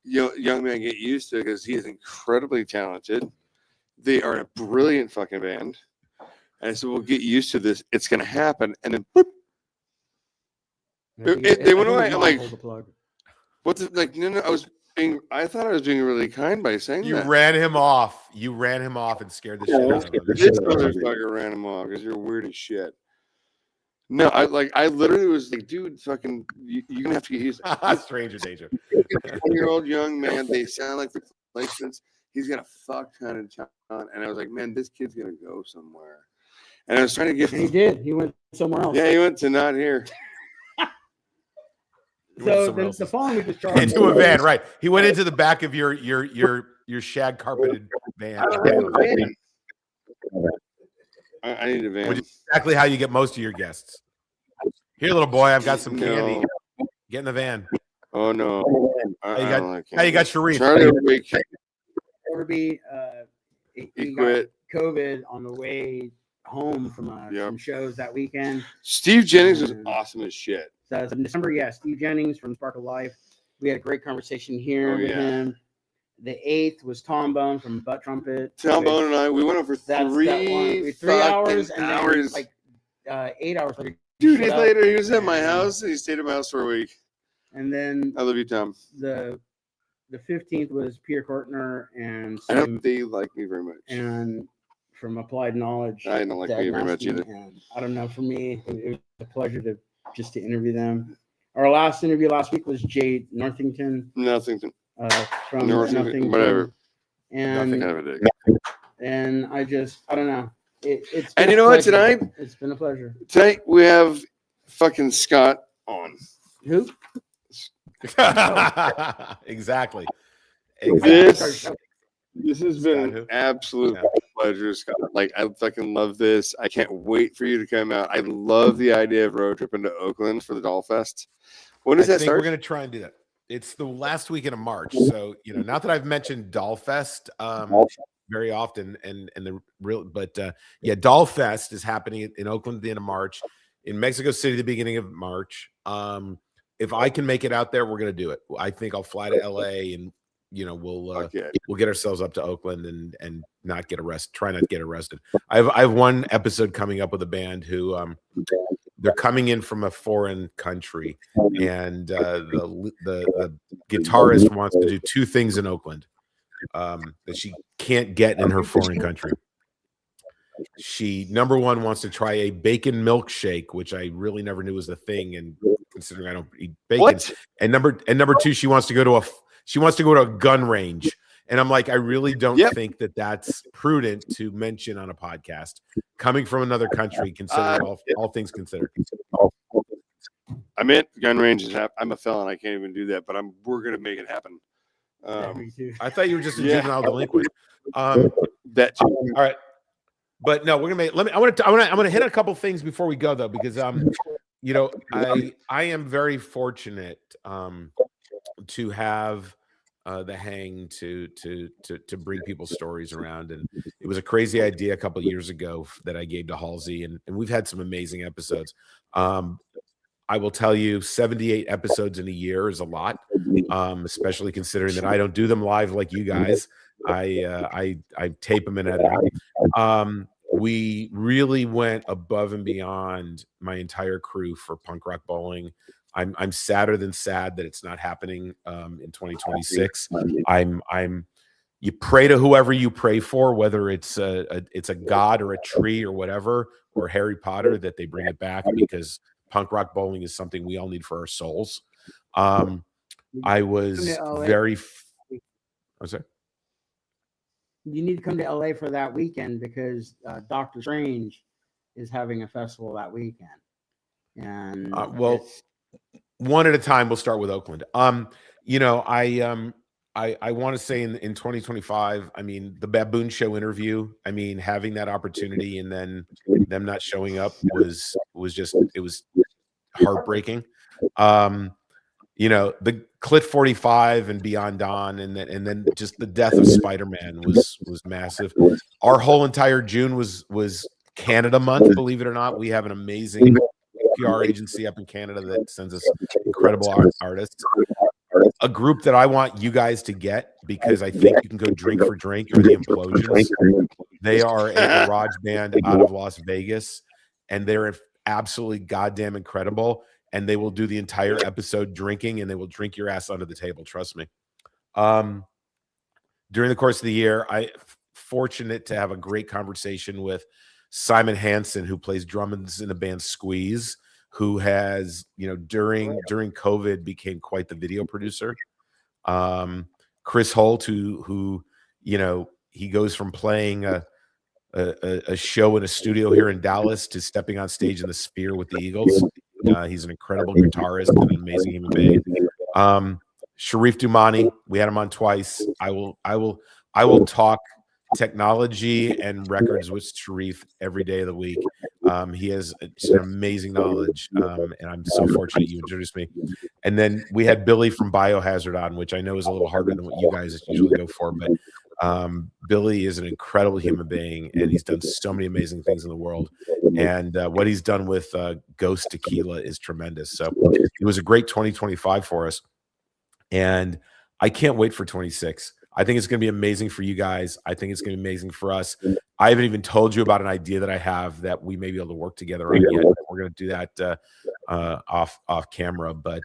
young man, get used to it because he is incredibly talented. They are a brilliant fucking band. And I said, "Well, get used to this. It's going to happen." And then, boop, they went away. I'm like, "What the, like, no, I thought I was being really kind by saying You that." ran him off. You ran him off and scared the shit out of him. This motherfucker ran him off because you're weird as shit. No, I literally was like, dude, fucking, you're gonna have to get used to it. Stranger danger. 20-year-old young man, they sound like replacements. He's got a fuck ton of talent, and I was like, man, this kid's gonna go somewhere. And I was trying to get. And he did. He went somewhere else. Yeah, he went to not here. So the following week was Charlie. Into a van, right? He went into the back of your shag carpeted van. I need a van. Which is exactly how you get most of your guests. Here, little boy, I've got some candy. No. Get in the van. Oh no. How you got Sharif? Charlie will be He got quit. COVID on the way home from shows that weekend. Steve Jennings was awesome as shit. So as of December, Steve Jennings from Sparkle Life. We had a great conversation here with him. The 8th was Tom Bone from Butt Trumpet. Tom Bone and I, we went over three hours and hours. then like 8 hours later. 2 days later, he was at my house. He stayed at my house for a week. And then I love you, Tom. The 15th was Peter Kortner and I don't think they like me very much. And from Applied Knowledge. I don't like me very much either. And I don't know. For me, it was a pleasure to interview them. Our last interview last week was Jade Northington. Nothing. From Northington, Nothington. whatever. And Nothing kind of a dick. And I don't know. It's And been you a know what, pleasure. tonight? It's been a pleasure. Tonight we have fucking Scott on. Who? Exactly. This has been an absolute pleasure, Scott. Like, I fucking love this. I can't wait for you to come out. I love the idea of road tripping to Oakland for the Doll Fest. When does that think start? we're going to try and do that. It's the last weekend of March. So, not that I've mentioned Doll Fest very often and the real, but yeah, Doll Fest is happening in Oakland at the end of March, in Mexico City, the beginning of March. If I can make it out there, we're going to do it. I think I'll fly to LA and, we'll get ourselves up to Oakland and not get arrested. Try not to get arrested. I have one episode coming up with a band who they're coming in from a foreign country, and the guitarist wants to do two things in Oakland that she can't get in her foreign country. She, number one, wants to try a bacon milkshake, which I really never knew was a thing, and considering I don't eat bacon. What? And number two, she wants to go to a gun range. And I'm like, I really don't think that that's prudent to mention on a podcast coming from another country, considering all things considered. I'm in gun ranges. I'm a felon. I can't even do that, but we're going to make it happen. I thought you were just a juvenile delinquent. That too. All right. But no, we're gonna make. I'm gonna hit a couple things before we go though, because I am very fortunate to have the hang to bring people's stories around, and it was a crazy idea a couple of years ago that I gave to Halsey, and we've had some amazing episodes. I will tell you, 78 episodes in a year is a lot, especially considering that I don't do them live like you guys. I tape them and edit them. We really went above and beyond, my entire crew, for Punk Rock Bowling. I'm sadder than sad that it's not happening in 2026. You pray to whoever you pray for, whether it's a god or a tree or whatever, or Harry Potter, that they bring it back, because Punk Rock Bowling is something we all need for our souls. I was very. I'm sorry. You need to come to LA for that weekend, because Doctor Strange is having a festival that weekend. And one at a time. We'll start with Oakland. I want to say in 2025, I mean, the Baboon Show interview, I mean, having that opportunity and then them not showing up was just, it was heartbreaking. The Clit 45 and Beyond Dawn, and then just the death of Spider-Man was massive. Our whole entire June was Canada month, believe it or not. We have an amazing PR agency up in Canada that sends us incredible artists. A group that I want you guys to get, because I think you can go drink for drink, are the Implosions. They are a garage band out of Las Vegas, and they're absolutely goddamn incredible. And they will do the entire episode drinking, and they will drink your ass under the table. Trust me. During the course of the year, I'm fortunate to have a great conversation with Simon Hansen, who plays drums in the band Squeeze, who has, during COVID became quite the video producer. Chris Holt, who he goes from playing a show in a studio here in Dallas to stepping on stage in the Sphere with the Eagles. He's an incredible guitarist and an amazing human being. Sharif Dumani, we had him on twice. I will talk technology and records with Sharif every day of the week. He has an amazing knowledge, and I'm so fortunate you introduced me. And then we had Billy from Biohazard on, which I know is a little harder than what you guys usually go for, but Billy is an incredible human being, and he's done so many amazing things in the world. And what he's done with Ghost Tequila is tremendous. So it was a great 2025 for us, and I can't wait for 26. I think it's going to be amazing for you guys. I think it's going to be amazing for us. I haven't even told you about an idea that I have that we may be able to work together on yet. We're going to do that off camera, but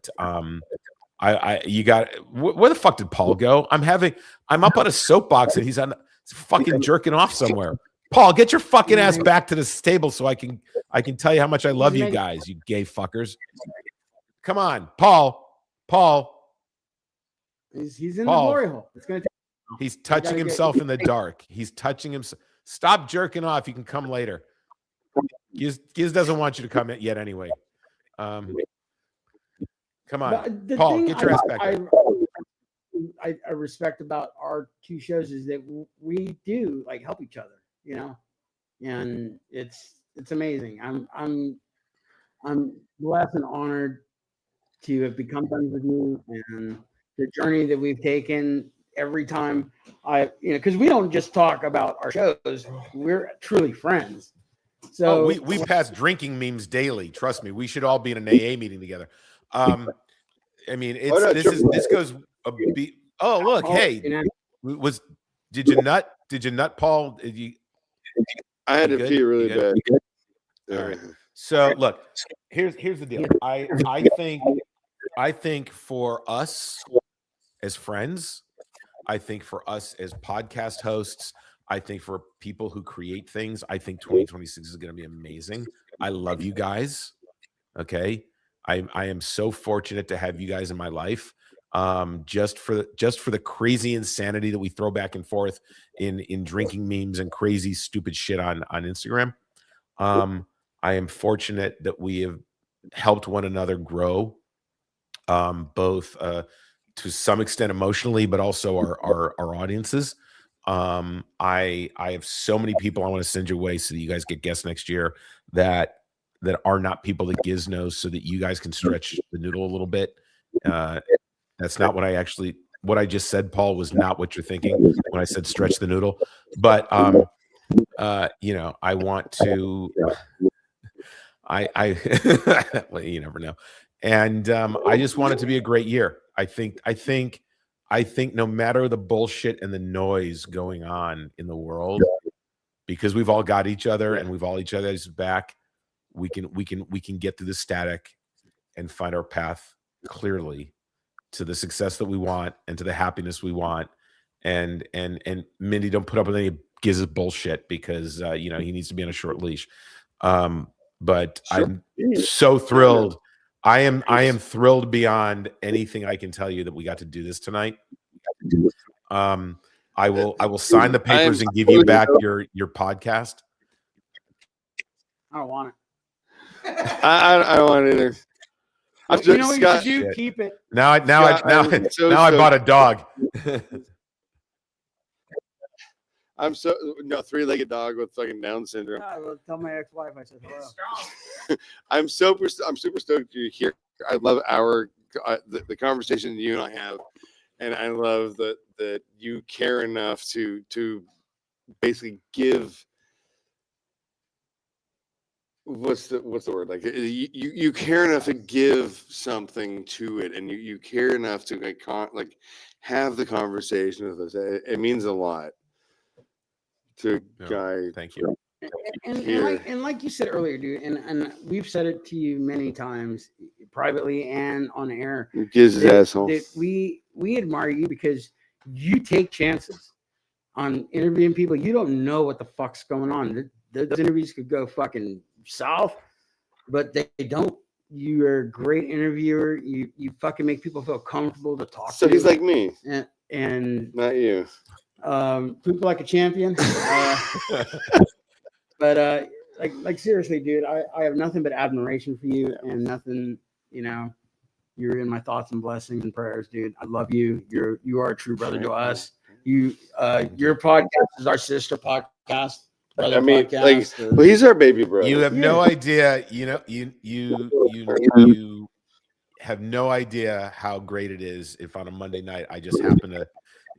you got, where the fuck did Paul go? I'm up on a soapbox and he's fucking jerking off somewhere. Paul, get your fucking ass back to this table so I can tell you how much I love you guys, you gay fuckers. Come on, Paul. He's in the glory hole. It's gonna take He's touching himself in the dark. He's touching himself. Stop jerking off. You can come later. Gizz doesn't want you to come yet anyway. Come on, Paul, get your ass back there. I respect about our two shows is that we do like help each other, you know, and it's amazing. I'm blessed and honored to have become friends with you, and the journey that we've taken every time because we don't just talk about our shows, we're truly friends. So we pass drinking memes daily. Trust me, we should all be in an AA meeting together. I mean, this goes a beat. Oh, look, hey, did you nut, Paul? I had to pee really bad. All right. So look, here's the deal. I think for us as friends, I think for us as podcast hosts, I think for people who create things, I think 2026 is going to be amazing. I love you guys. Okay. I am so fortunate to have you guys in my life. Just for the crazy insanity that we throw back and forth in drinking memes and crazy stupid shit on Instagram. I am fortunate that we have helped one another grow, both to some extent emotionally, but also our audiences. I have so many people I want to send your way so that you guys get guests next year that are not people that Gizz knows, so that you guys can stretch the noodle a little bit. That's not what I just said, Paul, was not what you're thinking when I said stretch the noodle. But you know, I want to well, you never know. And I just want it to be a great year. I think no matter the bullshit and the noise going on in the world, because we've all got each other and we've all each other's back, we can get through the static and find our path clearly to the success that we want and to the happiness we want. And Mindy, don't put up with any Gizz's bullshit, because you know, he needs to be on a short leash. But I'm so thrilled. I am thrilled beyond anything I can tell you that we got to do this tonight. I will sign the papers and give you back your podcast. I don't want it. I don't want it either. You know what you should do? Keep it. Now I bought a dog. I'm three-legged dog with fucking Down syndrome. I will tell my ex-wife I said hello. I'm super stoked you're here. I love the conversation you and I have, and I love that you care enough to basically give. What's the word? Like you care enough to give something to it, and you care enough to like have the conversation with us. It means a lot to Guy. Thank you. And like you said earlier, dude, and we've said it to you many times, privately and on air. Gizz asshole. That we admire you because you take chances on interviewing people. You don't know what the fuck's going on. Those interviews could go fucking south, but they don't. You're a great interviewer. You fucking make people feel comfortable to talk to. So he's like me, and not you. Poop like a champion. But like seriously, dude, I have nothing but admiration for you, and nothing, you know, you're in my thoughts and blessings and prayers, dude. I love you. You are a true brother to us. Your podcast is our sister podcast. I mean, podcast, like, well, he's our baby brother. You have no idea. You know, you have no idea how great it is if on a Monday night I just happen to,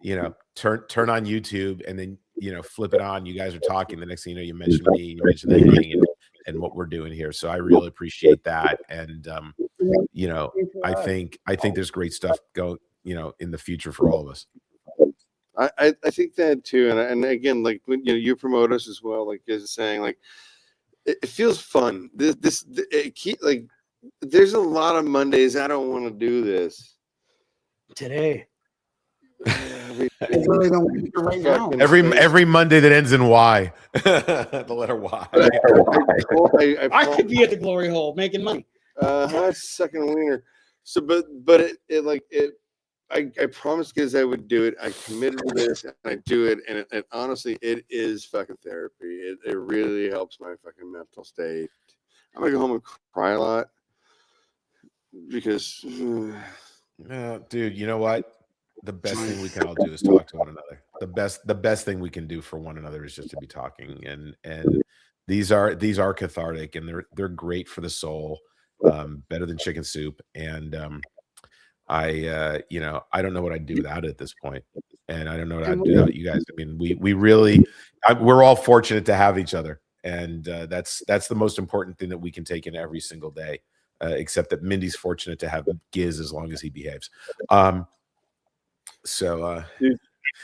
you know, turn on YouTube and then, you know, flip it on. You guys are talking. The next thing you know, you mention me, you mention that thing and what we're doing here. So I really appreciate that. And you know, I think there's great stuff going, you know, in the future for all of us. I think that too, and again, like, you know, you promote us as well. Like Gizz is saying, like, it feels fun. Like, there's a lot of Mondays I don't want to do this today. Really don't want to right now. Every Monday that ends in Y, the letter Y. I could be at the glory hole making money. Sucking a wiener. So, but it I promised Gizz I would do it. I committed to this, and I do it. And honestly, it is fucking therapy. It really helps my fucking mental state. I'm gonna go home and cry a lot because, dude, you know what? The best thing we can all do is talk to one another. The best thing we can do for one another is just to be talking. And these are cathartic, and they're great for the soul. Better than chicken soup. And I don't know what I'd do without it at this point. And I don't know what I'd do without you guys. I mean, we really, we're all fortunate to have each other. And that's the most important thing that we can take in every single day, except that Mindy's fortunate to have Gizz as long as he behaves. Dude,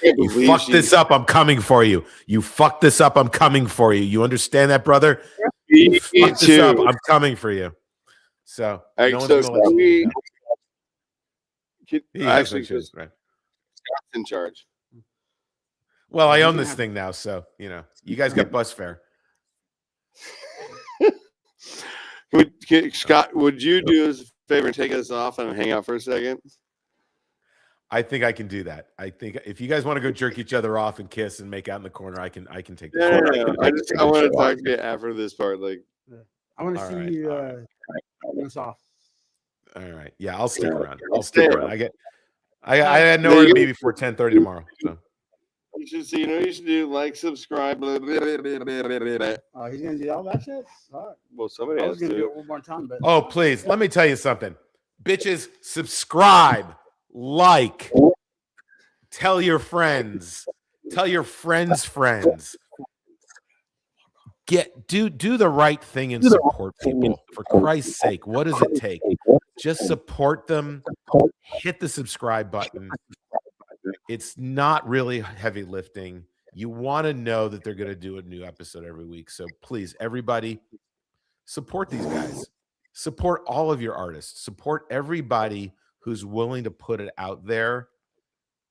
you fucked this up, I'm coming for you. You fucked this up, I'm coming for you. You understand that, brother? You fucked this up, I'm coming for you. So, no one's gonna let you down. Actually, right. Scott's in charge. Well, I own this thing now, so you guys got bus fare. Scott, would you do us a favor and take us off and hang out for a second? I think I can do that. I think if you guys want to go jerk each other off and kiss and make out in the corner, I can take this. Yeah. I want to talk to you after this part. Like, I want to see you us off. All right. Yeah, I'll stick around. I had nowhere to be before 10:30 tomorrow. So you should see. You should do like, subscribe. Blah, blah, blah, blah, blah, blah. Oh, he's gonna do all that shit. All right. Well, somebody I has was gonna to. do it one more time, but oh, please let me tell you something, bitches. Subscribe, like, tell your friends, tell your friends' friends. Do the right thing and support people. For Christ's sake, what does it take? Just support them. Hit the subscribe button. It's not really heavy lifting. You want to know that they're going to do a new episode every week. So please, everybody, support these guys. Support all of your artists. Support everybody who's willing to put it out there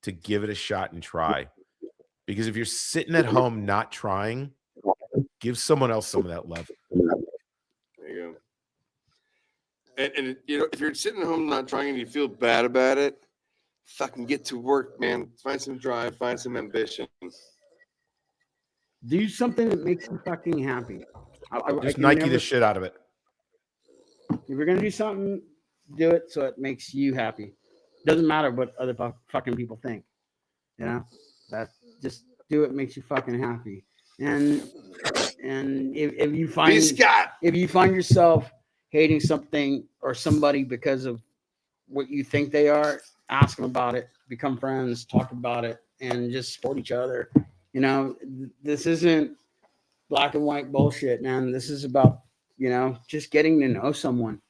to give it a shot and try. Because if you're sitting at home not trying, give someone else some of that love. There you go. And if you're sitting at home not trying and you feel bad about it, fucking get to work, man. Find some drive, find some ambition. do something that makes you fucking happy. Just Nike the shit out of it. If you're gonna do something, do it so it makes you happy. Doesn't matter what other fucking people think. That just do it makes you fucking happy. And if you find yourself hating something or somebody because of what you think they are, ask them about it, become friends, talk about it, and just support each other. This isn't black and white bullshit, man. This is about, just getting to know someone,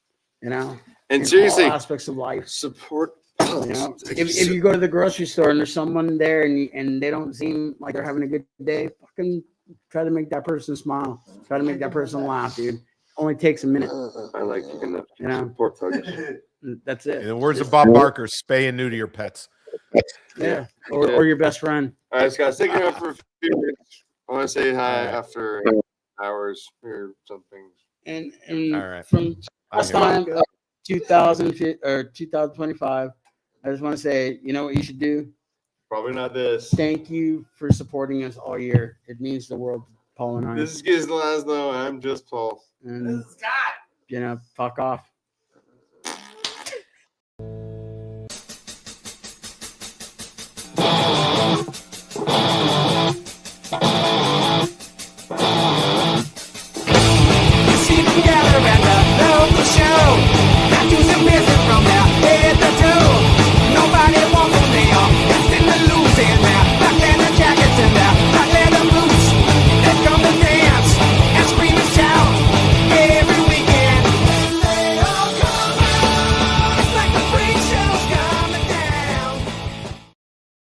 and seriously, all aspects of life. Support. If you go to the grocery store and there's someone there and they don't seem like they're having a good day, fucking try to make that person smile. Try to make that person laugh, dude. Only takes a minute. I like support hugs. That's it. In the words of Bob Barker, spay and neuter your pets. Yeah. Or your best friend. All right, Scott, stick around for a few minutes. I want to say hi after hours or something. And all right. From last time, 2025, I just want to say, you know what you should do? Probably not this. Thank you for supporting us all year. It means the world to Paul and I. This is Gizz Lazlo. I'm just Paul. And, Scott. Fuck off.